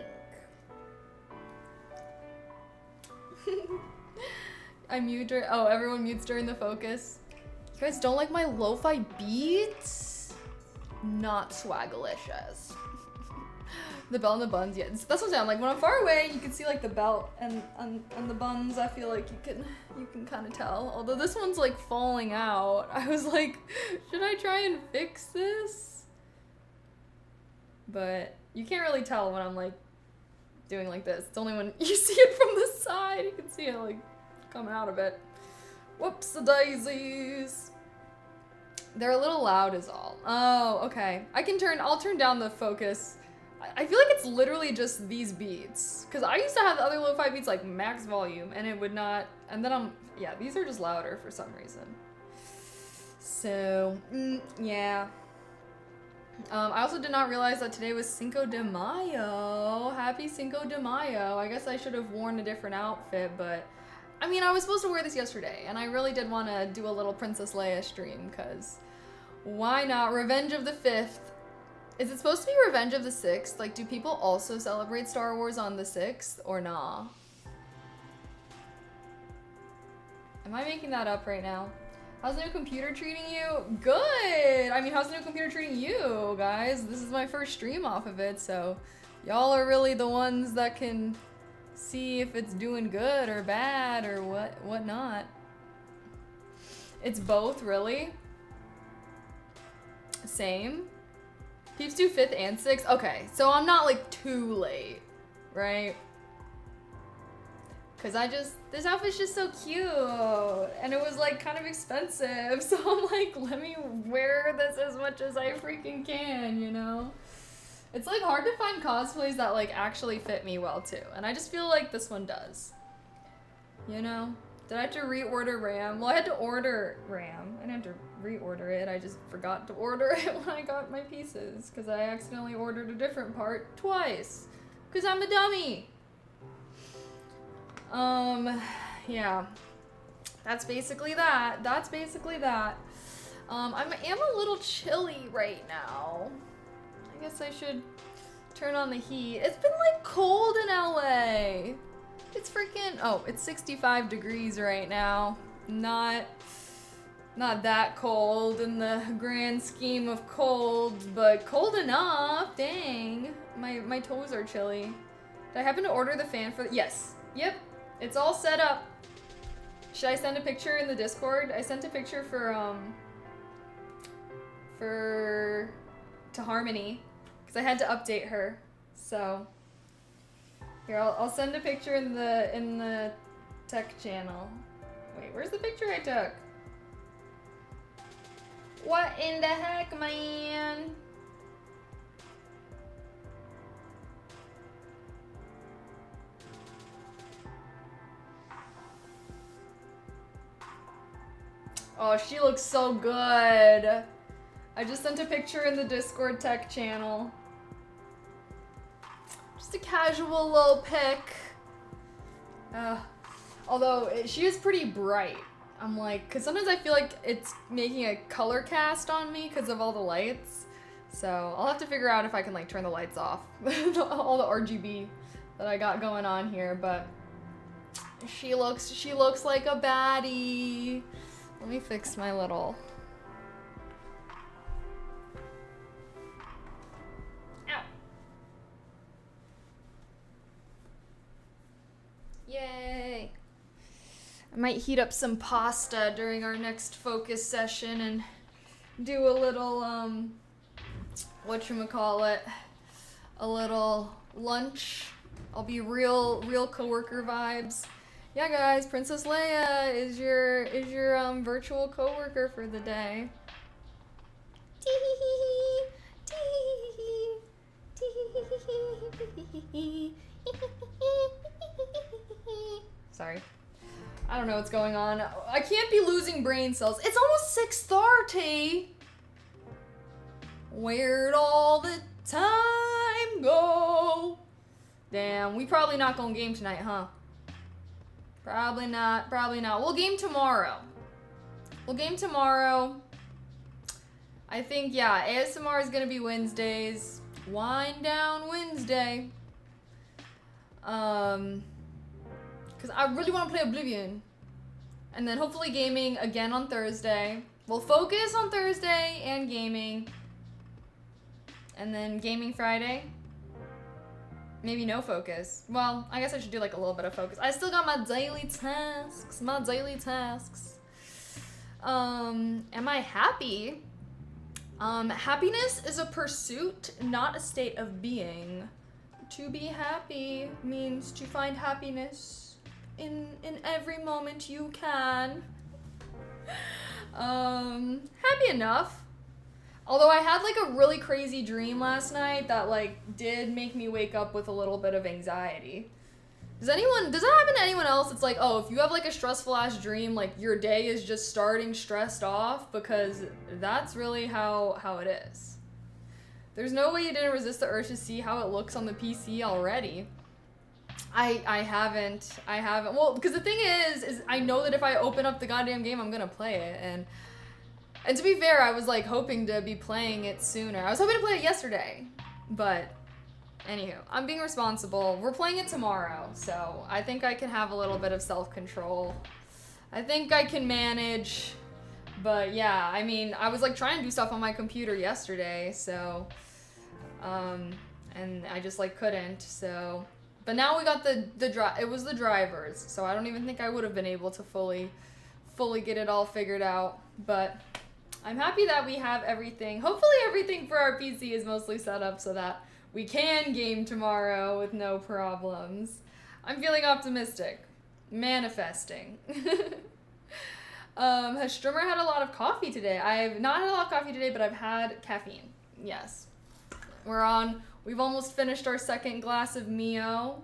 I mute during, oh, everyone mutes during the focus. You guys don't like my lo-fi beats? Not swagalicious. The belt and the buns, yeah. That's what I'm saying. Like when I'm far away, you can see like the belt and the buns. I feel like you can kind of tell. Although this one's like falling out. I was like, should I try and fix this? But you can't really tell when I'm like doing like this. It's only when you see it from the side, you can see it like coming out of it. Whoops-a-daisies. They're a little loud is all. Oh, okay. I'll turn down the focus. I feel like it's literally just these beats. Cause I used to have the other lo-fi beats like max volume and it would not, and then yeah, these are just louder for some reason. So, yeah. I also did not realize that today was Cinco de Mayo. Happy Cinco de Mayo. I guess I should have worn a different outfit, but I mean, I was supposed to wear this yesterday, and I really did want to do a little Princess Leia stream, because why not? Revenge of the 5th. Is it supposed to be Revenge of the 6th? Like, do people also celebrate Star Wars on the 6th, or nah? Am I making that up right now? How's the new computer treating you? Good! I mean, how's the new computer treating you, guys? This is my first stream off of it, so y'all are really the ones that can see if it's doing good or bad or what not. It's both, really? Same? Peeps do 5th and 6th? Okay, so I'm not like too late, right? Cause this outfit's just so cute, and it was like kind of expensive, so I'm like, let me wear this as much as I freaking can, you know? It's like hard to find cosplays that like actually fit me well too, and I just feel like this one does. You know? Did I have to reorder RAM? Well, I had to order RAM. I didn't have to reorder it, I just forgot to order it when I got my pieces, because I accidentally ordered a different part twice, because I'm a dummy. Yeah. That's basically that. I am a little chilly right now. I guess I should turn on the heat. It's been like cold in LA. It's freaking, oh, it's 65 degrees right now. Not that cold in the grand scheme of cold, but cold enough. Dang. My toes are chilly. Did I happen to order the fan for yes. Yep. It's all set up. Should I send a picture in the Discord? I sent a picture to Harmony, because I had to update her. So here, I'll send a picture in the tech channel. Wait, where's the picture I took? What in the heck, man? Oh, she looks so good. I just sent a picture in the Discord tech channel. Just a casual little pic. Although she is pretty bright. I'm like, because sometimes I feel like it's making a color cast on me because of all the lights. So I'll have to figure out if I can like turn the lights off. All the RGB that I got going on here, but she looks like a baddie. Let me fix my little... Ow! Yay! I might heat up some pasta during our next focus session and do a little, whatchamacallit, a little lunch. I'll be real coworker vibes. Yeah, guys, Princess Leia is your virtual coworker for the day. Sorry. I don't know what's going on. I can't be losing brain cells. It's almost 6:30. Where'd all the time go? Damn, we probably not gonna game tonight, huh? Probably not. We'll game tomorrow. I think, yeah, ASMR is gonna be Wednesdays. Wind down Wednesday. Because I really want to play Oblivion. And then hopefully gaming again on Thursday. We'll focus on Thursday and gaming. And then gaming Friday. Maybe no focus. Well, I guess I should do like a little bit of focus. I still got my daily tasks. Am I happy? Happiness is a pursuit, not a state of being. To be happy means to find happiness in every moment you can. Happy enough. Although I had like a really crazy dream last night that like did make me wake up with a little bit of anxiety. Does that happen to anyone else? It's like, oh, if you have like a stressful ass dream, like your day is just starting stressed off, because that's really how it is. There's no way you didn't resist the urge to see how it looks on the PC already. I haven't. Well, because the thing is I know that if I open up the goddamn game, I'm gonna play it. And to be fair, I was like hoping to be playing it sooner. I was hoping to play it yesterday. But, anywho, I'm being responsible. We're playing it tomorrow, so I think I can have a little bit of self-control. I think I can manage. But yeah, I mean, I was like trying to do stuff on my computer yesterday, so, and I just like couldn't, so, but now we got it was the drivers, so I don't even think I would have been able to fully get it all figured out, but I'm happy that we have everything. Hopefully everything for our PC is mostly set up so that we can game tomorrow with no problems. I'm feeling optimistic. Manifesting. Has Strimmer had a lot of coffee today? I've not had a lot of coffee today, but I've had caffeine. Yes. We've almost finished our second glass of Mio.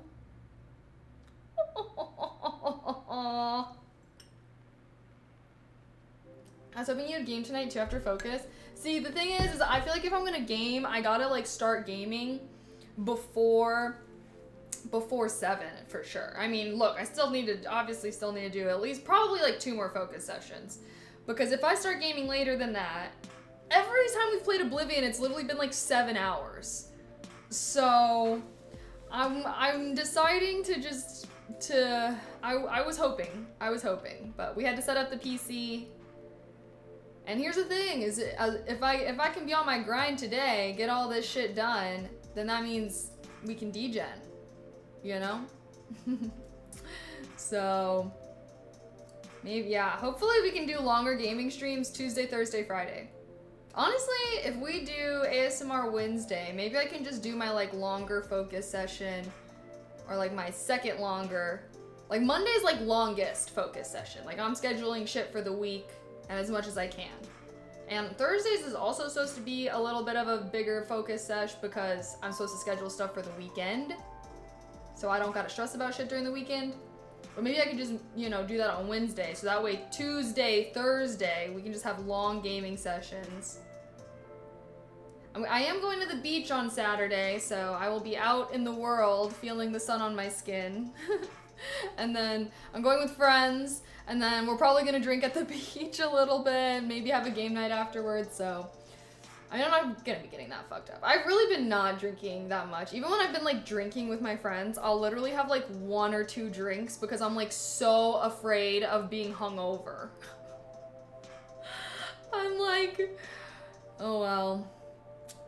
I was hoping you'd game tonight too after Focus. See, the thing is I feel like if I'm gonna game, I gotta like start gaming before 7 for sure. I mean, look, I obviously still need to do at least probably like 2 more Focus sessions. Because if I start gaming later than that, every time we've played Oblivion, it's literally been like 7 hours. So, I'm deciding I was hoping, but we had to set up the PC. And here's the thing, is if I can be on my grind today, get all this shit done, then that means we can degen. You know? So, maybe, yeah. Hopefully we can do longer gaming streams Tuesday, Thursday, Friday. Honestly, if we do ASMR Wednesday, maybe I can just do my, like, longer Focus session. Or, like, my second longer. Like, Monday's, like, longest Focus session. Like, I'm scheduling shit for the week and as much as I can. And Thursdays is also supposed to be a little bit of a bigger Focus sesh because I'm supposed to schedule stuff for the weekend. So I don't gotta stress about shit during the weekend. But maybe I can just, you know, do that on Wednesday. So that way Tuesday, Thursday, we can just have long gaming sessions. I am going to the beach on Saturday, so I will be out in the world feeling the sun on my skin. And then I'm going with friends, and then we're probably gonna drink at the beach a little bit, maybe have a game night afterwards, so. I mean, I'm not gonna be getting that fucked up. I've really been not drinking that much. Even when I've been, like, drinking with my friends, I'll literally have, like, 1 or 2 drinks because I'm, like, so afraid of being hungover. I'm like, oh well.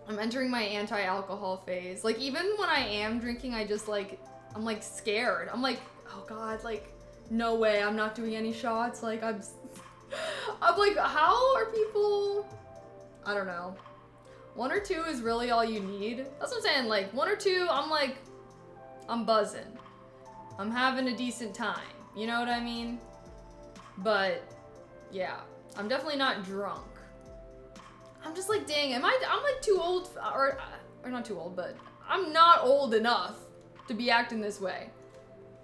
I'm entering my anti-alcohol phase. Like, even when I am drinking, I just, like, I'm, like, scared. I'm like, oh god, like, no way, I'm not doing any shots. Like, I'm like, how are people... I don't know. 1 or 2 is really all you need. That's what I'm saying, like, 1 or 2, I'm like, I'm buzzing. I'm having a decent time. You know what I mean? But, yeah. I'm definitely not drunk. I'm just like, dang, I'm like too old, or not too old, but I'm not old enough to be acting this way.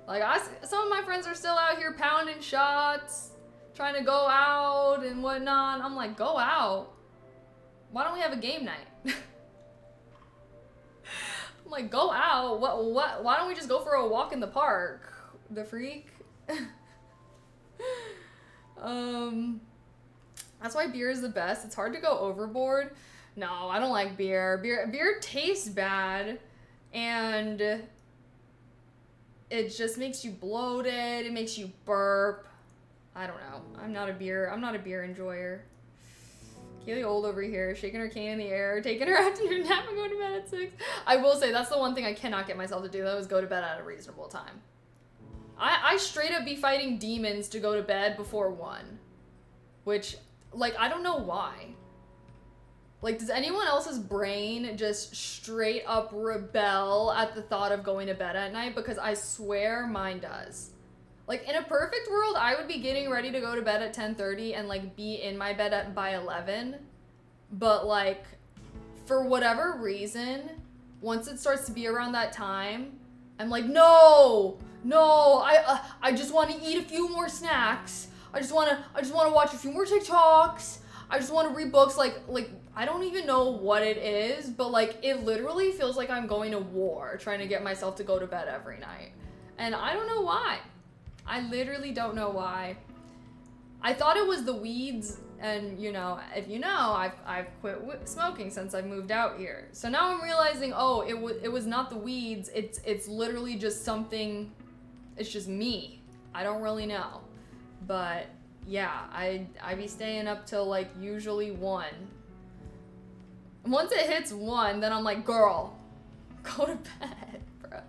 Like, some of my friends are still out here pounding shots, trying to go out and whatnot. I'm like, go out? Why don't we have a game night? I'm like, go out? What? Why don't we just go for a walk in the park? The freak? That's why beer is the best. It's hard to go overboard. No, I don't like beer. Beer tastes bad, and it just makes you bloated. It makes you burp. I don't know. I'm not a beer enjoyer. Keely old over here, shaking her cane in the air, taking her afternoon nap and going to bed at 6. I will say, that's the one thing I cannot get myself to do, though, is go to bed at a reasonable time. I straight up be fighting demons to go to bed before 1. Which, like, I don't know why. Like, does anyone else's brain just straight up rebel at the thought of going to bed at night? Because I swear mine does. Like, in a perfect world, I would be getting ready to go to bed at 10:30 and, like, be in my bed by 11. But, like, for whatever reason, once it starts to be around that time, I'm like, no, I just want to eat a few more snacks. I just want to watch a few more TikToks. I just want to read books. Like, I don't even know what it is, but like it literally feels like I'm going to war trying to get myself to go to bed every night. And I don't know why. I literally don't know why. I thought it was the weeds, and you know, if you know, I've quit smoking since I moved out here. So now I'm realizing, oh, it was not the weeds. It's literally just something. It's just me. I don't really know, but yeah, I be staying up till like usually 1. Once it hits 1, then I'm like, girl, go to bed, bro.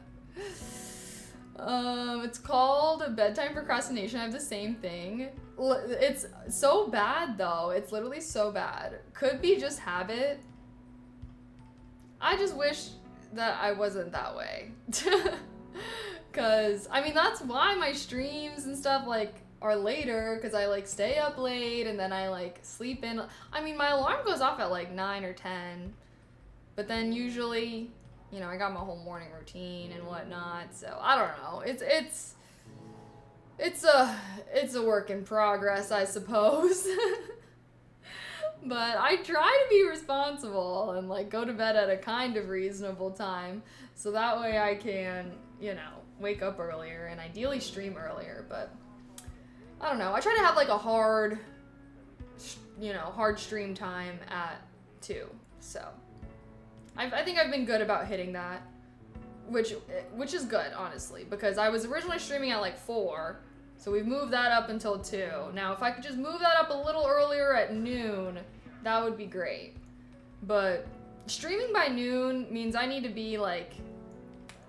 It's called bedtime procrastination. I have the same thing. It's so bad though. It's literally so bad. Could be just habit. I just wish that I wasn't that way. Cause I mean that's why my streams and stuff like are later, because I like stay up late and then I like sleep in. I mean my alarm goes off at like 9 or 10, but then usually, you know, I got my whole morning routine and whatnot, so I don't know. It's a work in progress, I suppose. But I try to be responsible and like go to bed at a kind of reasonable time, so that way I can, you know, wake up earlier and ideally stream earlier. But I don't know. I try to have like a hard stream time at 2. So I think I've been good about hitting that, which is good, honestly, because I was originally streaming at like 4, so we've moved that up until 2. Now, if I could just move that up a little earlier at noon, that would be great. But streaming by noon means I need to be like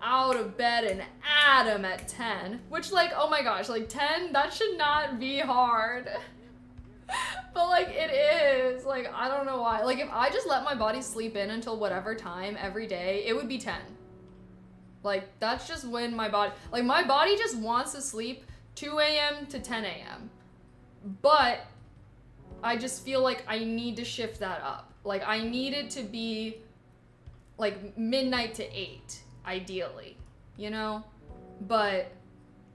out of bed and at 'em at 10, which like, oh my gosh, like 10, that should not be hard. But like it is, like I don't know why. Like if I just let my body sleep in until whatever time every day, it would be 10. Like that's just when my body just wants to sleep 2 a.m. to 10 a.m. But I just feel like I need to shift that up. Like I need it to be like midnight to 8, ideally, you know? But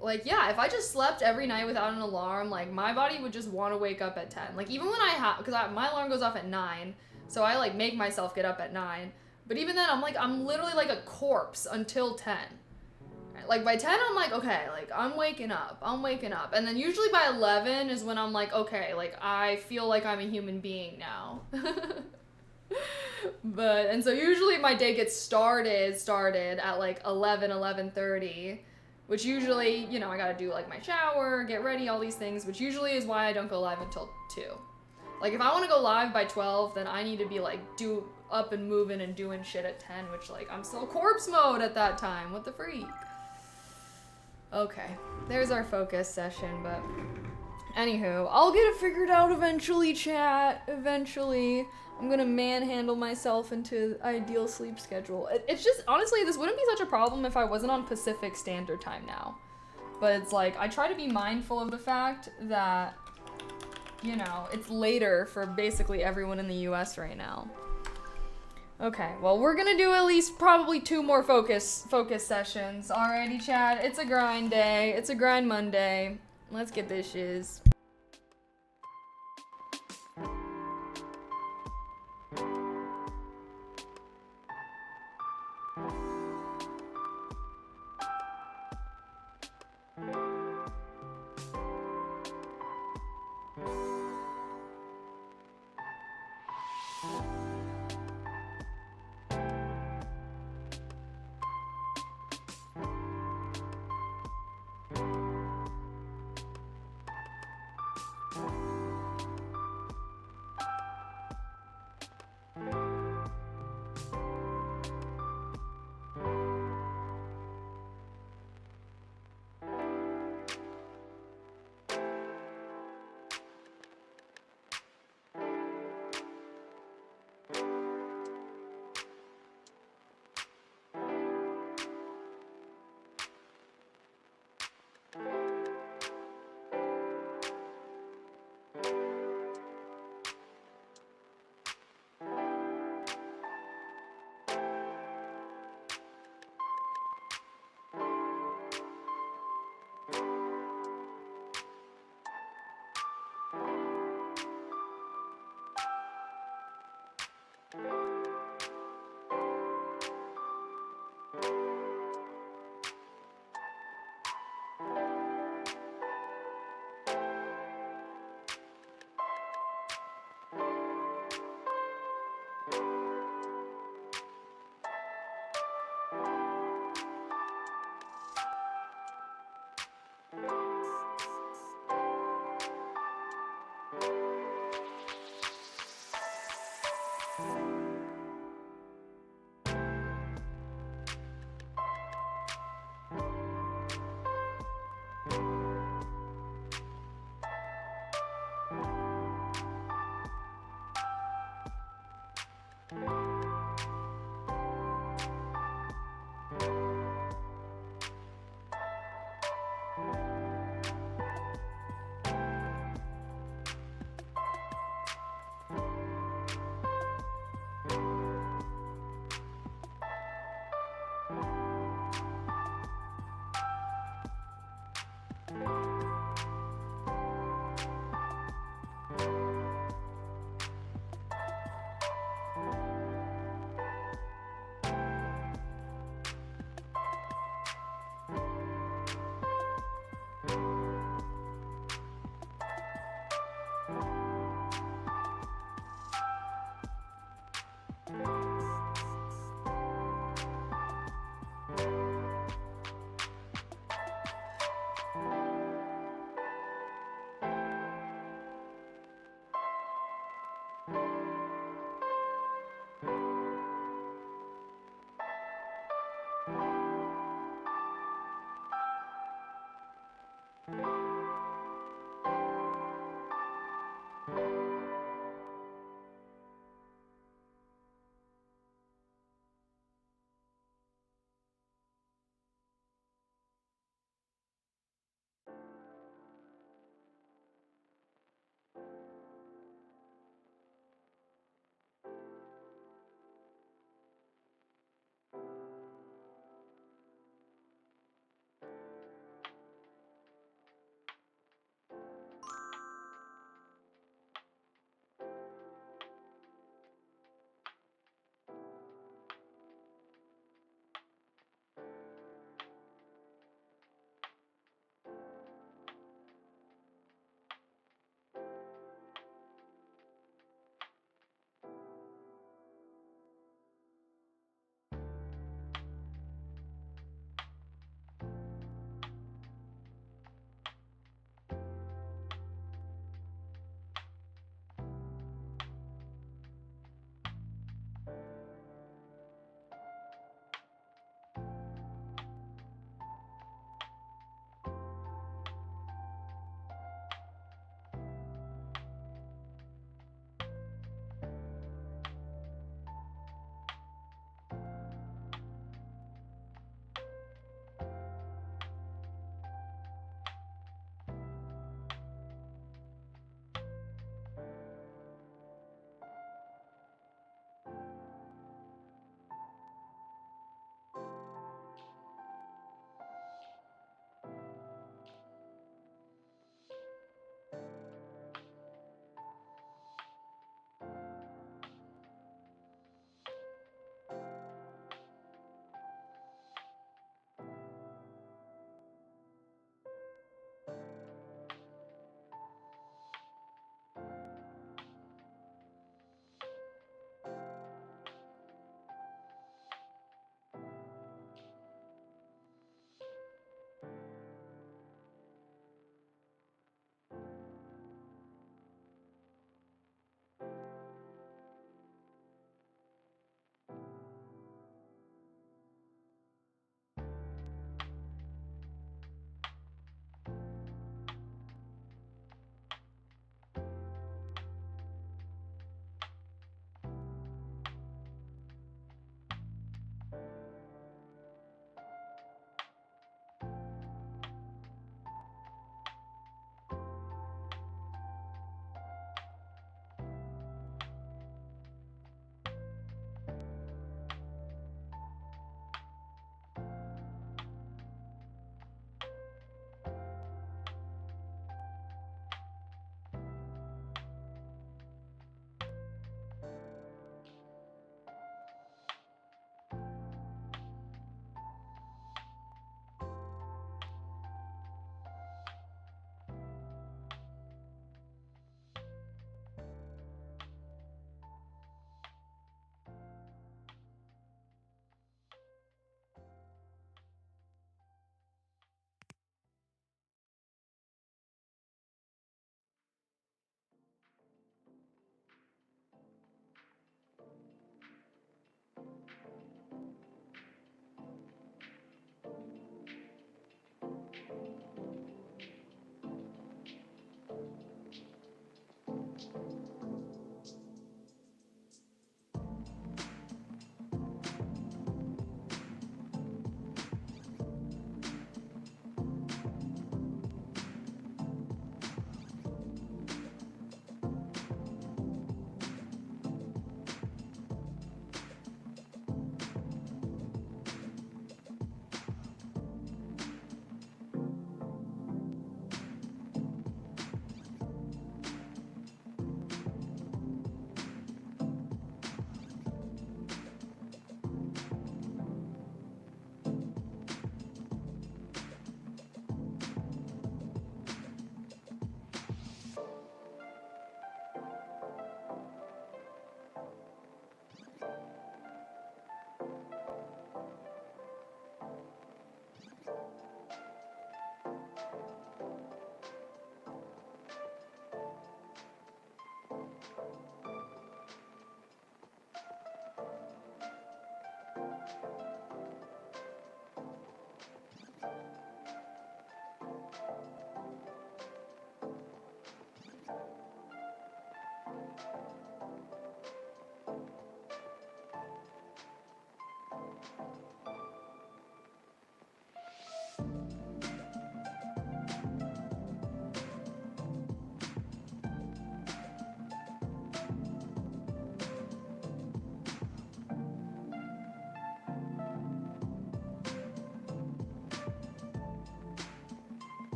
like, yeah, if I just slept every night without an alarm, like my body would just want to wake up at 10. Like even when because my alarm goes off at 9, so I like make myself get up at 9. But even then, I'm literally like a corpse until 10. Like by 10, I'm like, okay, like I'm waking up. And then usually by 11 is when I'm like, okay, like I feel like I'm a human being now. And so usually my day gets started at like 11:30, which usually, you know, I gotta do like my shower, get ready, all these things, which usually is why I don't go live until 2. Like if I want to go live by 12, then I need to be like up and moving and doing shit at 10, which like I'm still corpse mode at that time. What the freak? Okay, there's our focus session, but anywho, I'll get it figured out eventually, chat. Eventually. I'm gonna manhandle myself into ideal sleep schedule. It's just, honestly, this wouldn't be such a problem if I wasn't on Pacific Standard Time now. But it's like, I try to be mindful of the fact that, you know, it's later for basically everyone in the US right now. Okay, well, we're gonna do at least probably 2 more focus sessions. Alrighty, chat, it's a grind day. It's a grind Monday. Let's get this shiz.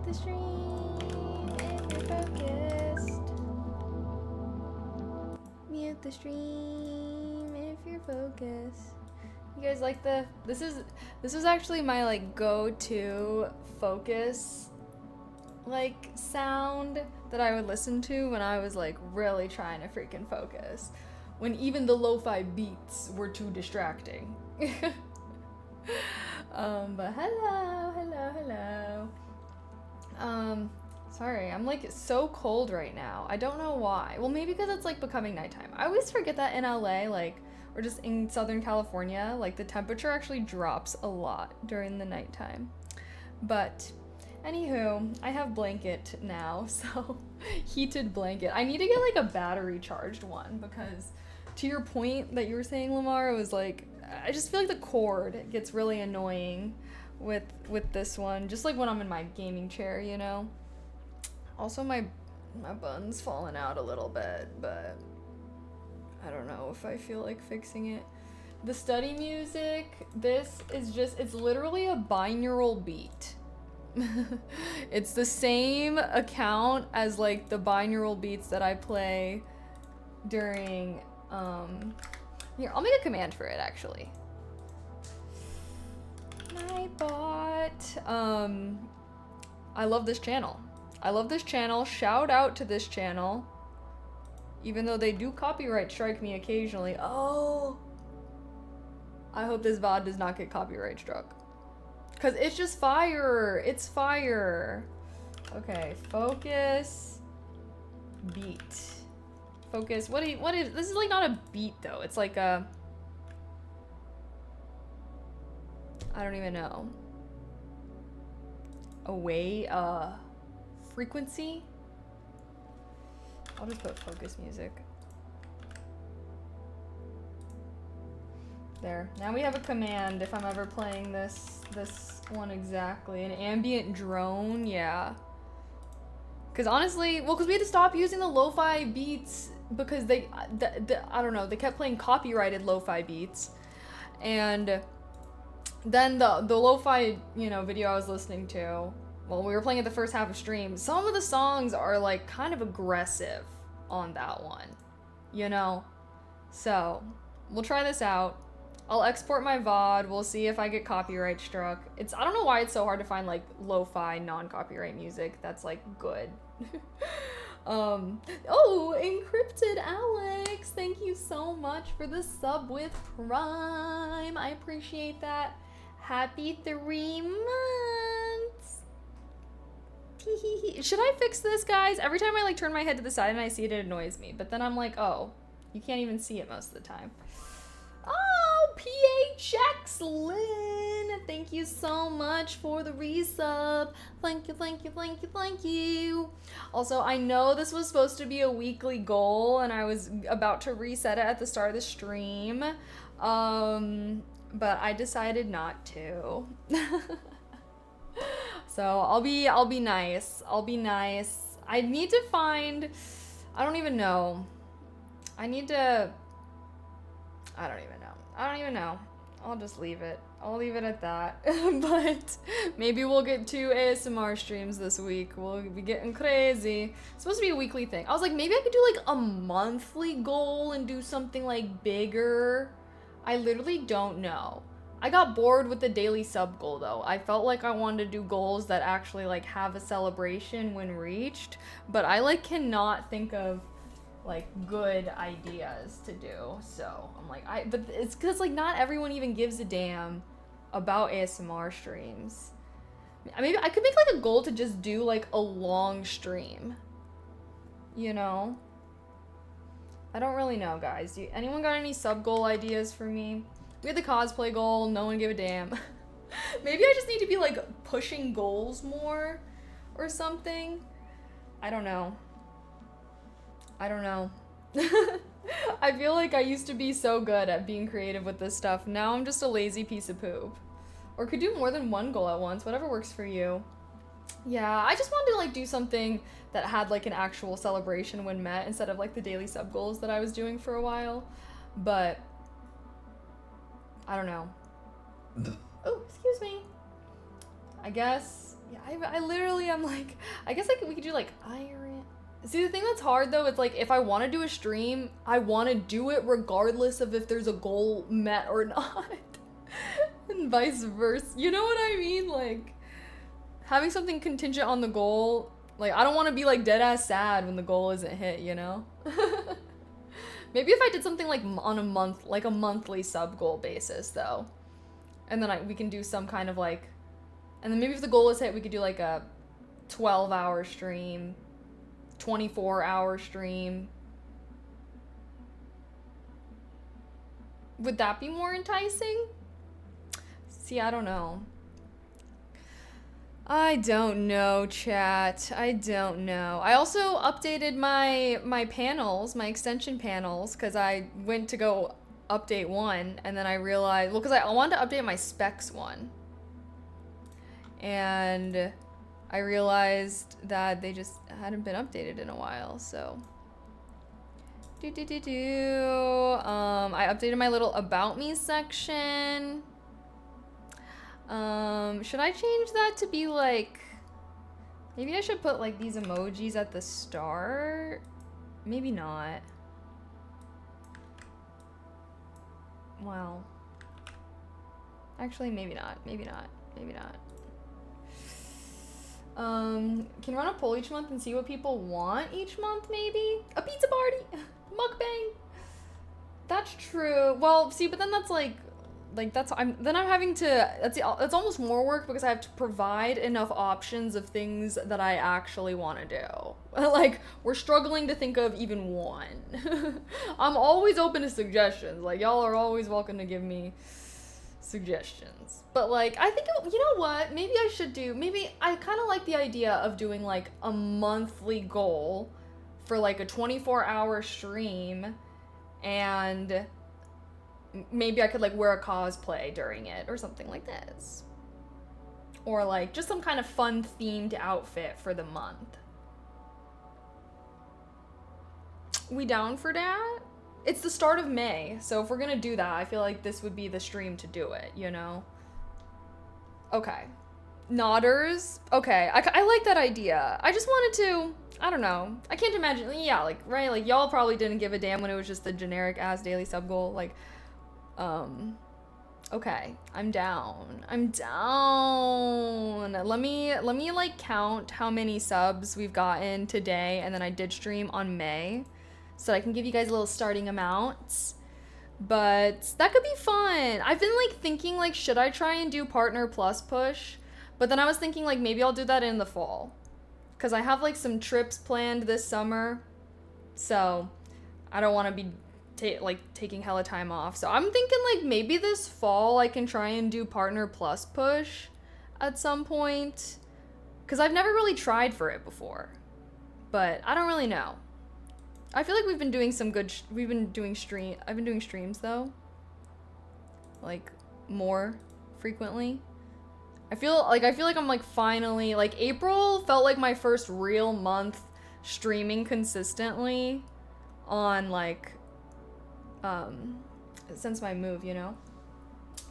the stream if you're focused. Mute the stream if you're focused. You guys like the this was actually my like go-to focus like sound that I would listen to when I was like really trying to freaking focus. When even the lo-fi beats were too distracting. But hello. Sorry, I'm like so cold right now. I don't know why. Well, maybe because it's like becoming nighttime. I always forget that in LA, like, or just in Southern California, like the temperature actually drops a lot during the nighttime. But anywho, I have blanket now, so heated blanket. I need to get like a battery charged one because to your point that you were saying, Lamar, it was like, I just feel like the cord gets really annoying with this one, just like when I'm in my gaming chair, you know. Also, my bun's falling out a little bit, but I don't know if I feel like fixing it. The study music, this is just, it's literally a binaural beat. It's the same account as like the binaural beats that I play during, here, I'll make a command for it actually. My bot, I love this channel. I love this channel. Shout out to this channel. Even though they do copyright strike me occasionally. Oh. I hope this VOD does not get copyright struck. Because it's just fire. It's fire. Okay, focus. Beat. Focus. What is this is like not a beat though. It's like a, I don't even know. Frequency? I'll just put focus music. There. Now we have a command if I'm ever playing this one exactly. An ambient drone, yeah. Because honestly, well, because we had to stop using the lo-fi beats because they, I don't know, they kept playing copyrighted lo-fi beats. And then the lo-fi, you know, video I was listening to, well, we were playing at the first half of stream, some of the songs are like kind of aggressive on that one, you know? So, we'll try this out. I'll export my VOD, we'll see if I get copyright struck. I don't know why it's so hard to find like lo-fi non-copyright music that's like good. Oh, Encrypted Alex, thank you so much for the sub with Prime. I appreciate that. Happy 3 months. Should I fix this, guys? Every time I like turn my head to the side and I see it, it annoys me. But then I'm like, oh, you can't even see it most of the time. Oh, PHX Lynn, thank you so much for the resub. Thank you. Also, I know this was supposed to be a weekly goal and I was about to reset it at the start of the stream. But I decided not to. So I'll be nice. I need to find, I don't even know. I don't even know. I'll just leave it. I'll leave it at that. But maybe we'll get 2 ASMR streams this week. We'll be getting crazy. It's supposed to be a weekly thing. I was like, maybe I could do like a monthly goal and do something like bigger. I literally don't know. I got bored with the daily sub goal though. I felt like I wanted to do goals that actually like have a celebration when reached, but I like cannot think of like good ideas to do. So I'm like, but it's because like not everyone even gives a damn about ASMR streams. Maybe I could make like a goal to just do like a long stream, you know? I don't really know, guys. Anyone got any sub goal ideas for me? We had the cosplay goal, no one gave a damn. Maybe I just need to be like pushing goals more or something. I don't know. I feel like I used to be so good at being creative with this stuff. Now I'm just a lazy piece of poop. Or could do more than one goal at once, whatever works for you. Yeah, I just wanted to like do something that had like an actual celebration when met instead of like the daily sub goals that I was doing for a while. But I don't know. Oh, excuse me. I guess, Yeah, I literally, I'm like, I guess like we could do like iron. See, the thing that's hard though, it's like if I want to do a stream, I want to do it regardless of if there's a goal met or not. And vice versa. You know what I mean? Like, having something contingent on the goal, like, I don't want to be like dead ass sad when the goal isn't hit, you know? Maybe if I did something like on a month, like a monthly sub goal basis though. And then we can do some kind of like, and then maybe if the goal is hit, we could do like a 12-hour stream, 24-hour stream. Would that be more enticing? See, I don't know. I don't know, chat. I don't know. I also updated my panels, my extension panels, because I went to go update one, and then I realized, well, because I wanted to update my specs one. And I realized that they just hadn't been updated in a while, so. I updated my little about me section. Should I change that to be like, maybe I should put like these emojis at the start? Maybe not. Well, actually, maybe not. Maybe not. Maybe not. Can run a poll each month and see what people want each month, maybe? A pizza party! Mukbang! That's true. Well, see, but then that's like that's, I'm having to, that's almost more work because I have to provide enough options of things that I actually want to do. Like, we're struggling to think of even one. I'm always open to suggestions. Like, y'all are always welcome to give me suggestions. But like, I think, you know what? Maybe I kind of like the idea of doing like a monthly goal for like a 24-hour stream, and maybe I could like wear a cosplay during it or something like this. Or like just some kind of fun themed outfit for the month. We down for that? It's the start of May, so if we're gonna do that, I feel like this would be the stream to do it, you know? Okay. Nodders. Okay, I like that idea. I just wanted to, I don't know. I can't imagine, yeah, like, right? Like, y'all probably didn't give a damn when it was just the generic ass daily sub goal. Like, okay, I'm down. I'm down. Let me like count how many subs we've gotten today, and then I did stream on May, so I can give you guys a little starting amounts. But that could be fun. I've been like thinking like, should I try and do partner plus push? But then I was thinking like maybe I'll do that in the fall, because I have like some trips planned this summer, so I don't want to be taking hella time off. So I'm thinking like maybe this fall I can try and do partner plus push at some point, because I've never really tried for it before, but I don't really know. I feel like we've been doing some good I've been doing streams though, like more frequently. I feel like I'm like finally, like April felt like my first real month streaming consistently on like since my move, you know?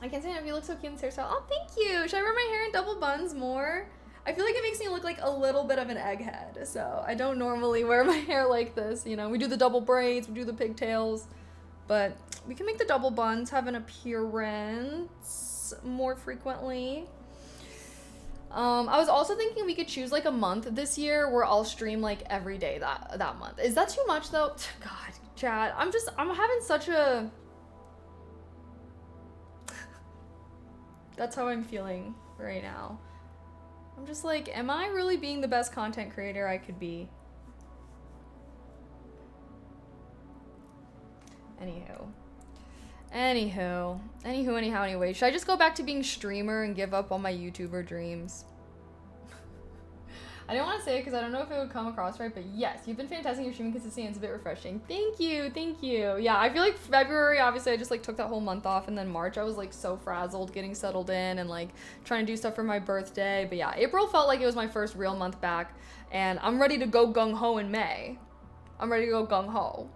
I can't say it if you look so cute in hairstyle. Oh, thank you. Should I wear my hair in double buns more? I feel like it makes me look like a little bit of an egghead, so I don't normally wear my hair like this, you know? We do the double braids, we do the pigtails, but we can make the double buns have an appearance more frequently. I was also thinking we could choose like a month this year where I'll stream like every day that month. Is that too much though? God, chat. I'm having such a... That's how I'm feeling right now. I'm just like, am I really being the best content creator I could be? Anyhow, anyway. Should I just go back to being streamer and give up on my YouTuber dreams? I didn't want to say it because I don't know if it would come across right, but yes, you've been fantastic. Your streaming consistency and it's a bit refreshing. Thank you. Yeah, I feel like February, obviously, I just like took that whole month off, and then March, I was like so frazzled getting settled in and like trying to do stuff for my birthday. But yeah, April felt like it was my first real month back, and I'm ready to go gung-ho in May. I'm ready to go gung-ho.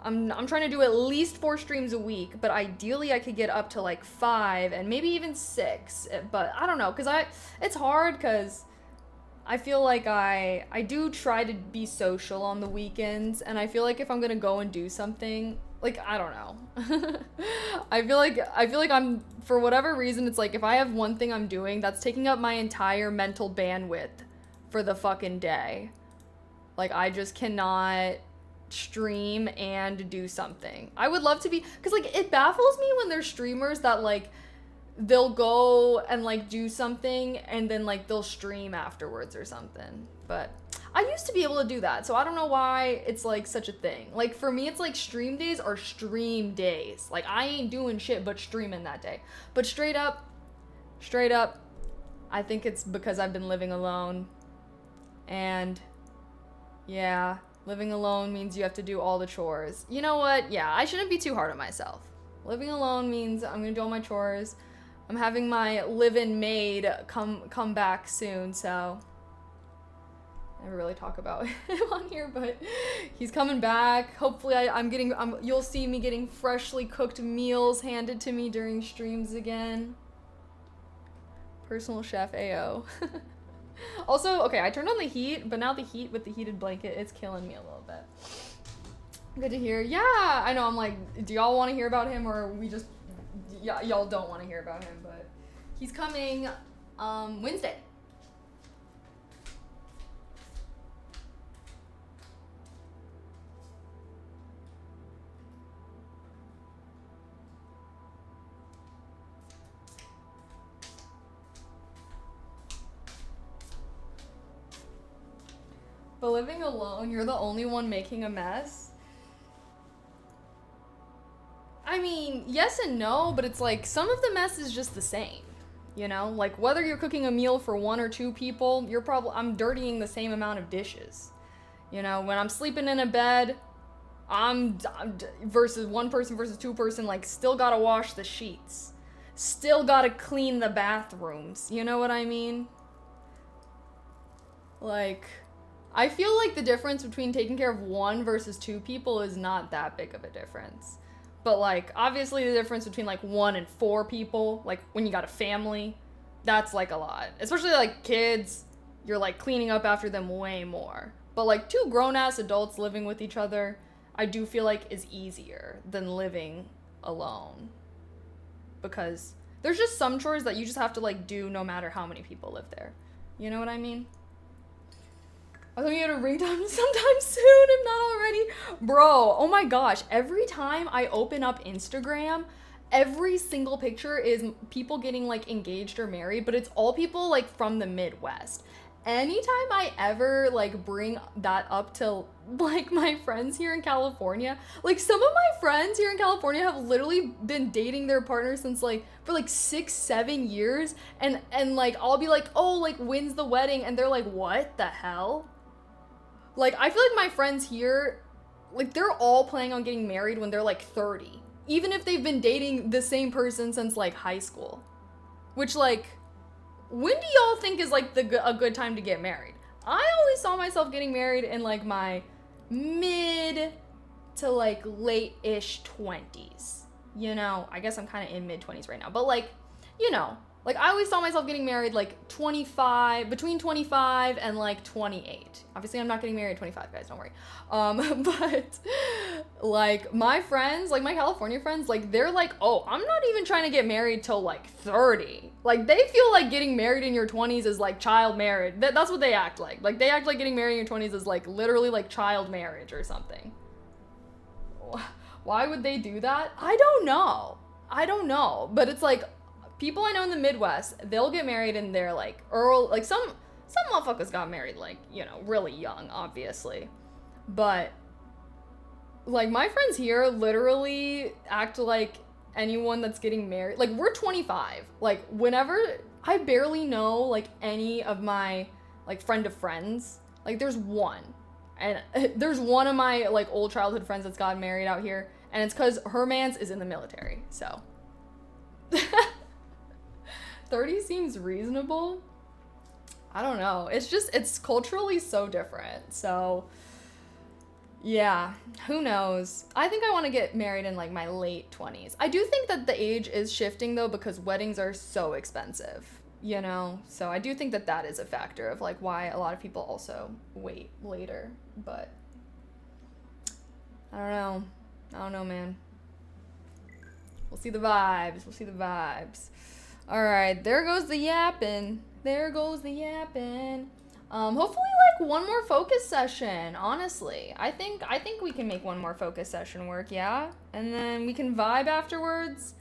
I'm trying to do at least 4 streams a week, but ideally I could get up to like 5 and maybe even 6. But I don't know, because it's hard because I feel like I do try to be social on the weekends, and I feel like if I'm gonna go and do something, like, I don't know. I feel like I'm, for whatever reason, it's like if I have one thing I'm doing that's taking up my entire mental bandwidth for the fucking day. Like, I just cannot stream and do something. I would love to be, because, like, it baffles me when there's streamers that, like, they'll go and, like, do something and then, like, they'll stream afterwards or something. But I used to be able to do that, so I don't know why it's, like, such a thing. Like, for me, it's like stream days are stream days. Like, I ain't doing shit but streaming that day. But straight up, I think it's because I've been living alone. And yeah, living alone means you have to do all the chores. You know what? Yeah, I shouldn't be too hard on myself. Living alone means I'm gonna do all my chores. I'm having my live-in maid come back soon, so I never really talk about him on here, but he's coming back. Hopefully you'll see me getting freshly cooked meals handed to me during streams again. Personal chef AO. Also, okay, I turned on the heat, but now the heat with the heated blanket, it's killing me a little bit. Good to hear. Yeah, I know, I'm like, do y'all want to hear about him, or we just, y'all don't want to hear about him, but he's coming Wednesday. But living alone, you're the only one making a mess? I mean, yes and no, but it's like some of the mess is just the same. You know, like whether you're cooking a meal for 1 or 2 people, I'm dirtying the same amount of dishes. You know, when I'm sleeping in a bed, I'm versus 1 person versus 2 person, like still gotta wash the sheets. Still gotta clean the bathrooms. You know what I mean? Like, I feel like the difference between taking care of 1 versus 2 people is not that big of a difference. But, like, obviously the difference between, like, 1 and 4 people, like, when you got a family, that's, like, a lot. Especially, like, kids, you're, like, cleaning up after them way more. But, like, 2 grown-ass adults living with each other, I do feel like is easier than living alone. Because there's just some chores that you just have to, like, do no matter how many people live there. You know what I mean? I'm gonna get a ringtone sometime soon, if not already. Bro, oh my gosh, every time I open up Instagram, every single picture is people getting, like, engaged or married, but it's all people, like, from the Midwest. Anytime I ever, like, bring that up to, like, my friends here in California, like, some of my friends here in California have literally been dating their partner since, like, for, like, 6-7 years, and, like, I'll be like, oh, like, when's the wedding? And they're like, what the hell? Like, I feel like my friends here, like, they're all planning on getting married when they're, like, 30. Even if they've been dating the same person since, like, high school. Which, like, when do y'all think is, like, a good time to get married? I always saw myself getting married in, like, my mid to, like, late-ish 20s. You know? I guess I'm kind of in mid-20s right now. But, like, you know. Like, I always saw myself getting married, like, between 25 and, like, 28. Obviously, I'm not getting married at 25, guys, don't worry. But, like, my friends, like, my California friends, like, they're like, oh, I'm not even trying to get married till, like, 30. Like, they feel like getting married in your 20s is, like, child marriage. That's what they act like. Like, they act like getting married in your 20s is, like, literally, like, child marriage or something. Why would they do that? I don't know. But it's, like, people I know in the Midwest, they'll get married and they're like early, like some motherfuckers got married like, you know, really young, obviously. But like my friends here literally act like anyone that's getting married, like we're 25. Like whenever I barely know like any of my like friend of friends, like there's one. And there's one of my like old childhood friends that's gotten married out here, and it's cuz her man's is in the military. So 30 seems reasonable. I don't know. It's culturally so different. So, yeah, who knows? I think I want to get married in, like, my late 20s. I do think that the age is shifting, though, because weddings are so expensive. You know, so I do think that that is a factor of like why a lot of people also wait later, but I don't know, man. We'll see the vibes. We'll see the vibes. All right, there goes the yapping. There goes the yapping. Hopefully like one more focus session, honestly. I think we can make one more focus session work, yeah? And then we can vibe afterwards.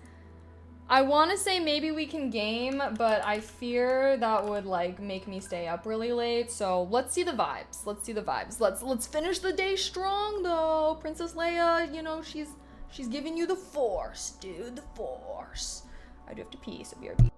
I want to say maybe we can game, but I fear that would like make me stay up really late. So let's see the vibes. Let's see the vibes. Let's finish the day strong though. Princess Leia, you know, she's giving you the force, dude, the force. I do have to pee, so BRB.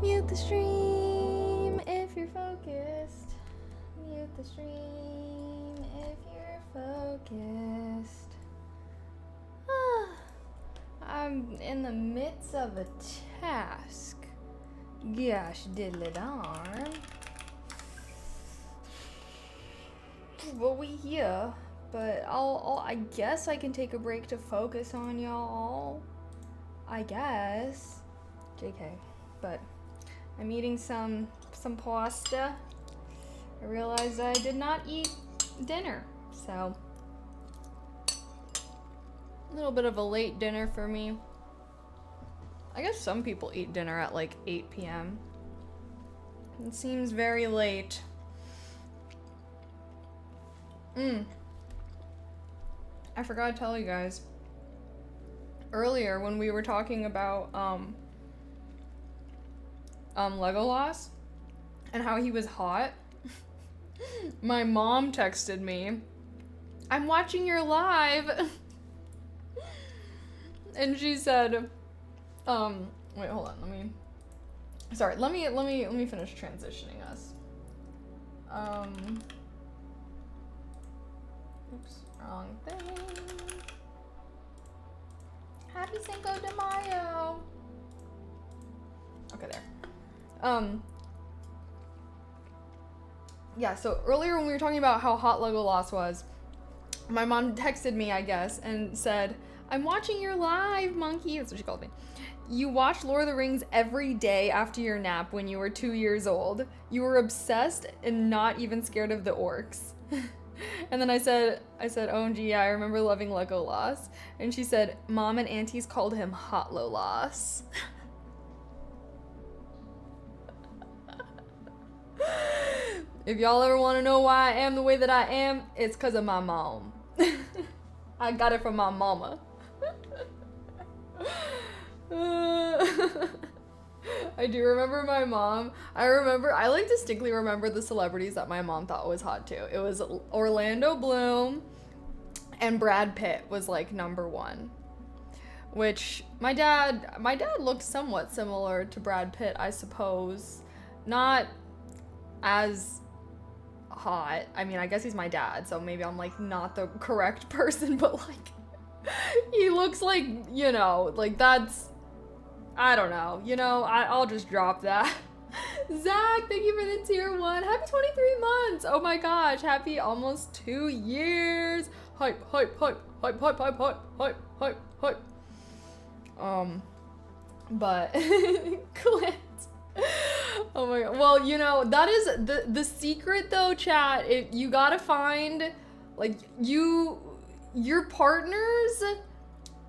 Mute the stream if you're focused. Mute the stream if you're focused. I'm in the midst of a task. Gosh diddly darn. But we here. But I guess I can take a break to focus on y'all. I guess. JK. But I'm eating some pasta. I realized I did not eat dinner, so a little bit of a late dinner for me. I guess some people eat dinner at like 8 p.m. It seems very late. I forgot to tell you guys. Earlier when we were talking about Legolas and how he was hot, my mom texted me, "I'm watching your live." And she said, wait, hold on, let me finish transitioning us. Oops, wrong thing. Happy Cinco de Mayo. Okay, there. Yeah, so earlier when we were talking about how hot Legolas was, my mom texted me, I guess, and said, "I'm watching your live, monkey." That's what she called me. "You watched Lord of the Rings every day after your nap when you were 2 years old. You were obsessed and not even scared of the orcs." And then I said, "OMG, yeah, I remember loving Legolas." And she said, "Mom and aunties called him Hot Lolas." If y'all ever want to know why I am the way that I am, it's because of my mom. I got it from my mama. I do remember my mom. I like distinctly remember the celebrities that my mom thought was hot too. It was Orlando Bloom and Brad Pitt was like number one. Which my dad looked somewhat similar to Brad Pitt, I suppose. Not as hot. I mean, I guess he's my dad, so maybe I'm like not the correct person, but like he looks like, you know, like that's, I don't know, you know, I'll just drop that. Zach, thank you for the tier 1. Happy 23 months. Oh my gosh, happy almost 2 years. Hype, hype, hype, hype, hype, hype, hype, hype, hype, hype. But Clint. Oh my god. Well, you know, that is the secret though, chat. You gotta find like your partners,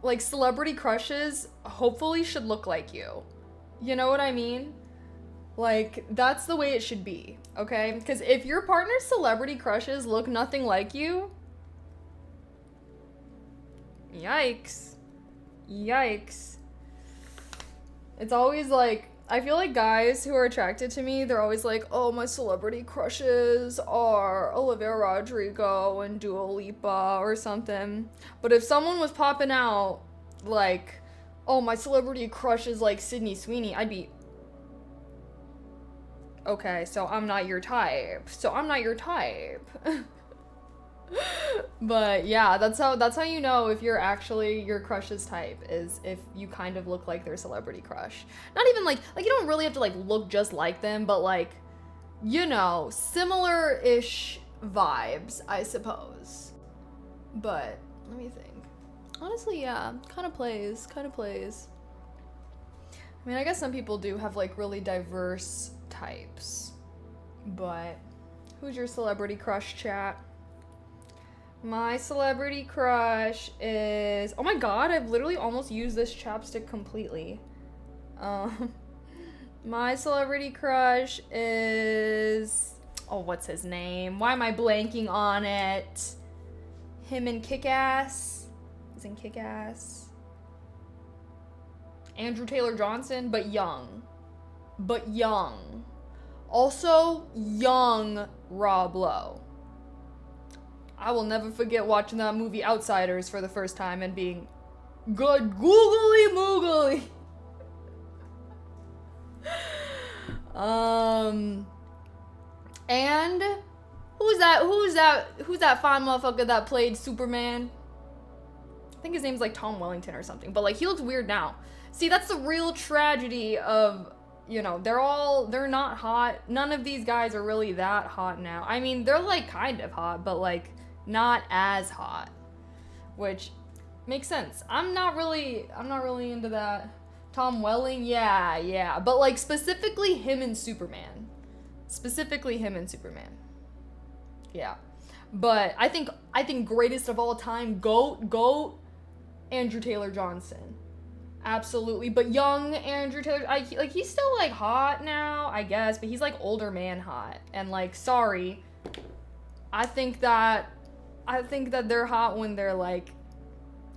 like celebrity crushes, hopefully should look like you. You know what I mean? Like that's the way it should be, okay? Because if your partner's celebrity crushes look nothing like you, yikes. Yikes. It's always like, I feel like guys who are attracted to me, they're always like, "Oh, my celebrity crushes are Olivia Rodrigo and Dua Lipa or something." But if someone was popping out like, "Oh, my celebrity crush is like Sydney Sweeney," I'd be, okay, so I'm not your type. But yeah, that's how you know if you're actually your crush's type, is if you kind of look like their celebrity crush. Not even like you don't really have to like look just like them, but like, you know, similar-ish vibes, I suppose. But let me think. Honestly, yeah, kind of plays. I mean, I guess some people do have like really diverse types. But who's your celebrity crush, chat? My celebrity crush is... Oh my god, I've literally almost used this chapstick completely. My celebrity crush is... Oh, what's his name? Why am I blanking on it? Him in Kick-Ass. He's in Kick-Ass. Andrew Taylor Johnson, but young. Also, young Rob Lowe. I will never forget watching that movie Outsiders for the first time and being good googly moogly. And who's that fine motherfucker that played Superman? I think his name's like Tom Wellington or something, but like he looks weird now. See, that's the real tragedy of, you know, they're not hot. None of these guys are really that hot now. I mean, they're like kind of hot, but like not as hot, which makes sense. I'm not really into that. Tom Welling, yeah, but like specifically him and Superman. Yeah. But I think greatest of all time, GOAT, Andrew Taylor Johnson. Absolutely. But young Andrew Taylor, he's still like hot now, I guess, but he's like older man hot. And like, sorry, I think that they're hot when they're like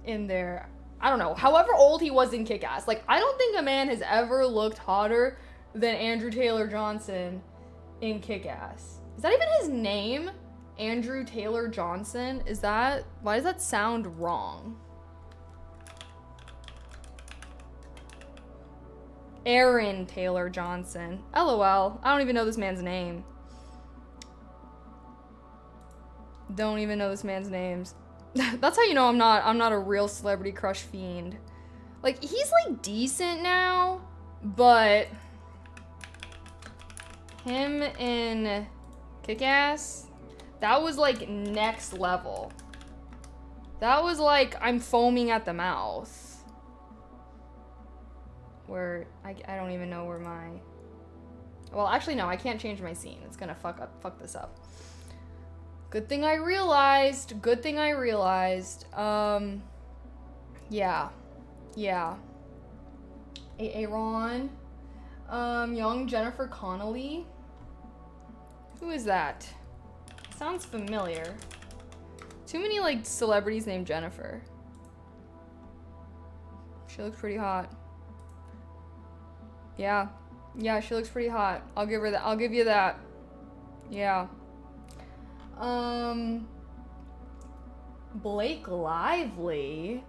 in their, I don't know, however old he was in Kick-Ass. Like, I don't think a man has ever looked hotter than Andrew Taylor Johnson in Kick-Ass. Is that even his name? Andrew Taylor Johnson? Why does that sound wrong? Aaron Taylor Johnson. LOL. I don't even know this man's name. Don't even know this man's names. That's how you know I'm not a real celebrity crush fiend. Like, he's like decent now, but him in Kick-Ass, that was like next level. That was like I'm foaming at the mouth. Where I don't even know where my, well, actually no, I can't change my scene. It's gonna fuck this up. Good thing I realized. Yeah. Aaron. Young Jennifer Connelly. Who is that? Sounds familiar. Too many like celebrities named Jennifer. She looks pretty hot. Yeah, she looks pretty hot. I'll give you that. Yeah. Blake Lively?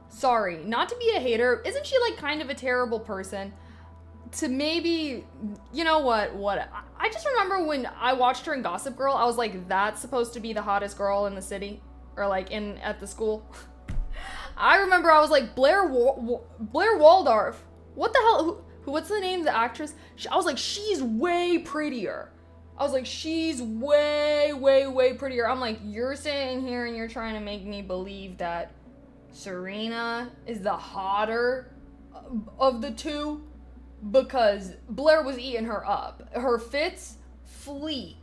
Sorry, not to be a hater. Isn't she like kind of a terrible person? To maybe, you know what? I just remember when I watched her in Gossip Girl, I was like, that's supposed to be the hottest girl in the city. Or like at the school. I remember I was like, Blair Waldorf. What the hell? What's the name of the actress? I was like, she's way prettier. I was like, she's way prettier. I'm like, you're sitting here and you're trying to make me believe that Serena is the hotter of the two, because Blair was eating her up. Her fits, fleek.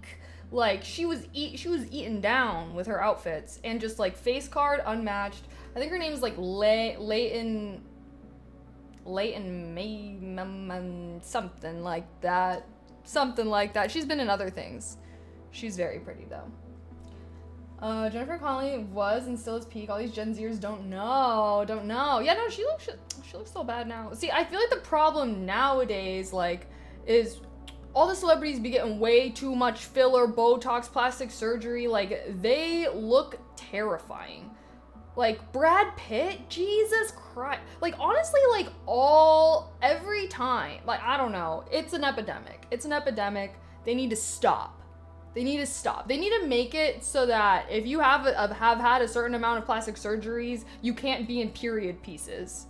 Like, she was eaten down with her outfits, and just like face card unmatched. I think her name is like Leighton May, something like that. She's been in other things. She's very pretty though. Jennifer Connelly was and still is peak. All these Gen Zers don't know. Yeah, no, she looks so bad now. See, I feel like the problem nowadays, like, is all the celebrities be getting way too much filler, Botox, plastic surgery. Like, they look terrifying. Like, Brad Pitt, Jesus Christ. Like, honestly, like, every time. Like, I don't know. It's an epidemic. They need to stop. They need to make it so that if you have had a certain amount of plastic surgeries, you can't be in period pieces.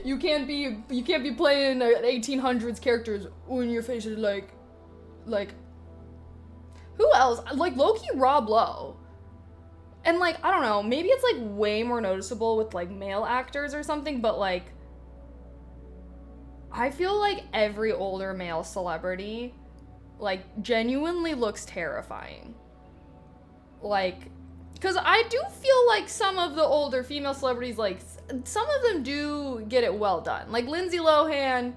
You can't be playing 1800s characters when your face is like who else? Like low-key Rob Lowe. And like, I don't know, maybe it's like way more noticeable with like male actors or something, but like I feel like every older male celebrity like genuinely looks terrifying. Like, because I do feel like some of the older female celebrities, like, some of them do get it well done. Like, Lindsay Lohan,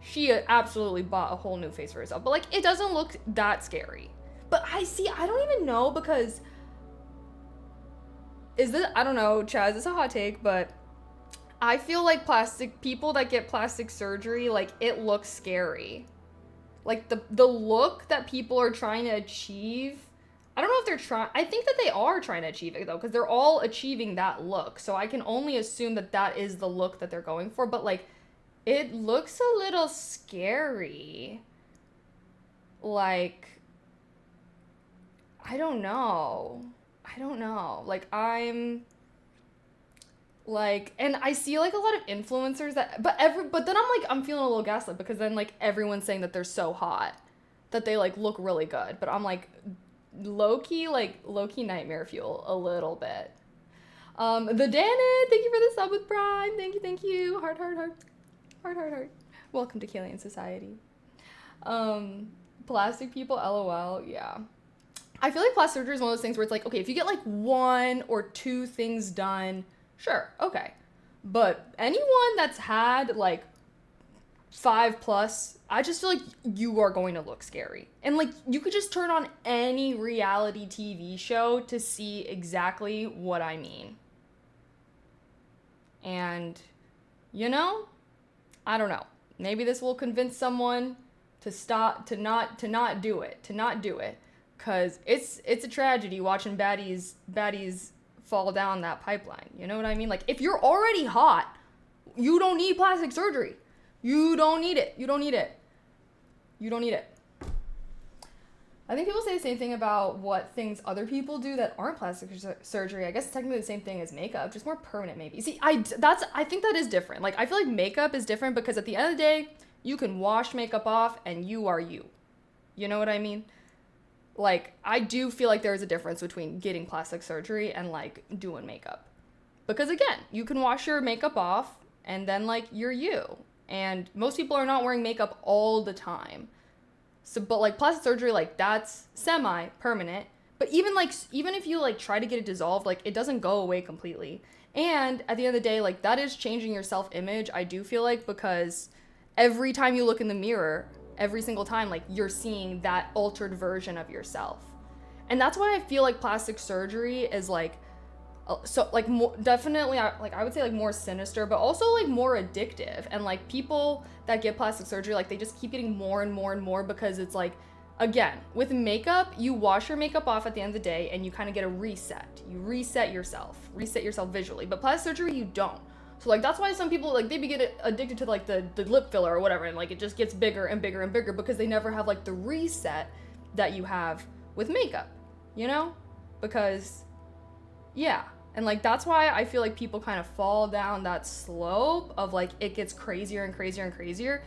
she absolutely bought a whole new face for herself. But, like, it doesn't look that scary. But I don't even know, because I don't know, Chaz, it's a hot take, but I feel like people that get plastic surgery, like, it looks scary. Like, the look that people are trying to achieve, I don't know if they're trying. I think that they are trying to achieve it though, because they're all achieving that look. So I can only assume that that is the look that they're going for. But like, it looks a little scary. Like, I don't know. Like, and I see like a lot of influencers but then I'm feeling a little gaslit because then like everyone's saying that they're so hot that they like look really good, but I'm like low-key nightmare fuel a little bit. The Danet, thank you for the sub with Prime. Thank you. Heart. Welcome to Kalian Society. Plastic people, LOL, yeah. I feel like plastic surgery is one of those things where it's like, okay, if you get like 1 or 2 things done, sure, okay. But anyone that's had like 5+, I just feel like you are going to look scary. And like, you could just turn on any reality TV show to see exactly what I mean. And, you know, I don't know. Maybe this will convince someone to not do it. Cause it's a tragedy watching baddies fall down that pipeline. You know what I mean? Like, if you're already hot, you don't need plastic surgery. You don't need it. I think people say the same thing about what things other people do that aren't plastic surgery. I guess it's technically the same thing as makeup, just more permanent maybe. See, I think that is different. Like, I feel like makeup is different because at the end of the day, you can wash makeup off and you are you. You know what I mean? Like, I do feel like there is a difference between getting plastic surgery and, like, doing makeup. Because, again, you can wash your makeup off and then, like, you're you. And most people are not wearing makeup all the time. So, but, like, plastic surgery, like, that's semi-permanent. But even if you, like, try to get it dissolved, like, it doesn't go away completely. And at the end of the day, like, that is changing your self-image, I do feel like, because every time you look in the mirror, every single time, like, you're seeing that altered version of yourself. And that's why I feel like plastic surgery is like, so like more, definitely like I would say like more sinister, but also like more addictive. And like people that get plastic surgery, like they just keep getting more and more because it's like, again, with makeup, you wash your makeup off at the end of the day and you kind of get a reset. You reset yourself visually. But plastic surgery, you don't. So, like, that's why some people, like, they get addicted to, like, the lip filler or whatever, and, like, it just gets bigger and bigger and bigger because they never have, like, the reset that you have with makeup, you know? Because, yeah. And, like, that's why I feel like people kind of fall down that slope of, like, it gets crazier and crazier and crazier.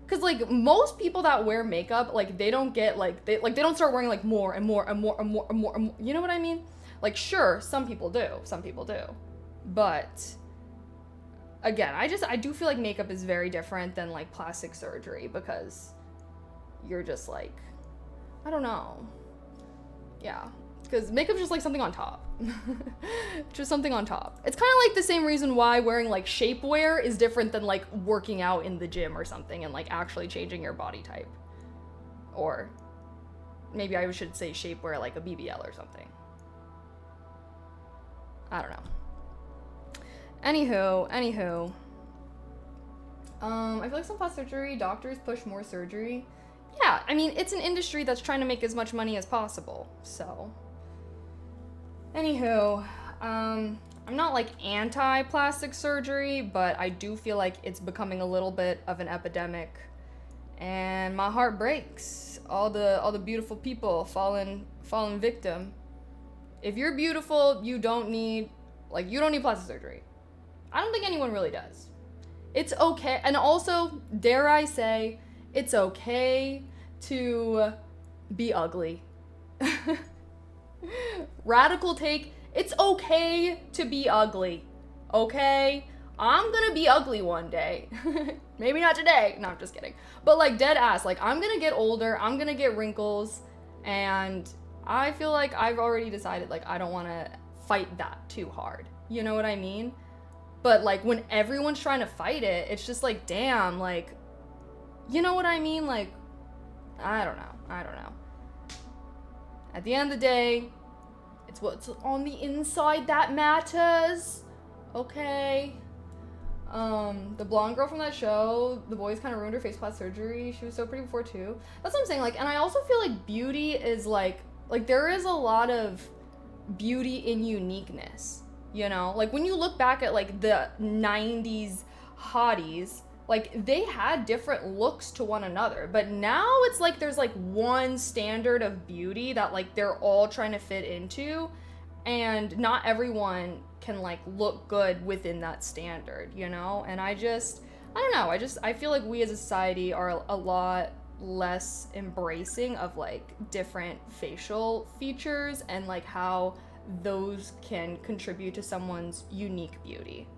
Because, like, most people that wear makeup, like, they don't get, like, they don't start wearing, like, more and more and more and more and more and more. You know what I mean? Like, sure, some people do. But again, I do feel like makeup is very different than like plastic surgery because you're just like, I don't know. Yeah, because makeup's just like something on top. Just something on top. It's kind of like the same reason why wearing like shapewear is different than like working out in the gym or something and like actually changing your body type. Or maybe I should say shapewear like a BBL or something. I don't know. Anywho, I feel like some plastic surgery doctors push more surgery. Yeah, I mean, it's an industry that's trying to make as much money as possible, so. Anywho, I'm not like anti-plastic surgery, but I do feel like it's becoming a little bit of an epidemic, and my heart breaks. All the beautiful people fallen victim. If you're beautiful, you don't need plastic surgery. I don't think anyone really does. It's okay. And also, dare I say, it's okay to be ugly. Radical take, it's okay to be ugly. Okay? I'm gonna be ugly one day. Maybe not today. No, I'm just kidding. But like dead ass, like I'm gonna get older, I'm gonna get wrinkles, and I feel like I've already decided like I don't wanna fight that too hard. You know what I mean? But like when everyone's trying to fight it, it's just like, damn, like, you know what I mean? Like, I don't know. At the end of the day, it's what's on the inside that matters. Okay. The blonde girl from that show, the boys kind of ruined her face plastic surgery. She was so pretty before too. That's what I'm saying. Like, and I also feel like beauty is like like there is a lot of beauty in uniqueness, you know? Like when you look back at like the 90s hotties, like they had different looks to one another, but now it's like there's like one standard of beauty that like they're all trying to fit into, and not everyone can like look good within that standard, you know? And I don't know, I feel like we as a society are a lot less embracing of like different facial features and like how those can contribute to someone's unique beauty.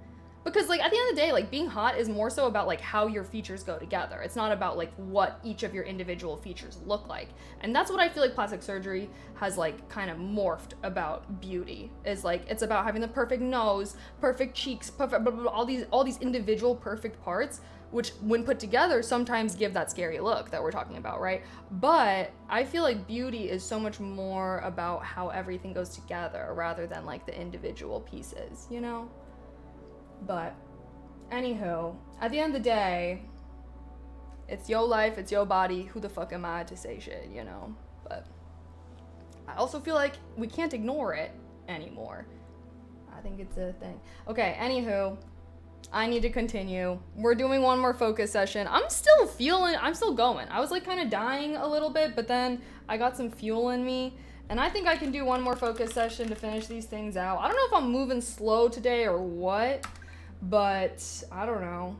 Because like at the end of the day, like being hot is more so about like how your features go together. It's not about like what each of your individual features look like. And that's what I feel like plastic surgery has like kind of morphed about beauty. Is like it's about having the perfect nose, perfect cheeks, perfect blah, blah, blah, all these individual perfect parts, which when put together sometimes give that scary look that we're talking about, right? But I feel like beauty is so much more about how everything goes together rather than like the individual pieces, you know? But anywho, at the end of the day, it's your life, it's your body. Who the fuck am I to say shit, you know? But I also feel like we can't ignore it anymore. I think it's a thing. Okay, anywho, I need to continue. We're doing one more focus session. I'm still going. I was like kind of dying a little bit, but then I got some fuel in me. And I think I can do one more focus session to finish these things out. I don't know if I'm moving slow today or what, but I don't know.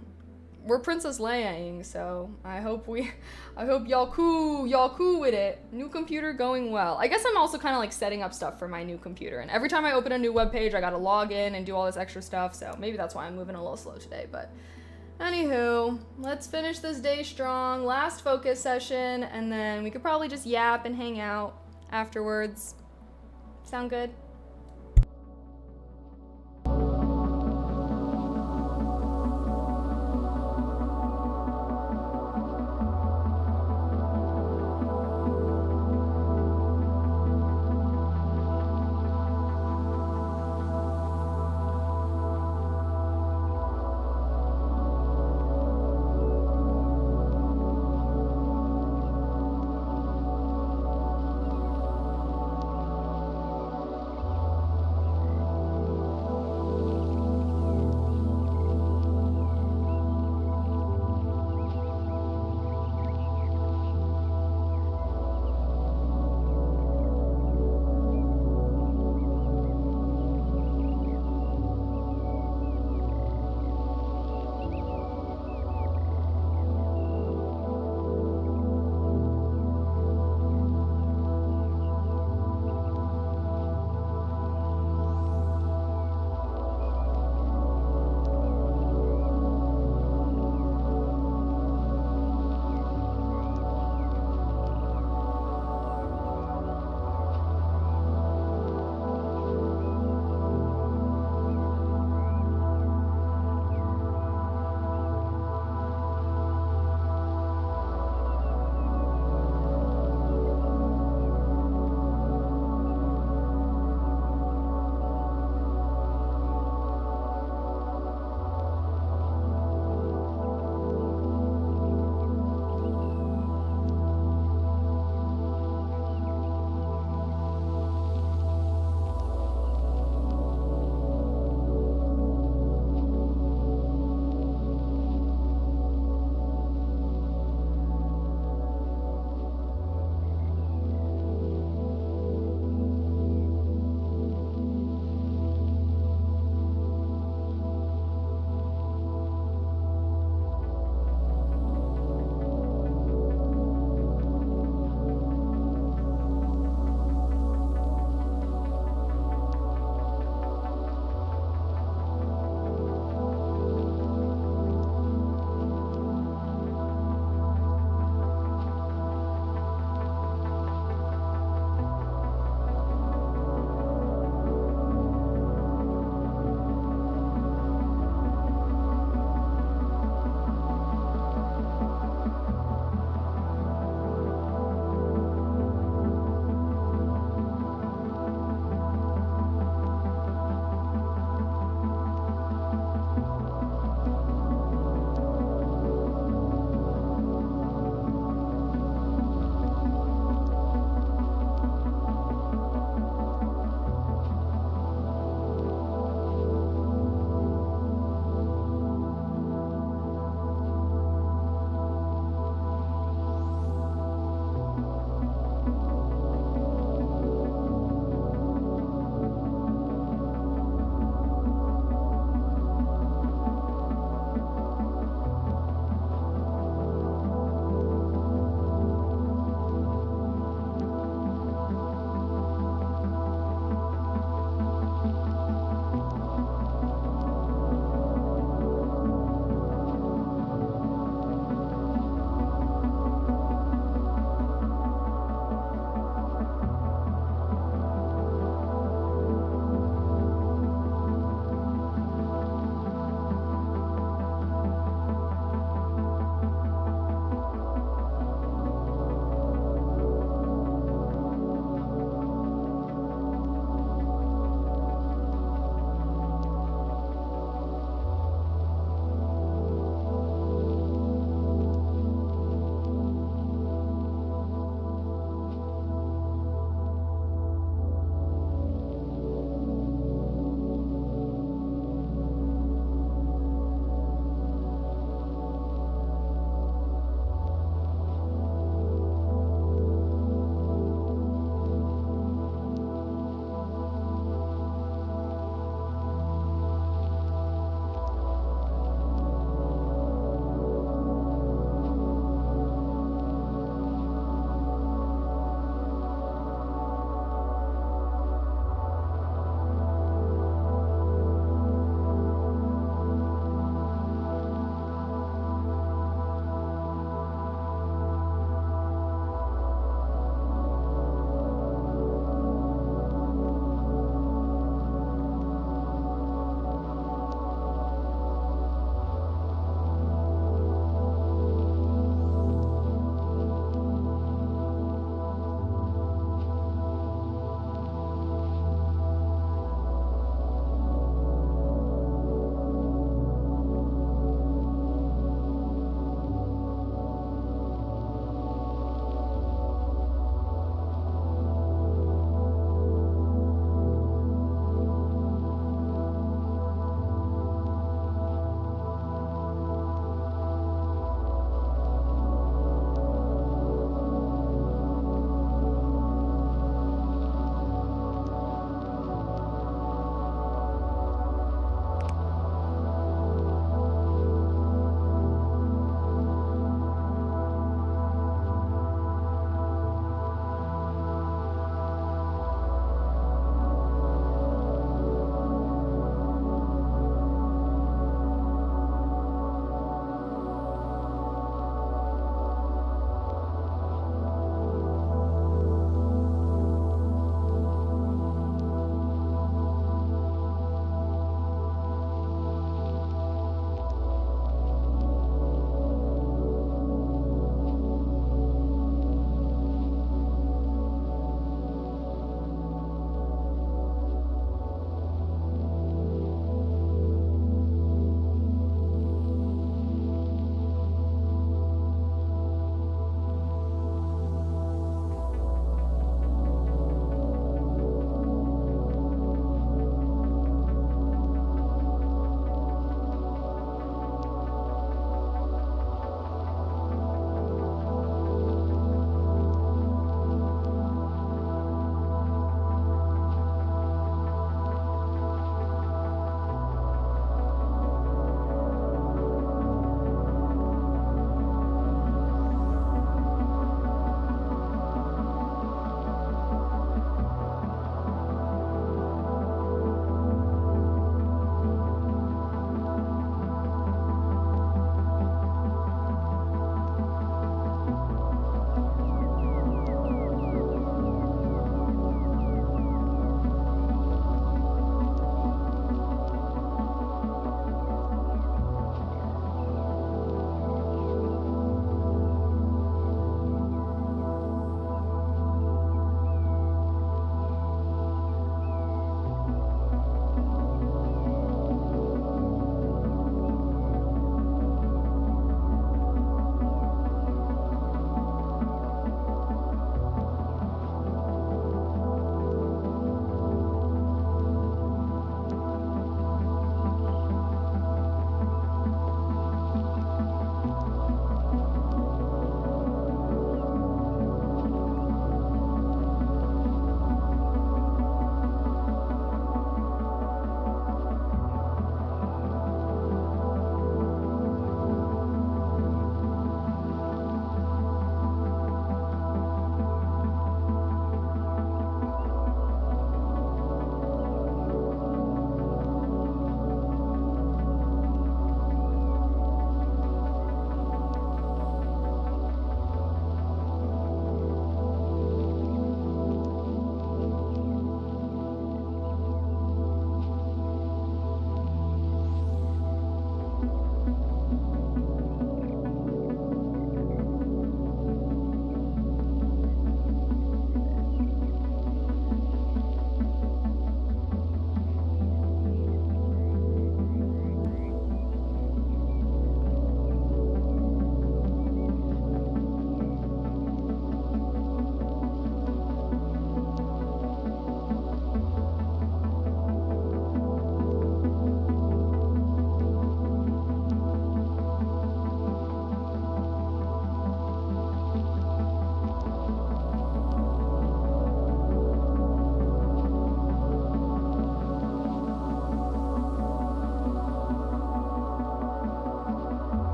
We're Princess Leiaing, so I hope y'all cool with it. New computer going well. I guess I'm also kind of like setting up stuff for my new computer, and every time I open a new web page, I gotta log in and do all this extra stuff, so maybe that's why I'm moving a little slow today, but anywho, let's finish this day strong. Last focus session, and then we could probably just yap and hang out afterwards. Sound good?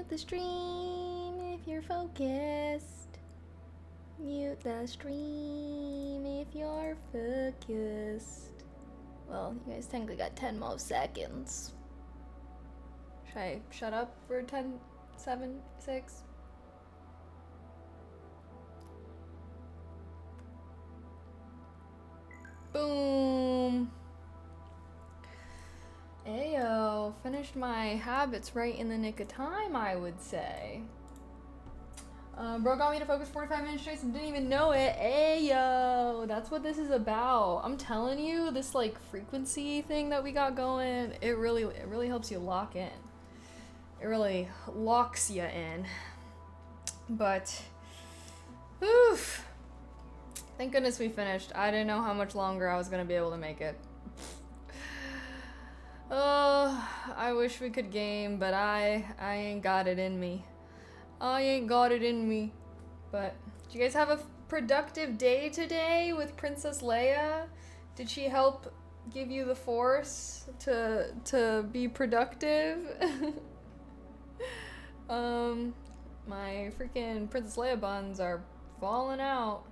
Mute the stream if you're focused. Mute the stream if you're focused. Well, you guys technically got 10 more seconds. Should I shut up for 10, 7, 6? Boom. Ayo, finished my habits right in the nick of time, I would say. Bro got me to focus 45 minutes straight and didn't even know it. Ayo, that's what this is about. I'm telling you, this like frequency thing that we got going, it really helps you lock in. It really locks you in. But, oof. Thank goodness we finished. I didn't know how much longer I was gonna be able to make it. I wish we could game, but I ain't got it in me. I ain't got it in me. But, did you guys have a productive day today with Princess Leia? Did she help give you the force to be productive? My freaking Princess Leia buns are falling out.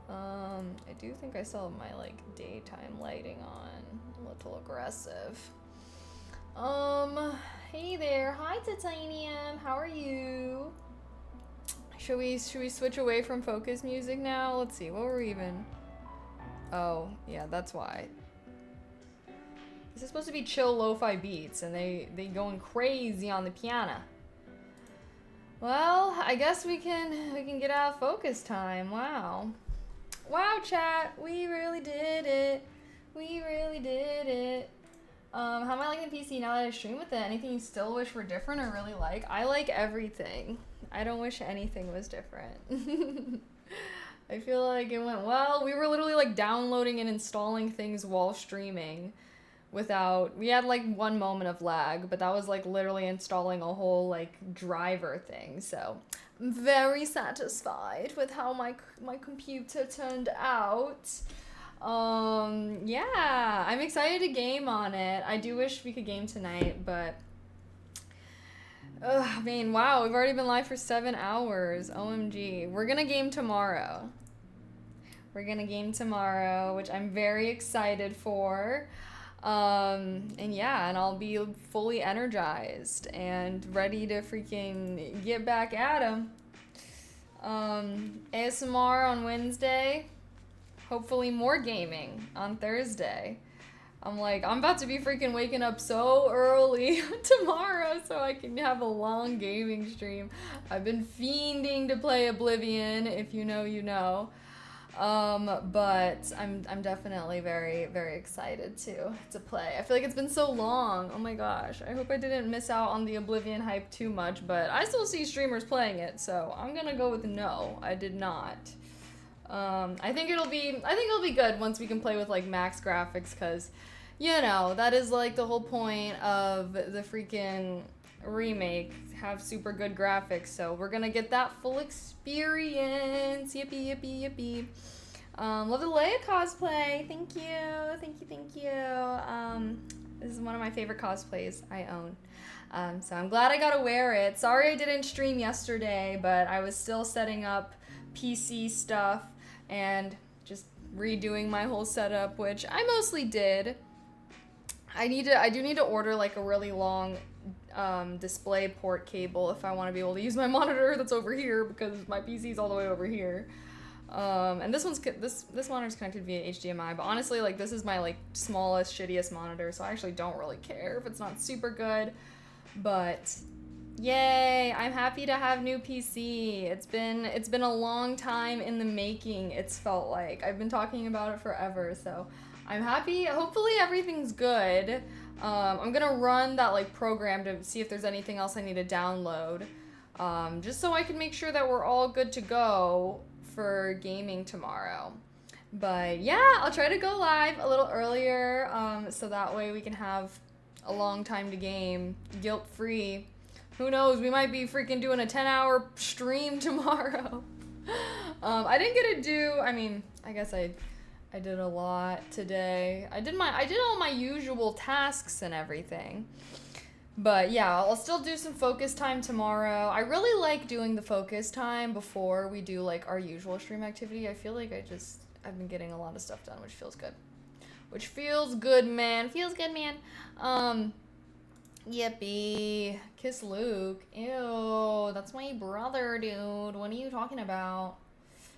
I do think I still have my like daytime lighting on. A little aggressive. Hey there. Hi Titanium. How are you? Should we switch away from focus music now? Let's see. What were we even? Oh, yeah, that's why. This is supposed to be chill lo-fi beats and they going crazy on the piano. Well, I guess we can get out of focus time. Wow. Wow, chat. We really did it. We really did it. How am I liking the PC now that I stream with it? Anything you still wish were different or really like? I like everything. I don't wish anything was different. I feel like it went well. We were literally like downloading and installing things while streaming without, we had like one moment of lag, but that was like literally installing a whole like driver thing. So I'm very satisfied with how my computer turned out. Yeah, I'm excited to game on it. I do wish we could game tonight, but I mean, wow, we've already been live for 7 hours. OMG. We're gonna game tomorrow. We're gonna game tomorrow, which I'm very excited for. And yeah, and I'll be fully energized and ready to freaking get back at 'em. ASMR on Wednesday. Hopefully more gaming on Thursday. I'm about to be freaking waking up so early tomorrow so I can have a long gaming stream. I've been fiending to play Oblivion, if you know, you know. But I'm definitely very, very excited to play. I feel like it's been so long. Oh my gosh. I hope I didn't miss out on the Oblivion hype too much, but I still see streamers playing it, so I'm gonna go with no. I did not. I think it'll be good once we can play with like max graphics, cause you know, that is like the whole point of the freaking remake, have super good graphics, so we're gonna get that full experience. Yippee, yippee, yippee. Love the Leia cosplay. Thank you, thank you, thank you. This is one of my favorite cosplays I own. So I'm glad I got to wear it. Sorry I didn't stream yesterday, but I was still setting up PC stuff and just redoing my whole setup, which I mostly did. I do need to order like a really long display port cable if I want to be able to use my monitor that's over here, because my PC's all the way over here. And this monitor's connected via HDMI, but honestly, like, this is my like smallest, shittiest monitor, so I actually don't really care if it's not super good. But yay, I'm happy to have new PC. It's been a long time in the making. It's felt like I've been talking about it forever, so I'm happy. Hopefully everything's good. I'm gonna run that like program to see if there's anything else I need to download, just so I can make sure that we're all good to go for gaming tomorrow. But yeah, I'll try to go live a little earlier, so that way we can have a long time to game, guilt-free. Who knows, we might be freaking doing a 10-hour stream tomorrow. I didn't get to do, I mean, I guess I did a lot today. I did all my usual tasks and everything. But yeah, I'll still do some focus time tomorrow. I really like doing the focus time before we do like our usual stream activity. I feel like I've been getting a lot of stuff done, which feels good. Which feels good, man. Feels good, man. Yippee. Kiss Luke. Ew, that's my brother, dude. What are you talking about?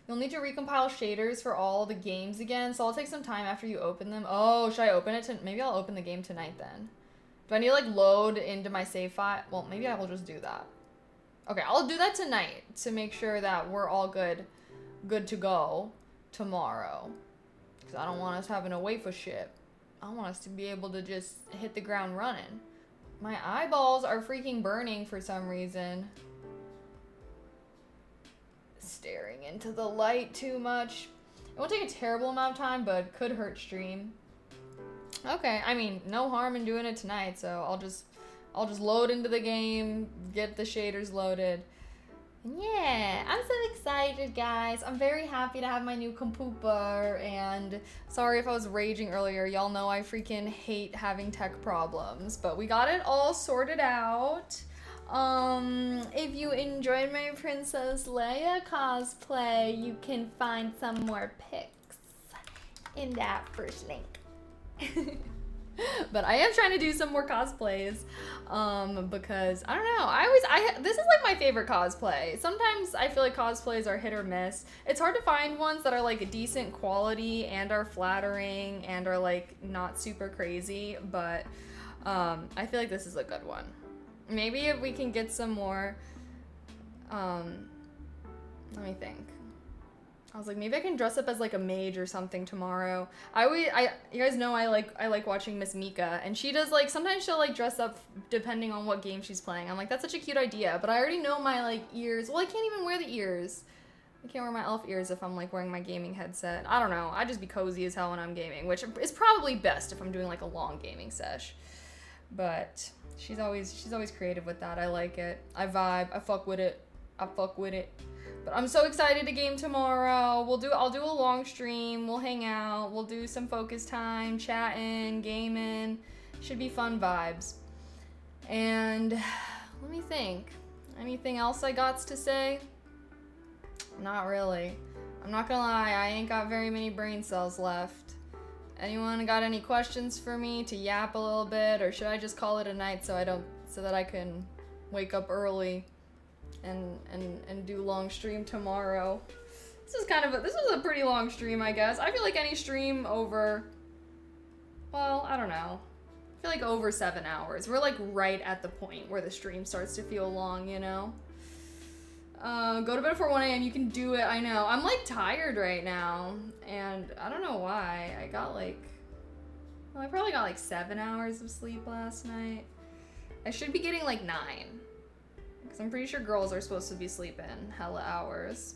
You'll need to recompile shaders for all the games again, so I'll take some time after you open them. Oh, should I open it maybe I'll open the game tonight then. Do I need to like load into my save file? Well, maybe I will just do that. Okay, I'll do that tonight to make sure that we're all good to go tomorrow. Because I don't want us having to wait for shit. I want us to be able to just hit the ground running. My eyeballs are freaking burning for some reason. Staring into the light too much. It won't take a terrible amount of time, but could hurt stream. Okay, I mean, no harm in doing it tonight, so I'll just load into the game, get the shaders loaded. Yeah, I'm so excited, guys. I'm very happy to have my new computer, and sorry if I was raging earlier. Y'all know I freaking hate having tech problems, but we got it all sorted out. If you enjoyed my Princess Leia cosplay, you can find some more pics in that first link. But I am trying to do some more cosplays, because I don't know, this is like my favorite cosplay. Sometimes I feel like cosplays are hit or miss. It's hard to find ones that are like a decent quality and are flattering and are like not super crazy, but I feel like this is a good one. Maybe if we can get some more, let me think. I was like, maybe I can dress up as like a mage or something tomorrow. You guys know I like watching Miss Mika, and she does like, sometimes she'll like dress up depending on what game she's playing. I'm like, that's such a cute idea, but I already know my like ears. Well, I can't even wear the ears. I can't wear my elf ears if I'm like wearing my gaming headset. I don't know. I just be cozy as hell when I'm gaming, which is probably best if I'm doing like a long gaming sesh. But she's always creative with that. I like it. I vibe. I fuck with it. But I'm so excited to game tomorrow. I'll do a long stream. We'll hang out. We'll do some focus time, chatting, gaming. Should be fun vibes. And let me think. Anything else I got to say? Not really. I'm not gonna lie, I ain't got very many brain cells left. Anyone got any questions for me to yap a little bit, or should I just call it a night so that I can wake up early and do long stream tomorrow? This was a pretty long stream, I guess. I feel like any stream over, well, I don't know. I feel like over 7 hours. We're like right at the point where the stream starts to feel long, you know? Go to bed before 1 a.m. You can do it. I know. I'm like tired right now, and I don't know why. I probably got like 7 hours of sleep last night. I should be getting like 9. Because I'm pretty sure girls are supposed to be sleeping hella hours.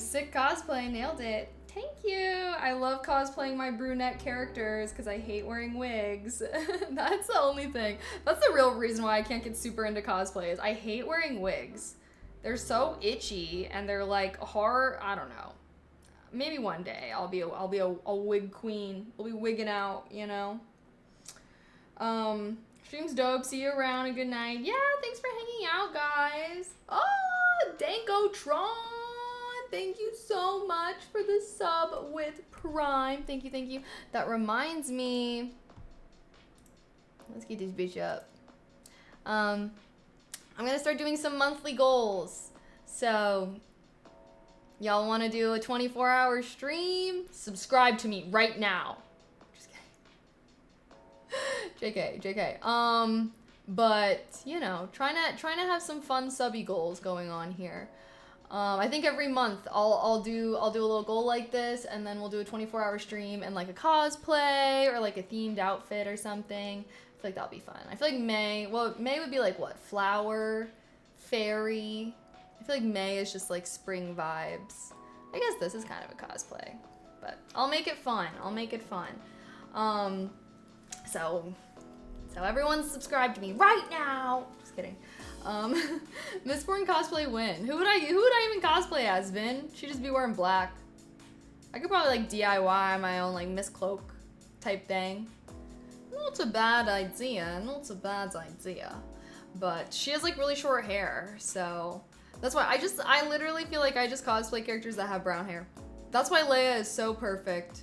Sick cosplay, nailed it. Thank you. I love cosplaying my brunette characters because I hate wearing wigs. That's the only thing. That's the real reason why I can't get super into cosplays. I hate wearing wigs. They're so itchy and they're like hard. I don't know. Maybe one day I'll be a wig queen. We'll be wigging out, you know. Stream's dope. See you around and good night. Yeah, thanks for hanging out, guys. Oh, Dankotron. Thank you so much for the sub with Prime. Thank you. That reminds me. Let's get this bitch up. I'm gonna start doing some monthly goals. So, y'all wanna do a 24-hour stream? Subscribe to me right now. Just kidding. JK. But, you know, trying to have some fun subby goals going on here. I think every month I'll do a little goal like this, and then we'll do a 24-hour stream and like a cosplay or like a themed outfit or something. I feel like that'll be fun. I feel like May would be like what? Flower, fairy. I feel like May is just like spring vibes. I guess this is kind of a cosplay, but I'll make it fun. So everyone subscribe to me right now. Just kidding. Mistborn cosplay win. Who would I even cosplay as, Vin? She'd just be wearing black. I could probably like DIY my own like Miss Cloak type thing. La not a bad idea. Not a bad idea. But she has like really short hair, so that's why I literally feel like I just cosplay characters that have brown hair. That's why Leia is so perfect.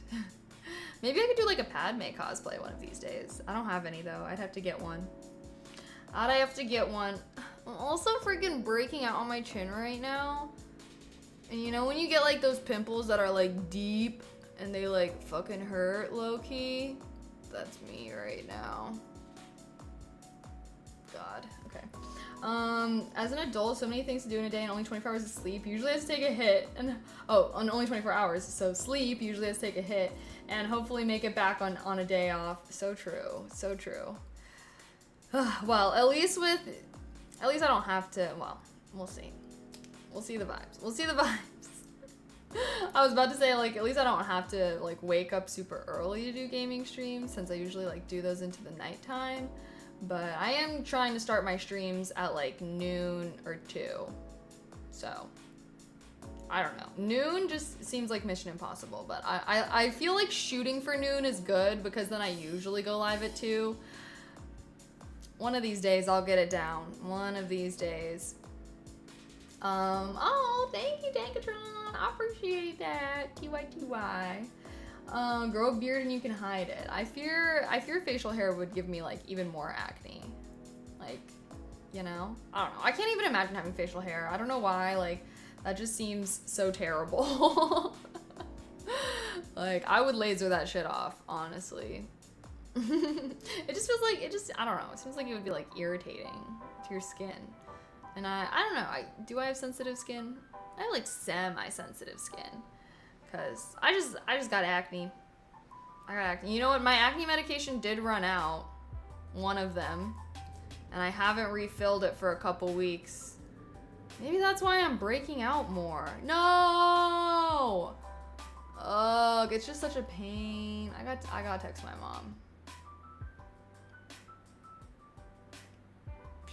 Maybe I could do like a Padme cosplay one of these days. I don't have any though. I'd have to get one. I'd have to get one. I'm also freaking breaking out on my chin right now. And you know when you get like those pimples that are like deep and they like fucking hurt low-key? That's me right now. God, okay. As an adult, so many things to do in a day and only 24 hours of sleep. Usually I have to take a hit and only 24 hours. So sleep usually has to take a hit and hopefully make it back on a day off. So true, so true. Well, at least I don't have to, well, we'll see. We'll see the vibes. We'll see the vibes. I was about to say, like, at least I don't have to, like, wake up super early to do gaming streams since I usually, like, do those into the nighttime. But I am trying to start my streams at, like, noon or 2. So, I don't know. Noon just seems like Mission Impossible, but I feel like shooting for noon is good because then I usually go live at 2. One of these days I'll get it down. One of these days. Oh, thank you, Dankatron. I appreciate that. TY. Grow a beard and you can hide it. I fear facial hair would give me like even more acne. Like, you know? I don't know. I can't even imagine having facial hair. I don't know why. Like, that just seems so terrible. Like, I would laser that shit off, honestly. It just feels like, I don't know. It seems like it would be like irritating to your skin. And I don't know, do I have sensitive skin? I have like semi-sensitive skin. Cause I just got acne. I got acne. You know what, my acne medication did run out. One of them. And I haven't refilled it for a couple weeks. Maybe that's why I'm breaking out more. No! Ugh, it's just such a pain. I gotta text my mom.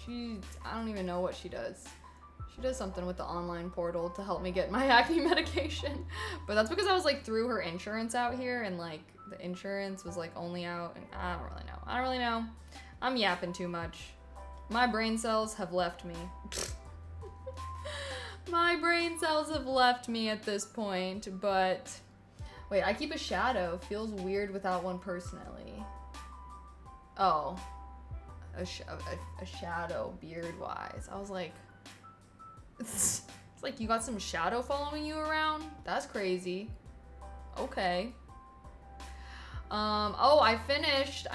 I don't even know what she does. She does something with the online portal to help me get my acne medication. But that's because I was like through her insurance out here and like the insurance was like only out and I don't really know. I'm yapping too much. My brain cells have left me. My brain cells have left me at this point, but wait, I keep a shadow. Feels weird without one personally. Oh. A shadow beard-wise. I was like, it's like you got some shadow following you around? That's crazy. Okay. Oh, I finished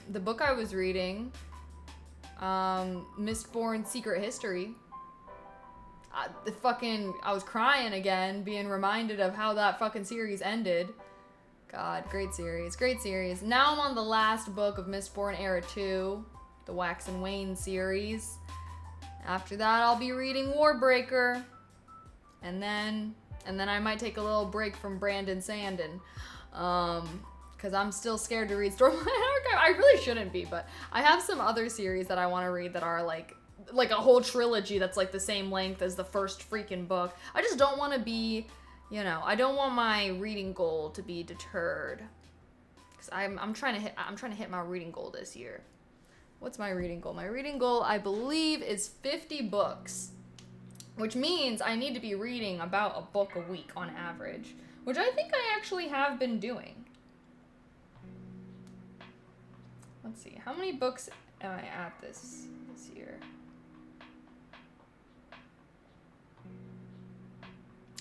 the book I was reading, Mistborn Secret History. I was crying again, being reminded of how that fucking series ended. God, great series, great series. Now I'm on the last book of Mistborn Era 2, the Wax and Wane series. After that, I'll be reading Warbreaker. And then I might take a little break from Brandon Sandin. Because I'm still scared to read Stormlight Archive. I really shouldn't be, but I have some other series that I want to read that are like a whole trilogy that's like the same length as the first freaking book. I just don't want to be... You know, I don't want my reading goal to be deterred. Cause I'm trying to hit my reading goal this year. What's my reading goal? My reading goal, I believe, is 50 books. Which means I need to be reading about a book a week on average. Which I think I actually have been doing. Let's see, how many books am I at this year?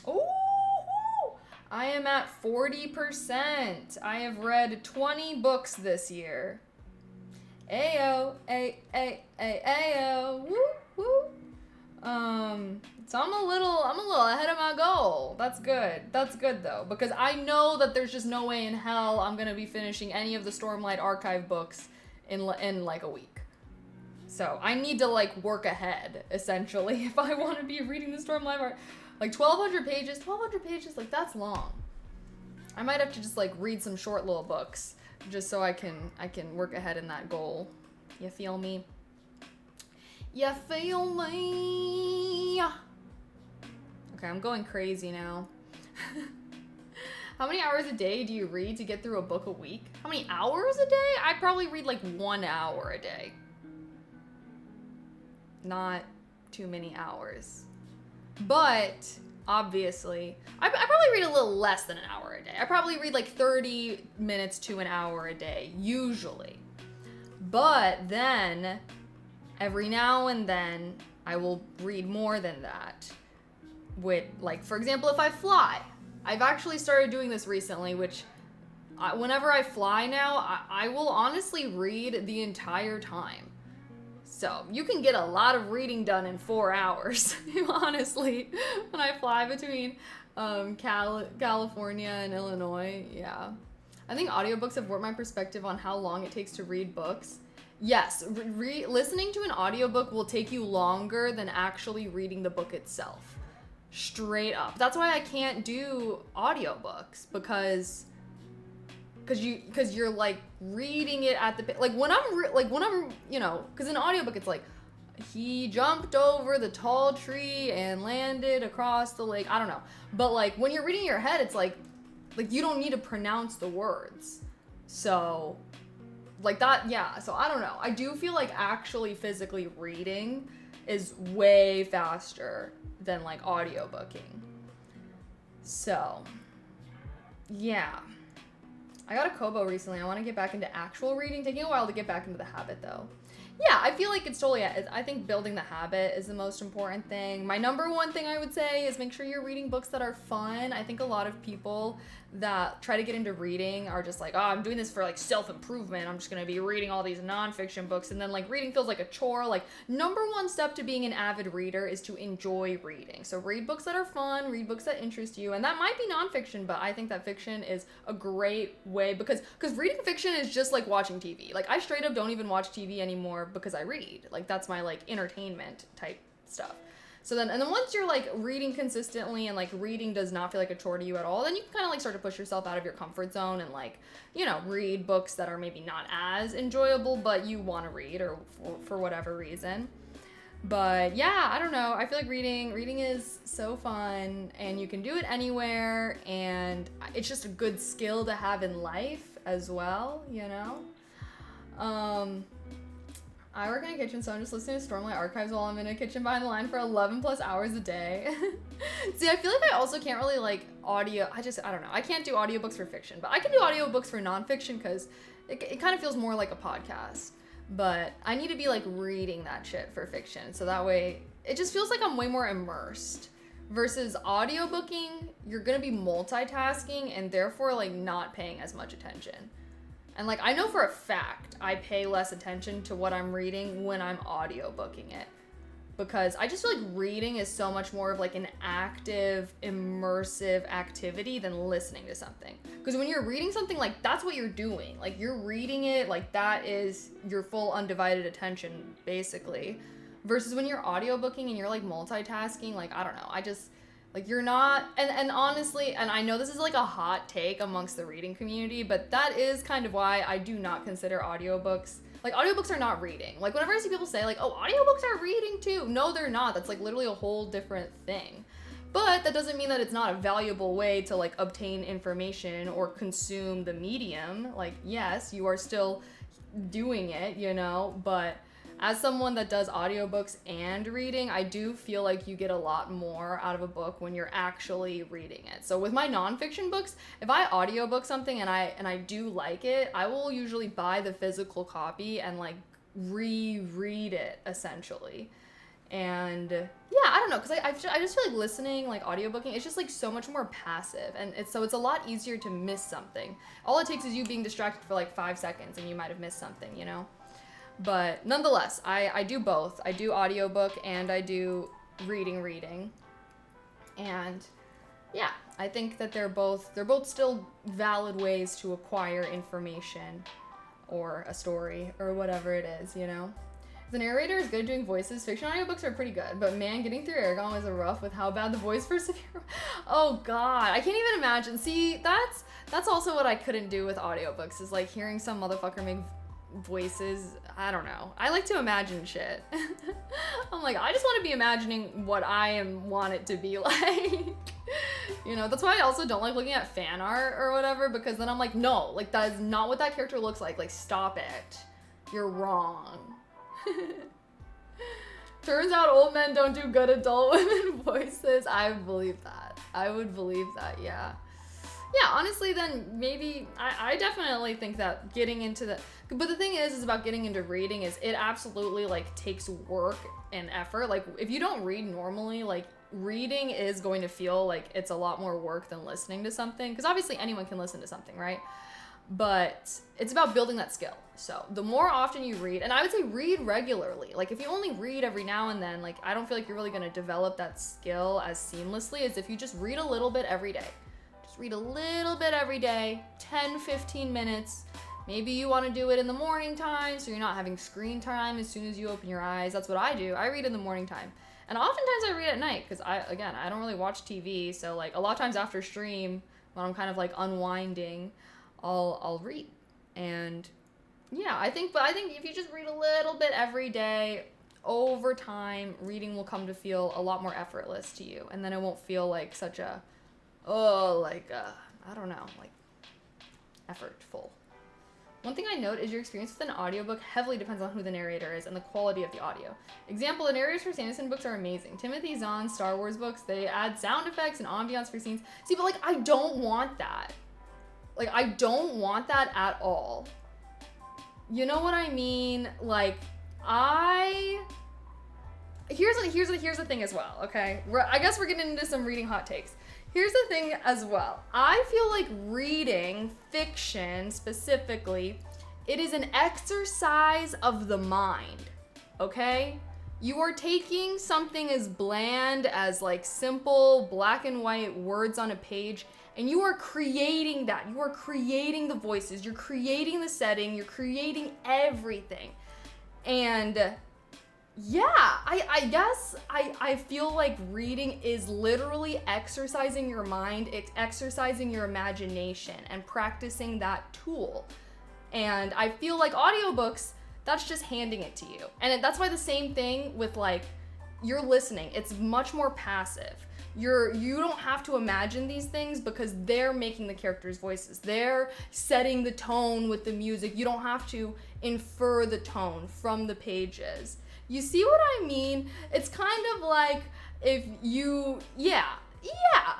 Oh! I am at 40%. I have read 20 books this year. Ayo, ayo, woo, woo. So I'm a little ahead of my goal. That's good. That's good though, because I know that there's just no way in hell I'm gonna be finishing any of the Stormlight Archive books in like a week. So I need to like work ahead essentially if I want to be reading the Stormlight Archive. Like 1,200 pages, like that's long. I might have to just like read some short little books just so I can work ahead in that goal. You feel me? You feel me? Okay, I'm going crazy now. How many hours a day do you read to get through a book a week? How many hours a day? I probably read like 1 hour a day. Not too many hours. But obviously, I probably read a little less than an hour a day. I probably read like 30 minutes to an hour a day, usually. But then, every now and then, I will read more than that. With, like, for example, if I fly. I've actually started doing this recently, which whenever I fly now, I will honestly read the entire time. So you can get a lot of reading done in 4 hours, honestly, when I fly between California and Illinois. Yeah. I think audiobooks have warped my perspective on how long it takes to read books. Yes, listening to an audiobook will take you longer than actually reading the book itself. Straight up. That's why I can't do audiobooks, because you're like reading it at the like when I'm you know, because in an audiobook it's like he jumped over the tall tree and landed across the lake. I don't know, but like when you're reading in your head, it's like you don't need to pronounce the words, so like that. Yeah, so I don't know, I do feel like actually physically reading is way faster than like audiobooking. So yeah, I got a Kobo recently. I want to get back into actual reading. Taking a while to get back into the habit, though. Yeah, I feel like it's totally, I think building the habit is the most important thing. My number one thing I would say is make sure you're reading books that are fun. I think a lot of people that try to get into reading are just like, oh, I'm doing this for like self-improvement. I'm just going to be reading all these nonfiction books. And then like reading feels like a chore. Like number one step to being an avid reader is to enjoy reading. So read books that are fun, read books that interest you. And that might be nonfiction, but I think that fiction is a great way, because reading fiction is just like watching TV. Like I straight up don't even watch TV anymore because I read. Like that's my like entertainment type stuff. So then, and then once you're like reading consistently and like reading does not feel like a chore to you at all, then you can kind of like start to push yourself out of your comfort zone and like, you know, read books that are maybe not as enjoyable, but you want to read, or for whatever reason. But yeah, I don't know. I feel like reading is so fun, and you can do it anywhere, and it's just a good skill to have in life as well, you know? I work in a kitchen, so I'm just listening to Stormlight Archives while I'm in a kitchen behind the line for 11 plus hours a day. See, I feel like I also can't really like audio. I don't know. I can't do audiobooks for fiction, but I can do audiobooks for nonfiction because it kind of feels more like a podcast. But I need to be like reading that shit for fiction, so that way it just feels like I'm way more immersed. Versus audiobooking, you're gonna be multitasking and therefore like not paying as much attention. And like I know for a fact I pay less attention to what I'm reading when I'm audiobooking it, because I just feel like reading is so much more of like an active, immersive activity than listening to something. Because when you're reading something, like that's what you're doing. Like you're reading it, like that is your full undivided attention basically. Versus when you're audiobooking and you're like multitasking, like I don't know, I just like you're not, and honestly, and I know this is like a hot take amongst the reading community, but that is kind of why I do not consider audiobooks, like audiobooks are not reading. Like whenever I see people say like, oh, audiobooks are reading too. No, they're not. That's like literally a whole different thing. But that doesn't mean that it's not a valuable way to like obtain information or consume the medium. Like, yes, you are still doing it, you know, but as someone that does audiobooks and reading, I do feel like you get a lot more out of a book when you're actually reading it. So with my nonfiction books, if I audiobook something and I do like it, I will usually buy the physical copy and like reread it essentially. And yeah, I don't know, because I just feel like listening, like audiobooking, it's just like so much more passive, and it's a lot easier to miss something. All it takes is you being distracted for like 5 seconds and you might have missed something, you know? But nonetheless, I do both. I do audiobook and I do reading. And yeah, I think that they're both still valid ways to acquire information or a story or whatever it is, you know? The narrator is good at doing voices. Fiction audiobooks are pretty good, but man, getting through Aragon was rough with how bad the voice for Severe. Oh god, I can't even imagine. See, that's also what I couldn't do with audiobooks, is like hearing some motherfucker voices, I don't know. I like to imagine shit. I'm like, I just want to be imagining what want it to be like. You know, that's why I also don't like looking at fan art or whatever, because then I'm like, no, like that is not what that character looks like. Like, stop it. You're wrong. Turns out old men don't do good adult women voices. I believe that. I would believe that, yeah. Yeah, honestly, then maybe I definitely think that getting into the, but the thing is about getting into reading is it absolutely like takes work and effort. Like, if you don't read normally, like, reading is going to feel like it's a lot more work than listening to something, because obviously anyone can listen to something, right? But it's about building that skill. So the more often you read, and I would say read regularly. Like, if you only read every now and then, like, I don't feel like you're really going to develop that skill as seamlessly as if you just read a little bit every day. Just read a little bit every day, 10, 15 minutes. Maybe you want to do it in the morning time so you're not having screen time as soon as you open your eyes. That's what I do. I read in the morning time. And oftentimes I read at night because I don't really watch TV. So, like, a lot of times after stream, when I'm kind of like unwinding, I'll read. And yeah, I think if you just read a little bit every day, over time, reading will come to feel a lot more effortless to you. And then it won't feel like such a, I don't know, like, effortful. One thing I note is your experience with an audiobook heavily depends on who the narrator is and the quality of the audio. Example, the narrators for Sanderson books are amazing. Timothy Zahn's Star Wars books, they add sound effects and ambiance for scenes. See, but, like, I don't want that. Like, I don't want that at all. You know what I mean? Like, here's the thing as well, okay? I guess we're getting into some reading hot takes. Here's the thing as well. I feel like reading fiction specifically, it is an exercise of the mind, okay? You are taking something as bland as, like, simple black and white words on a page, and you are creating that. You are creating the voices, you're creating the setting, you're creating everything. And yeah, I guess I feel like reading is literally exercising your mind, it's exercising your imagination and practicing that tool. And I feel like audiobooks, that's just handing it to you. And that's why the same thing with, like, you're listening, it's much more passive. You don't have to imagine these things because they're making the characters' voices. They're setting the tone with the music. You don't have to infer the tone from the pages. You see what I mean? It's kind of like if you,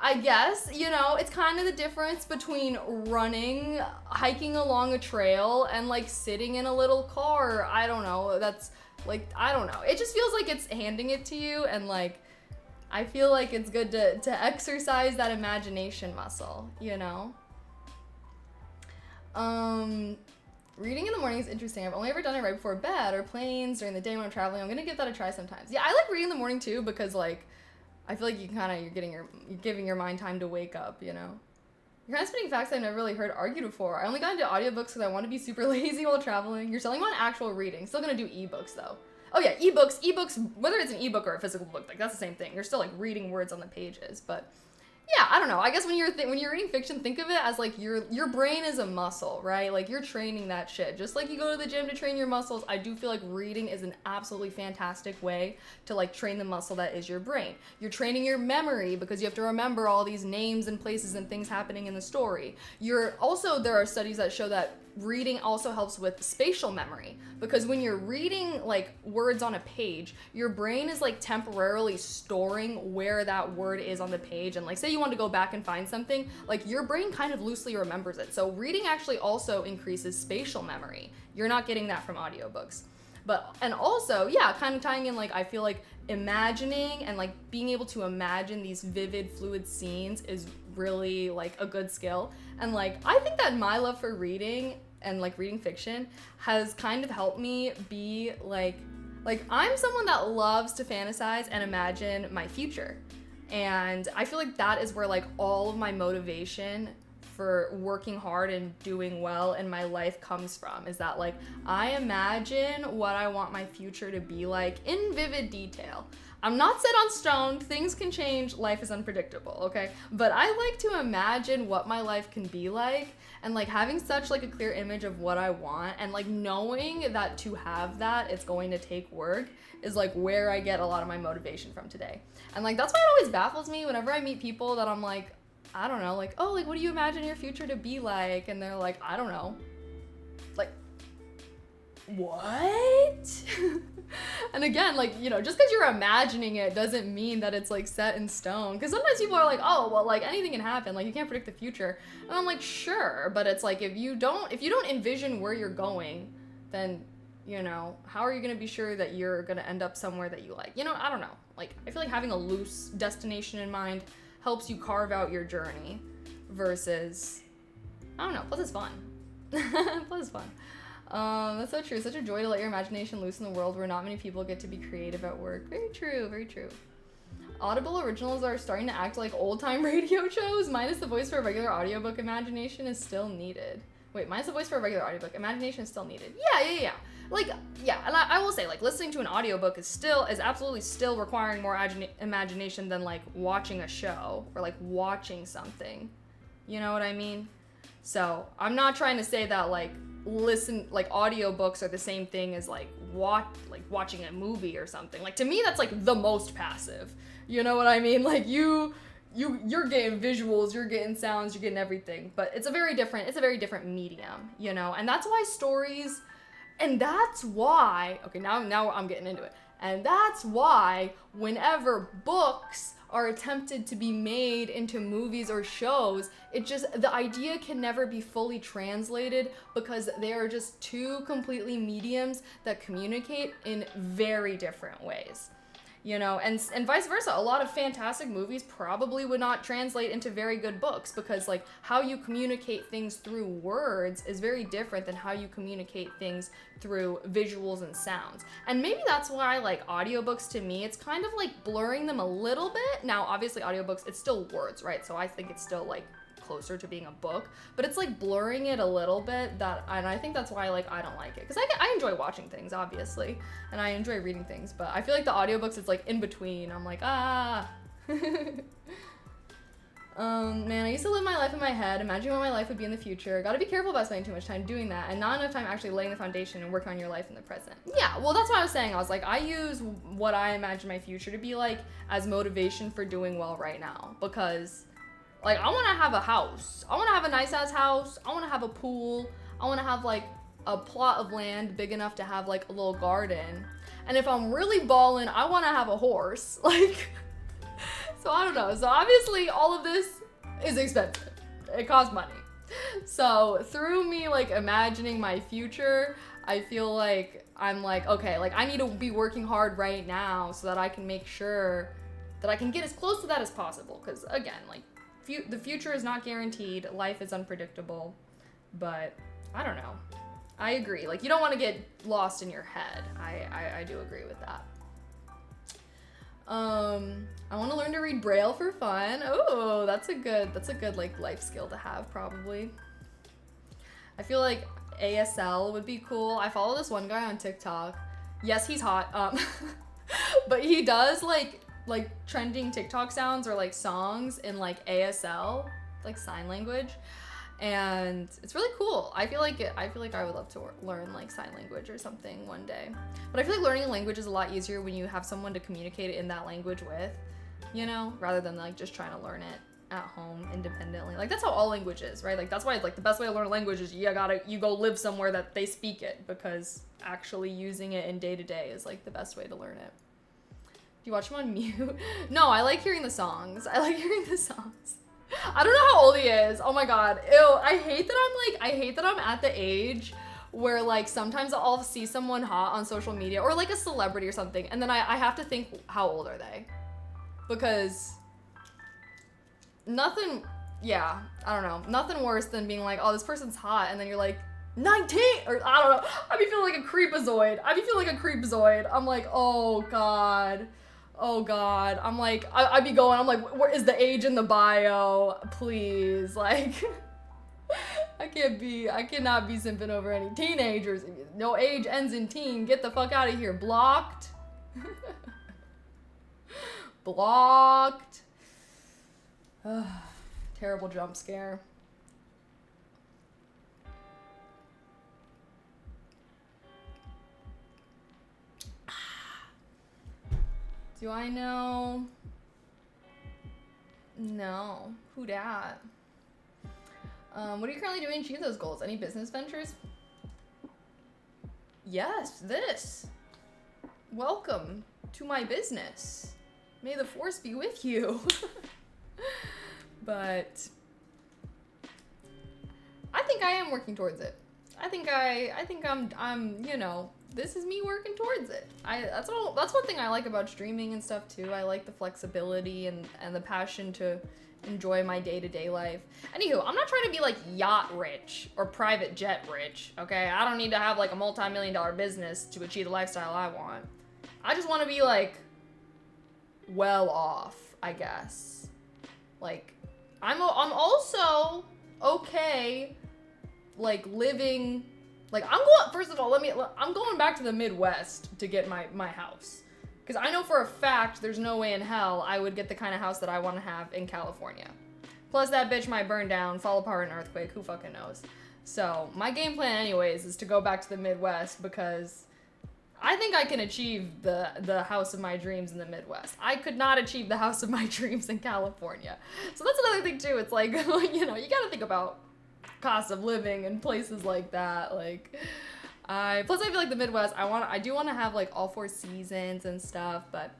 I guess, you know, it's kind of the difference between running, hiking along a trail, and, like, sitting in a little car. I don't know. That's, like, I don't know. It just feels like it's handing it to you, and, like, I feel like it's good to exercise that imagination muscle, you know? Reading in the morning is interesting. I've only ever done it right before bed or planes during the day when I'm traveling. I'm gonna give that a try sometimes. Yeah, I like reading in the morning too because, like, I feel like you're giving your mind time to wake up, you know? You're kind of spitting facts I've never really heard argued before. I only got into audiobooks because I want to be super lazy while traveling. You're selling on actual reading. Still gonna do ebooks though. Oh yeah, ebooks, whether it's an ebook or a physical book, like, that's the same thing. You're still, like, reading words on the pages, but yeah, I don't know. I guess when you're reading fiction, think of it as, like, your brain is a muscle, right? Like, you're training that shit. Just like you go to the gym to train your muscles, I do feel like reading is an absolutely fantastic way to, like, train the muscle that is your brain. You're training your memory because you have to remember all these names and places and things happening in the story. There are studies that show that reading also helps with spatial memory because when you're reading, like, words on a page, your brain is, like, temporarily storing where that word is on the page. And, like, say you want to go back and find something, like, your brain kind of loosely remembers it. So reading actually also increases spatial memory. You're not getting that from audiobooks. And also, yeah, kind of tying in, like, I feel like imagining and, like, being able to imagine these vivid, fluid scenes is really, like, a good skill. And, like, I think that my love for reading and, like, reading fiction has kind of helped me be, like, I'm someone that loves to fantasize and imagine my future. And I feel like that is where, like, all of my motivation for working hard and doing well in my life comes from, is that, like, I imagine what I want my future to be like in vivid detail. I'm not set on stone. Things can change. Life is unpredictable, okay? But I like to imagine what my life can be like, and like having such like a clear image of what I want, and like knowing that to have that it's going to take work is like where I get a lot of my motivation from today. And like that's why it always baffles me whenever I meet people that I'm like, I don't know, like, oh, like what do you imagine your future to be like? And they're like, I don't know. Like, what? And again, like, you know, just because you're imagining it doesn't mean that it's like set in stone. Because sometimes people are like, oh, well, like anything can happen, like you can't predict the future. And I'm like, sure, but it's like if you don't envision where you're going, then, you know, how are you going to be sure that you're going to end up somewhere that you like? You know, I don't know. Like, I feel like having a loose destination in mind helps you carve out your journey versus, I don't know, plus it's fun. Plus it's fun. That's so true. Such a joy to let your imagination loose in the world where not many people get to be creative at work. Very true, very true. Audible originals are starting to act like old-time radio shows, minus the voice for a regular audiobook. Imagination is still needed. Wait, minus the voice for a regular audiobook. Imagination is still needed. Yeah. Like, yeah, and I will say, like, listening to an audiobook is absolutely still requiring more imagination than, like, watching a show or, like, watching something. You know what I mean? So, I'm not trying to say that, like, audiobooks are the same thing as, like, watching a movie or something. Like, to me, that's, like, the most passive. You know what I mean? Like, you're getting visuals, you're getting sounds, you're getting everything. But it's a very different medium, you know? And that's why stories... And that's why, okay, now I'm getting into it. And that's why whenever books are attempted to be made into movies or shows, the idea can never be fully translated because they are just two completely mediums that communicate in very different ways. You know, and vice versa. A lot of fantastic movies probably would not translate into very good books because, like, how you communicate things through words is very different than how you communicate things through visuals and sounds. And maybe that's why, like, audiobooks to me, it's kind of like blurring them a little bit. Now, obviously, audiobooks, it's still words, right? So I think it's still, like, closer to being a book, but it's like blurring it a little bit, and I think that's why, like, I don't like it, because I enjoy watching things, obviously, and I enjoy reading things, but I feel like the audiobooks, it's like in between. I'm like, man, I used to live my life in my head, imagining what my life would be in the future. Gotta be careful about spending too much time doing that, and not enough time actually laying the foundation and working on your life in the present. Yeah, well, that's what I was saying. I was like, I use what I imagine my future to be like as motivation for doing well right now, because like, I want to have a house. I want to have a nice-ass house. I want to have a pool. I want to have, like, a plot of land big enough to have, like, a little garden. And if I'm really ballin', I want to have a horse. Like, so I don't know. So obviously, all of this is expensive. It costs money. So through me, like, imagining my future, I feel like I'm like, okay, like, I need to be working hard right now so that I can make sure that I can get as close to that as possible. Because, again, like, the future is not guaranteed. Life is unpredictable. But I don't know. I agree. Like, you don't want to get lost in your head. I do agree with that. I want to learn to read Braille for fun. Oh, that's a good like life skill to have, probably. I feel like ASL would be cool. I follow this one guy on TikTok. Yes, he's hot. But he does like trending TikTok sounds or like songs in like ASL, like sign language, and it's really cool. I feel like I would love to learn like sign language or something one day. But I feel like learning a language is a lot easier when you have someone to communicate it in that language with, you know, rather than like just trying to learn it at home independently. Like, that's how all language is, right? Like, that's why like the best way to learn a language is you go live somewhere that they speak it, because actually using it in day to day is like the best way to learn it. You watch him on mute? No, I like hearing the songs. I don't know how old he is. Oh my god. Ew, I hate that I'm at the age where like sometimes I'll see someone hot on social media or like a celebrity or something, and then I have to think, how old are they? Because nothing worse than being like, oh, this person's hot, and then you're like, 19, or I don't know. I'd be feeling like a creepazoid. I'm like, oh god. I'm like, I'd be going, I'm like, where is the age in the bio? Please, like, I cannot be simping over any teenagers. No age ends in teen. Get the fuck out of here. Blocked. blocked. Terrible jump scare. Do I know? No. Who dat? What are you currently doing to achieve those goals? Any business ventures? Yes, this. Welcome to my business. May the force be with you. But I think I am working towards it. I think I'm, you know, this is me working towards it. That's one thing I like about streaming and stuff too. I like the flexibility and the passion to enjoy my day-to-day life. Anywho, I'm not trying to be like yacht rich or private jet rich, okay? I don't need to have like a multi-million-dollar business to achieve the lifestyle I want. I just want to be like well off, I guess. Like I'm also okay like living like I'm going back to the Midwest to get my house. Because I know for a fact there's no way in hell I would get the kind of house that I want to have in California. Plus that bitch might burn down, fall apart in an earthquake, who fucking knows. So my game plan anyways is to go back to the Midwest because I think I can achieve the house of my dreams in the Midwest. I could not achieve the house of my dreams in California. So that's another thing too. It's like, you know, you gotta think about cost of living in places like that. Like, plus I feel like the Midwest, I do want to have like all 4 seasons and stuff, but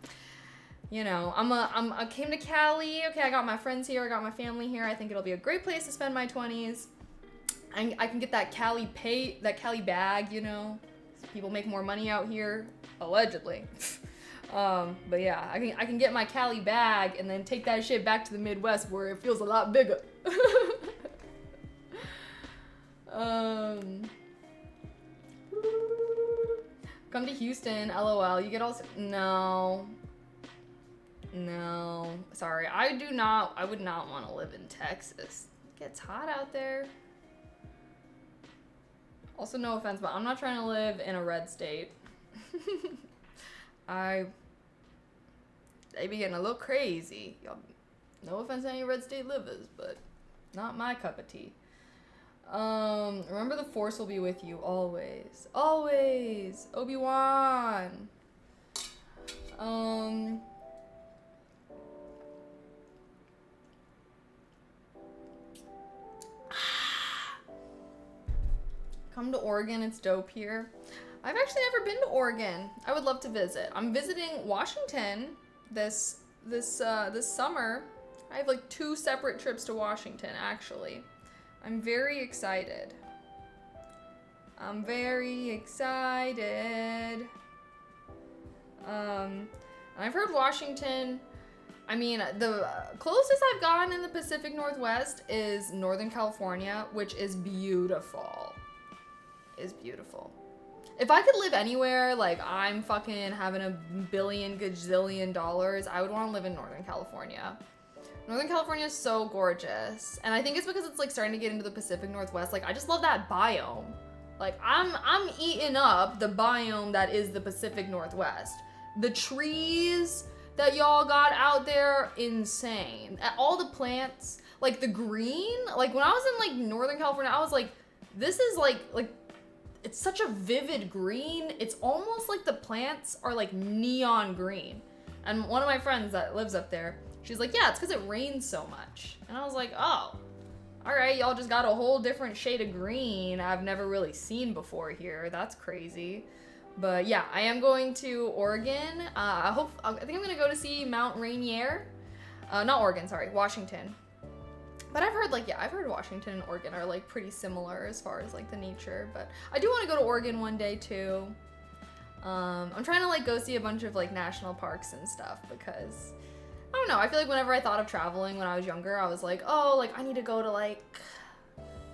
you know, I came to Cali. Okay, I got my friends here, I got my family here. I think it'll be a great place to spend my 20s. I can get that Cali bag, you know. People make more money out here, allegedly. But yeah, I can get my Cali bag and then take that shit back to the Midwest where it feels a lot bigger. Come to Houston, LOL. You get all no. Sorry, I would not want to live in Texas. It gets hot out there. Also, no offense, but I'm not trying to live in a red state. They be getting a little crazy. Y'all, no offense to any red state livers, but not my cup of tea. Remember the force will be with you always. Always! Obi-Wan! Come to Oregon, it's dope here. I've actually never been to Oregon. I would love to visit. I'm visiting Washington this summer. I have like 2 separate trips to Washington, actually. I'm very excited. I've heard Washington, I mean, the closest I've gotten in the Pacific Northwest is Northern California, which is beautiful. If I could live anywhere, like I'm fucking having a billion gajillion dollars, I would want to live in Northern California. Northern California is so gorgeous. And I think it's because it's like starting to get into the Pacific Northwest. Like I just love that biome. Like I'm eating up the biome that is the Pacific Northwest. The trees that y'all got out there, insane. All the plants, like the green, like when I was in like Northern California, I was like, this is like it's such a vivid green. It's almost like the plants are like neon green. And one of my friends that lives up there, she's like, yeah, it's because it rains so much. And I was like, oh, all right, y'all just got a whole different shade of green I've never really seen before here. That's crazy. But yeah, I am going to Oregon. I think I'm gonna go to see Mount Rainier. Not Oregon, sorry, Washington. But I've heard I've heard Washington and Oregon are like pretty similar as far as like the nature. But I do want to go to Oregon one day too. I'm trying to like go see a bunch of like national parks and stuff because I don't know. I feel like whenever I thought of traveling when I was younger, I was like, oh, like I need to go to like,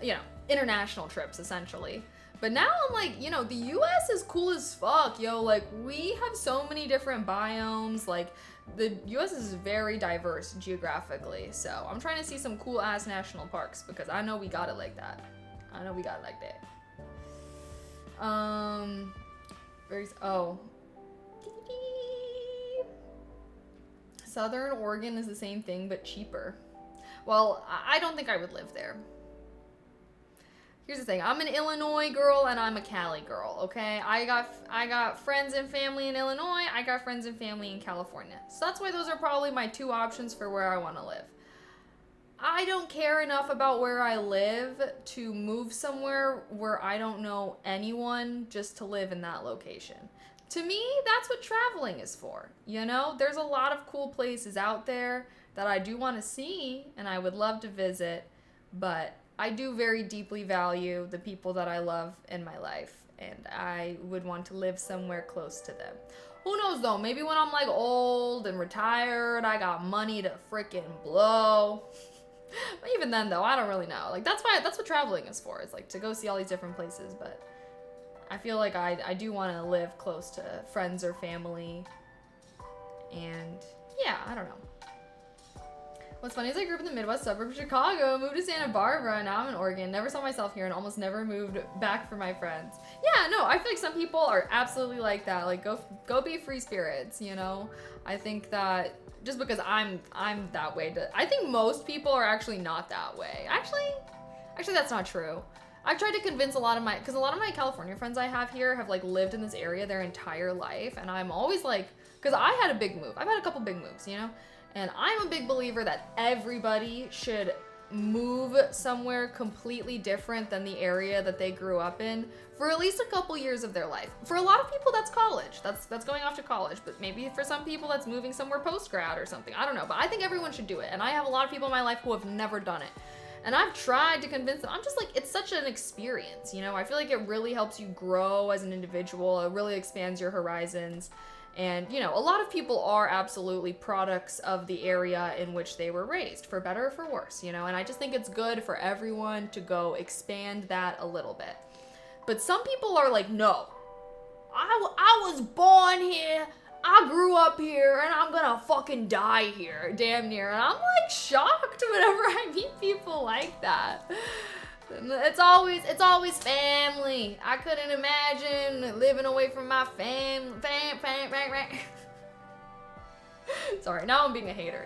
you know, international trips essentially. But now I'm like, you know, the US is cool as fuck, yo. Like we have so many different biomes. Like the US is very diverse geographically. So I'm trying to see some cool ass national parks because I know we got it like that. Southern Oregon is the same thing, but cheaper. Well, I don't think I would live there. Here's the thing. I'm an Illinois girl and I'm a Cali girl, okay? I got friends and family in Illinois. I got friends and family in California. So that's why those are probably my two options for where I want to live. I don't care enough about where I live to move somewhere where I don't know anyone just to live in that location. To me, that's what traveling is for, you know? There's a lot of cool places out there that I do want to see and I would love to visit, but I do very deeply value the people that I love in my life, and I would want to live somewhere close to them. Who knows though, maybe when I'm like old and retired, I got money to freaking blow. But even then though, I don't really know. Like that's what traveling is for. It's like to go see all these different places, but I feel like I do want to live close to friends or family. And yeah, I don't know. What's funny is I grew up in the Midwest suburb of Chicago, moved to Santa Barbara, and now I'm in Oregon. Never saw myself here and almost never moved back for my friends. Yeah, no, I feel like some people are absolutely like that. Like go be free spirits, you know? I think that just because I'm that way, I think most people are actually not that way. Actually that's not true. I've tried to convince a lot of my California friends I have here have like lived in this area their entire life, and I'm always like, because I had a big move. I've had a couple big moves, you know? And I'm a big believer that everybody should move somewhere completely different than the area that they grew up in for at least a couple years of their life. For a lot of people, that's college. That's going off to college. But maybe for some people, that's moving somewhere post-grad or something. I don't know. But I think everyone should do it. And I have a lot of people in my life who have never done it. And I've tried to convince them. I'm just like, it's such an experience, you know? I feel like it really helps you grow as an individual. It really expands your horizons. And, you know, a lot of people are absolutely products of the area in which they were raised, for better or for worse, you know? And I just think it's good for everyone to go expand that a little bit. But some people are like, no, I was born here, I grew up here, and I'm gonna fucking die here, damn near. And I'm like shocked whenever I meet people like that. It's always family. I couldn't imagine living away from my family. Sorry, now I'm being a hater.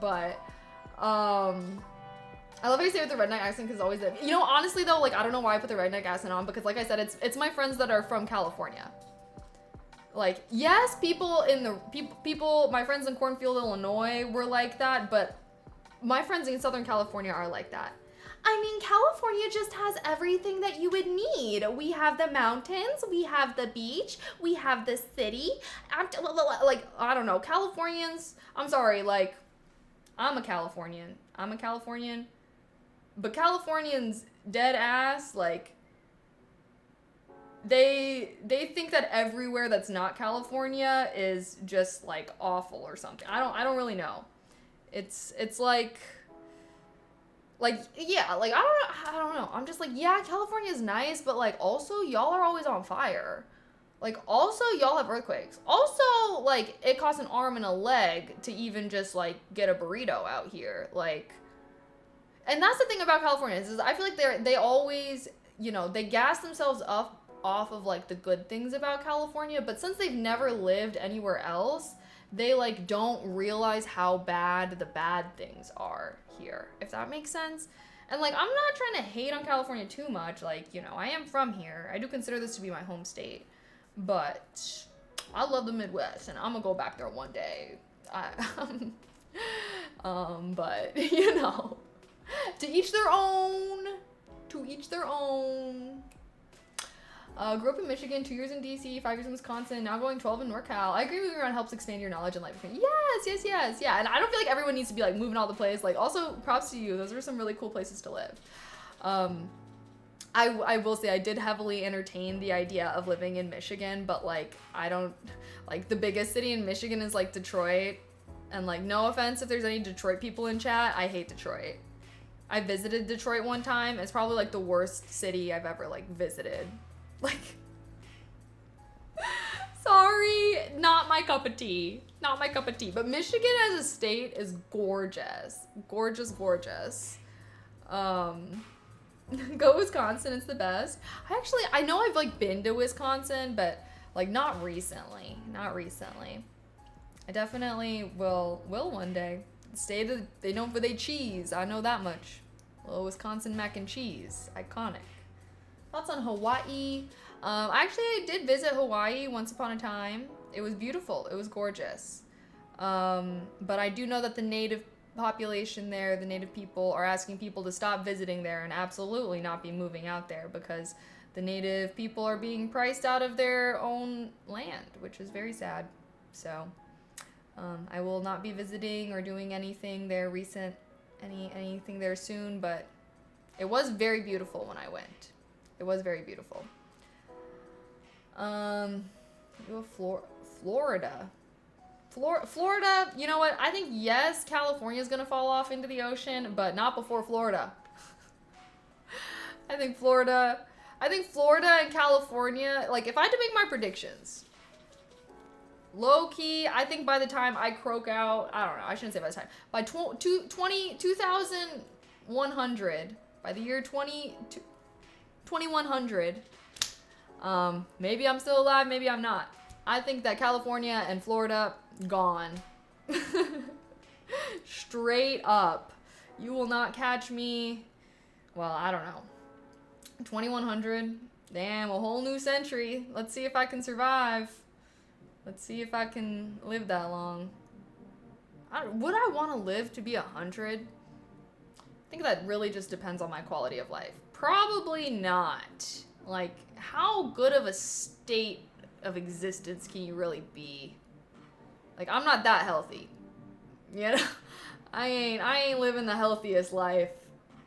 But, I love how you say it with the redneck accent because always, you know, honestly though, like, I don't know why I put the redneck accent on because like I said, it's my friends that are from California. Like, yes, my friends in Cornfield, Illinois were like that, but my friends in Southern California are like that. I mean, California just has everything that you would need. We have the mountains, we have the beach, we have the city. Like, I don't know, Californians, I'm sorry, like, I'm a Californian, but Californians, dead ass, like, they think that everywhere that's not California is just, like, awful or something. I don't really know. It's like, yeah, like, I don't know. I'm just like, yeah, California's nice, but, like, also, y'all are always on fire. Like, also, y'all have earthquakes. Also, like, it costs an arm and a leg to even just, like, get a burrito out here. Like, and that's the thing about California is I feel like they always, you know, they gas themselves up off of, like, the good things about California, but since they've never lived anywhere else, they, like, don't realize how bad the bad things are here, if that makes sense. And, like, I'm not trying to hate on California too much. Like, you know, I am from here. I do consider this to be my home state. But I love the Midwest, and I'm gonna go back there one day. But, you know, to each their own. To each their own. Grew up in Michigan, 2 years in DC, 5 years in Wisconsin, now going 12 in NorCal. I agree with you, around helps expand your knowledge and life. Yes. Yeah, and I don't feel like everyone needs to be, like, moving all the place. Like, also, props to you. Those are some really cool places to live. I will say I did heavily entertain the idea of living in Michigan, but, like, I don't, like, the biggest city in Michigan is, like, Detroit. And, like, no offense if there's any Detroit people in chat, I hate Detroit. I visited Detroit one time. It's probably, like, the worst city I've ever, like, visited. Like, sorry, not my cup of tea. But Michigan as a state is gorgeous. Gorgeous. Go Wisconsin, it's the best. I know I've, like, been to Wisconsin, but, like, not recently. I definitely will one day. They know for their cheese. I know that much. Little Wisconsin mac and cheese. Iconic. Thoughts on Hawaii? I did visit Hawaii once upon a time. It was beautiful. It was gorgeous. But I do know that the native population there, the native people, are asking people to stop visiting there and absolutely not be moving out there because the native people are being priced out of their own land, which is very sad. So I will not be visiting or doing anything there anything there soon, but it was very beautiful when I went. It was very beautiful. Florida. Florida, you know what? I think, yes, California's gonna fall off into the ocean, but not before Florida. I think Florida and California, like, if I had to make my predictions, low-key, I think by the time I croak out, I don't know, I shouldn't say by the time, by 2100, by the year 2100, maybe I'm still alive, maybe I'm not. I think that California and Florida, gone. Straight up. You will not catch me. Well, I don't know. 2100. Damn, a whole new century. Let's see if I can survive. Let's see if I can live that long. Would I want to live to be 100? I think that really just depends on my quality of life. Probably not. Like, how good of a state of existence can you really be? Like, I'm not that healthy. You know? I ain't living the healthiest life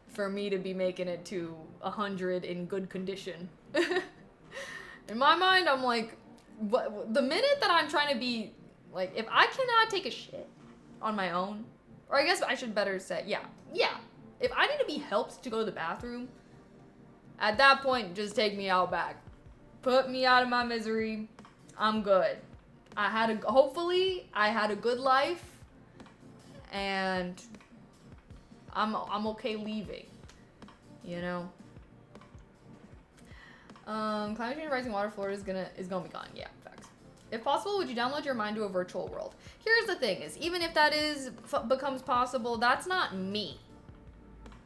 for me to be making it to 100 in good condition. In my mind, I'm like, the minute that I'm trying to be, like, if I cannot take a shit on my own, or I guess I should better say, yeah. If I need to be helped to go to the bathroom, at that point, just take me out back. Put me out of my misery. I'm good. Hopefully, I had a good life, and I'm okay leaving, you know? Climate change, rising water, Florida is gonna be gone. Yeah, facts. If possible, would you download your mind to a virtual world? Here's the thing: is even if that becomes possible, that's not me.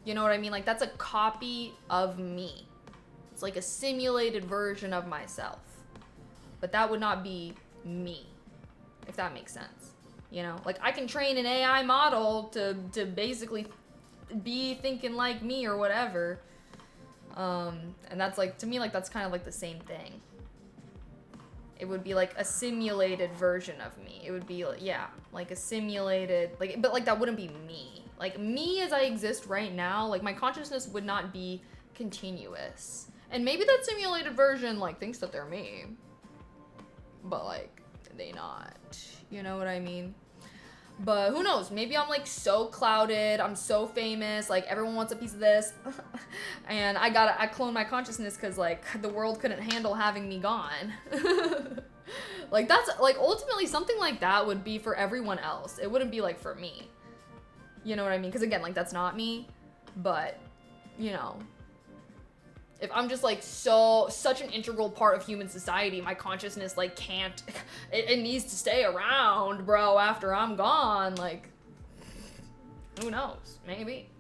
You know what I mean? Like, that's a copy of me. It's like a simulated version of myself. But that would not be me, if that makes sense. You know, like, I can train an AI model to basically be thinking like me or whatever. And that's like, to me, like, that's kind of like the same thing. It would be like a simulated version of me. It would be, like, yeah, like a simulated, like, but like that wouldn't be me. Like, me as I exist right now, like, my consciousness would not be continuous. And maybe that simulated version, like, thinks that they're me. But, like, they not. You know what I mean? But who knows? Maybe I'm, like, so clouded. I'm so famous. Like, everyone wants a piece of this. And I cloned my consciousness because, like, the world couldn't handle having me gone. Like, that's, like, ultimately something like that would be for everyone else. It wouldn't be, like, for me. You know what I mean? Because, again, like, that's not me. But, you know, if I'm just, like, such an integral part of human society, my consciousness, like, can't, it needs to stay around, bro, after I'm gone. Like, who knows? Maybe.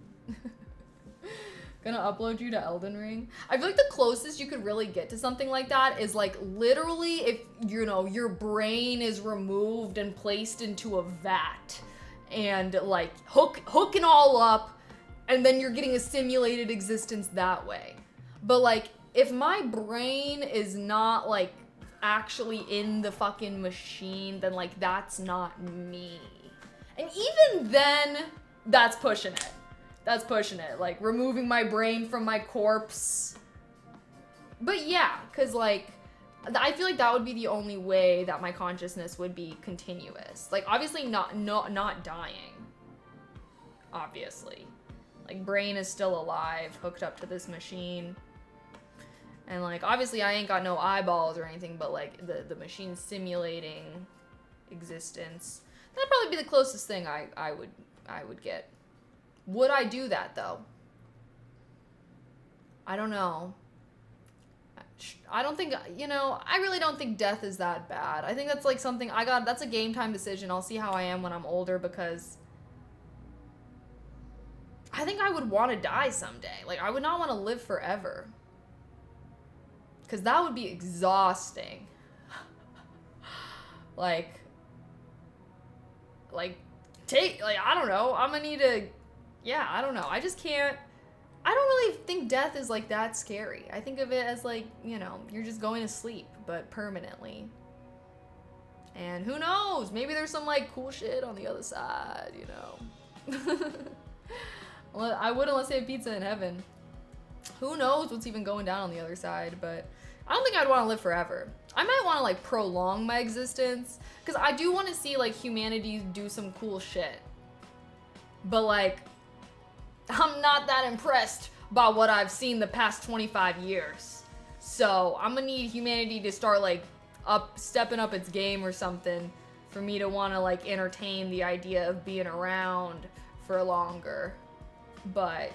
Gonna upload you to Elden Ring. I feel like the closest you could really get to something like that is, like, literally if, you know, your brain is removed and placed into a vat and, like, hooking all up, and then you're getting a simulated existence that way. But, like, if my brain is not, like, actually in the fucking machine, then, like, that's not me. And even then, that's pushing it. That's pushing it. Like, removing my brain from my corpse. But yeah, because, like, I feel like that would be the only way that my consciousness would be continuous. Like, obviously not dying. Obviously. Like, brain is still alive, hooked up to this machine. And, like, obviously I ain't got no eyeballs or anything, but, like, the machine's simulating existence. That'd probably be the closest thing I would get. Would I do that, though? I don't know. I don't think, I really don't think death is that bad. I think that's like something that's a game time decision. I'll see how I am when I'm older, because I think I would want to die someday. Like, I would not want to live forever, because that would be exhausting. I don't know. I'm gonna need to, I don't know. I just can't. I don't really think death is like that scary. I think of it as like, you're just going to sleep, but permanently. And who knows? Maybe there's some like cool shit on the other side, I would unless they have pizza in heaven. Who knows what's even going down on the other side, but I don't think I'd want to live forever. I might want to like prolong my existence, because I do want to see like humanity do some cool shit. But like, I'm not that impressed by what I've seen the past 25 years. So I'm gonna need humanity to start like stepping up its game or something for me to want to like entertain the idea of being around for longer. But,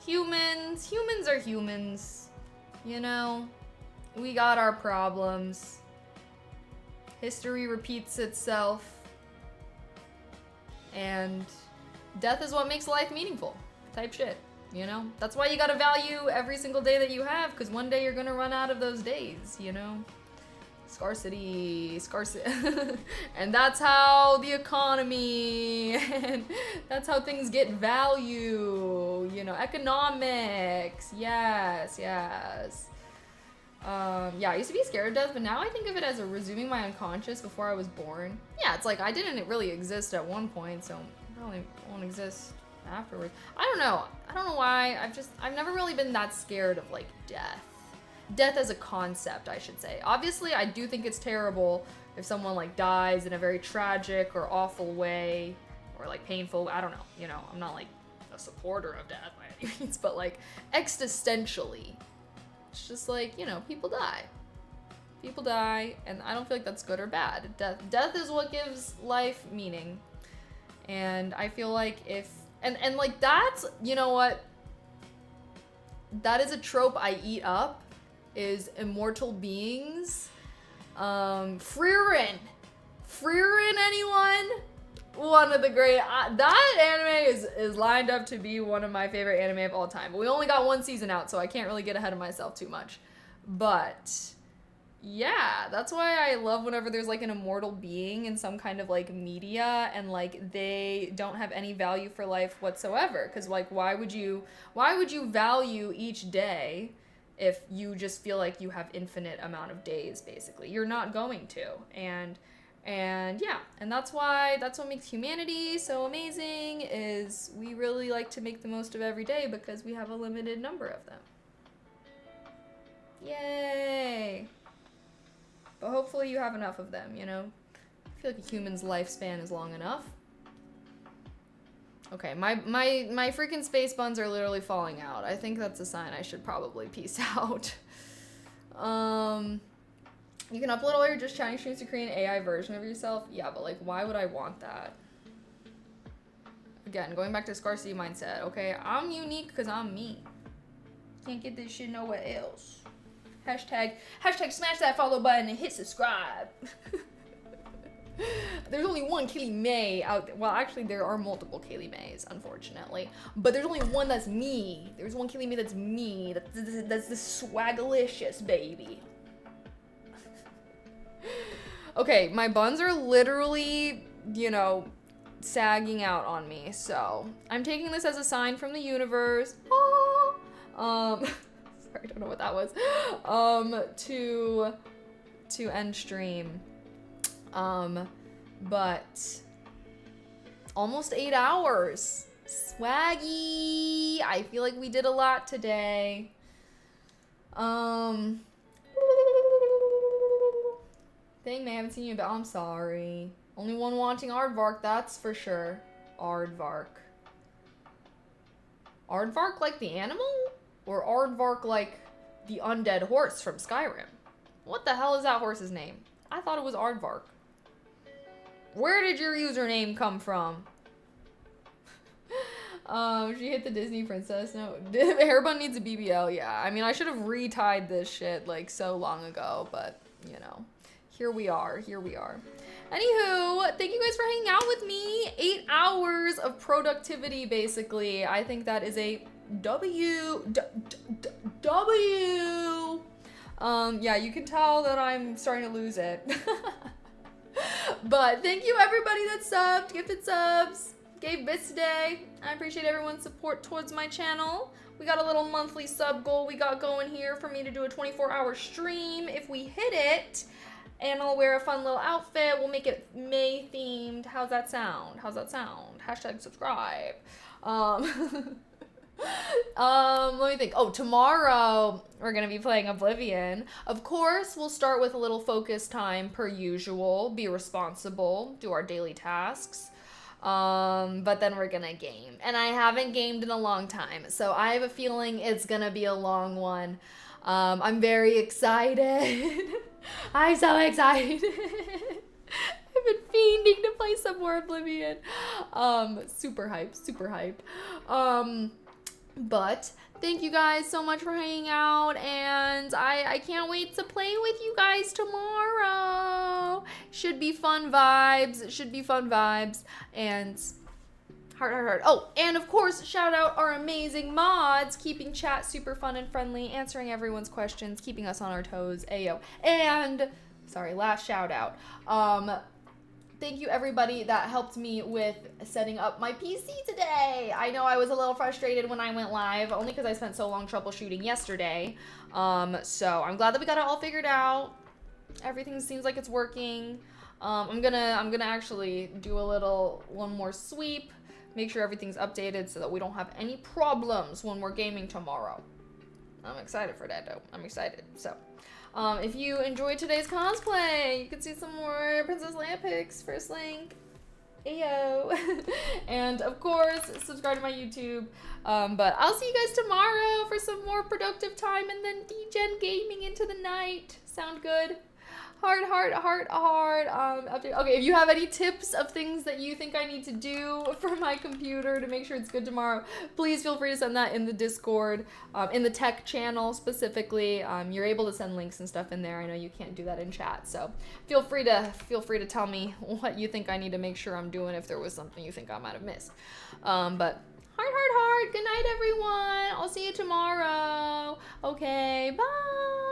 humans are humans, we got our problems. History repeats itself. And death is what makes life meaningful, type shit, That's why you gotta value every single day that you have, because one day you're gonna run out of those days, Scarcity. And that's how the economy, and that's how things get value, economics. Yes. I used to be scared of death, but now I think of it as a resuming my unconscious before I was born. Yeah, it's like I didn't really exist at one point, so I probably won't exist afterwards. I don't know why. I've never really been that scared of like death. Death as a concept, I should say. Obviously, I do think it's terrible if someone like dies in a very tragic or awful way, or like painful. I don't know. I'm not like a supporter of death by any means, but like existentially, it's just like, people die. People die, and I don't feel like that's good or bad. Death is what gives life meaning. And I feel like and like that's, what? That is a trope I eat up, is immortal beings. Frieren, anyone? One of the great, that anime is lined up to be one of my favorite anime of all time. But we only got one season out, so I can't really get ahead of myself too much. But yeah, that's why I love whenever there's like an immortal being in some kind of like media, and like they don't have any value for life whatsoever. Because like, why would you value each day if you just feel like you have infinite amount of days? Basically, you're not going to. And yeah, and that's what makes humanity so amazing, is we really like to make the most of every day because we have a limited number of them. Yay! But hopefully you have enough of them, I feel like a human's lifespan is long enough. Okay, my freaking space buns are literally falling out. I think that's a sign I should probably peace out. You can upload all your just chatting streams to create an AI version of yourself. Yeah, but like, why would I want that? Again, going back to scarcity mindset. Okay, I'm unique because I'm me. Can't get this shit nowhere else. Hashtag smash that follow button and hit subscribe. There's only one Kaylee May out there. Well, actually, there are multiple Kaylee Mays, unfortunately. But there's only one that's me. There's one Kaylee May that's me. That's the swagalicious baby. Okay, my buns are literally, sagging out on me. So I'm taking this as a sign from the universe. Sorry, I don't know what that was. To end stream. But almost 8 hours. Swaggy. I feel like we did a lot today. Dang, I haven't seen you, but I'm sorry. Only one wanting Aardvark, that's for sure. Aardvark. Aardvark like the animal? Or Aardvark like the undead horse from Skyrim? What the hell is that horse's name? I thought it was Aardvark. Where did your username come from? She hit the Disney princess. No, hair bun needs a BBL. Yeah, I mean, I should have retied this shit like so long ago, but you know, here we are. Here we are. Anywho, thank you guys for hanging out with me. 8 hours of productivity, basically. I think that is a W. Yeah, you can tell that I'm starting to lose it. But thank you everybody that subbed, gifted subs, gave bits today. I appreciate everyone's support towards my channel. We got a little monthly sub goal we got going here for me to do a 24-hour stream. If we hit it, and I'll wear a fun little outfit, we'll make it May themed. How's that sound? How's that sound? Hashtag subscribe. Let me think. Oh, tomorrow we're gonna be playing Oblivion. Of course, we'll start with a little focus time per usual. Be responsible, do our daily tasks. But then we're gonna game. And I haven't gamed in a long time, so I have a feeling it's gonna be a long one. I'm very excited. I'm so excited. I've been fiending to play some more Oblivion. Super hype, super hype. But thank you guys so much for hanging out, and I can't wait to play with you guys tomorrow. Should be fun vibes. Should be fun vibes. And heart. Oh, and of course, shout out our amazing mods, keeping chat super fun and friendly, answering everyone's questions, keeping us on our toes. Ayo. And sorry, last shout out. Thank you everybody that helped me with setting up my PC today. I know I was a little frustrated when I went live, only because I spent so long troubleshooting yesterday. So I'm glad that we got it all figured out. Everything seems like it's working. I'm gonna actually do one more sweep, make sure everything's updated so that we don't have any problems when we're gaming tomorrow. I'm excited for that though. I'm excited. So. If you enjoyed today's cosplay, you can see some more Princess Leia pics, first link. Ayo. And of course, subscribe to my YouTube. But I'll see you guys tomorrow for some more productive time and then degen gaming into the night. Sound good? Heart. Okay, if you have any tips of things that you think I need to do for my computer to make sure it's good tomorrow, please feel free to send that in the Discord, in the tech channel specifically. You're able to send links and stuff in there. I know you can't do that in chat, so feel free to tell me what you think I need to make sure I'm doing if there was something you think I might have missed. But heart. Good night, everyone. I'll see you tomorrow. Okay, bye.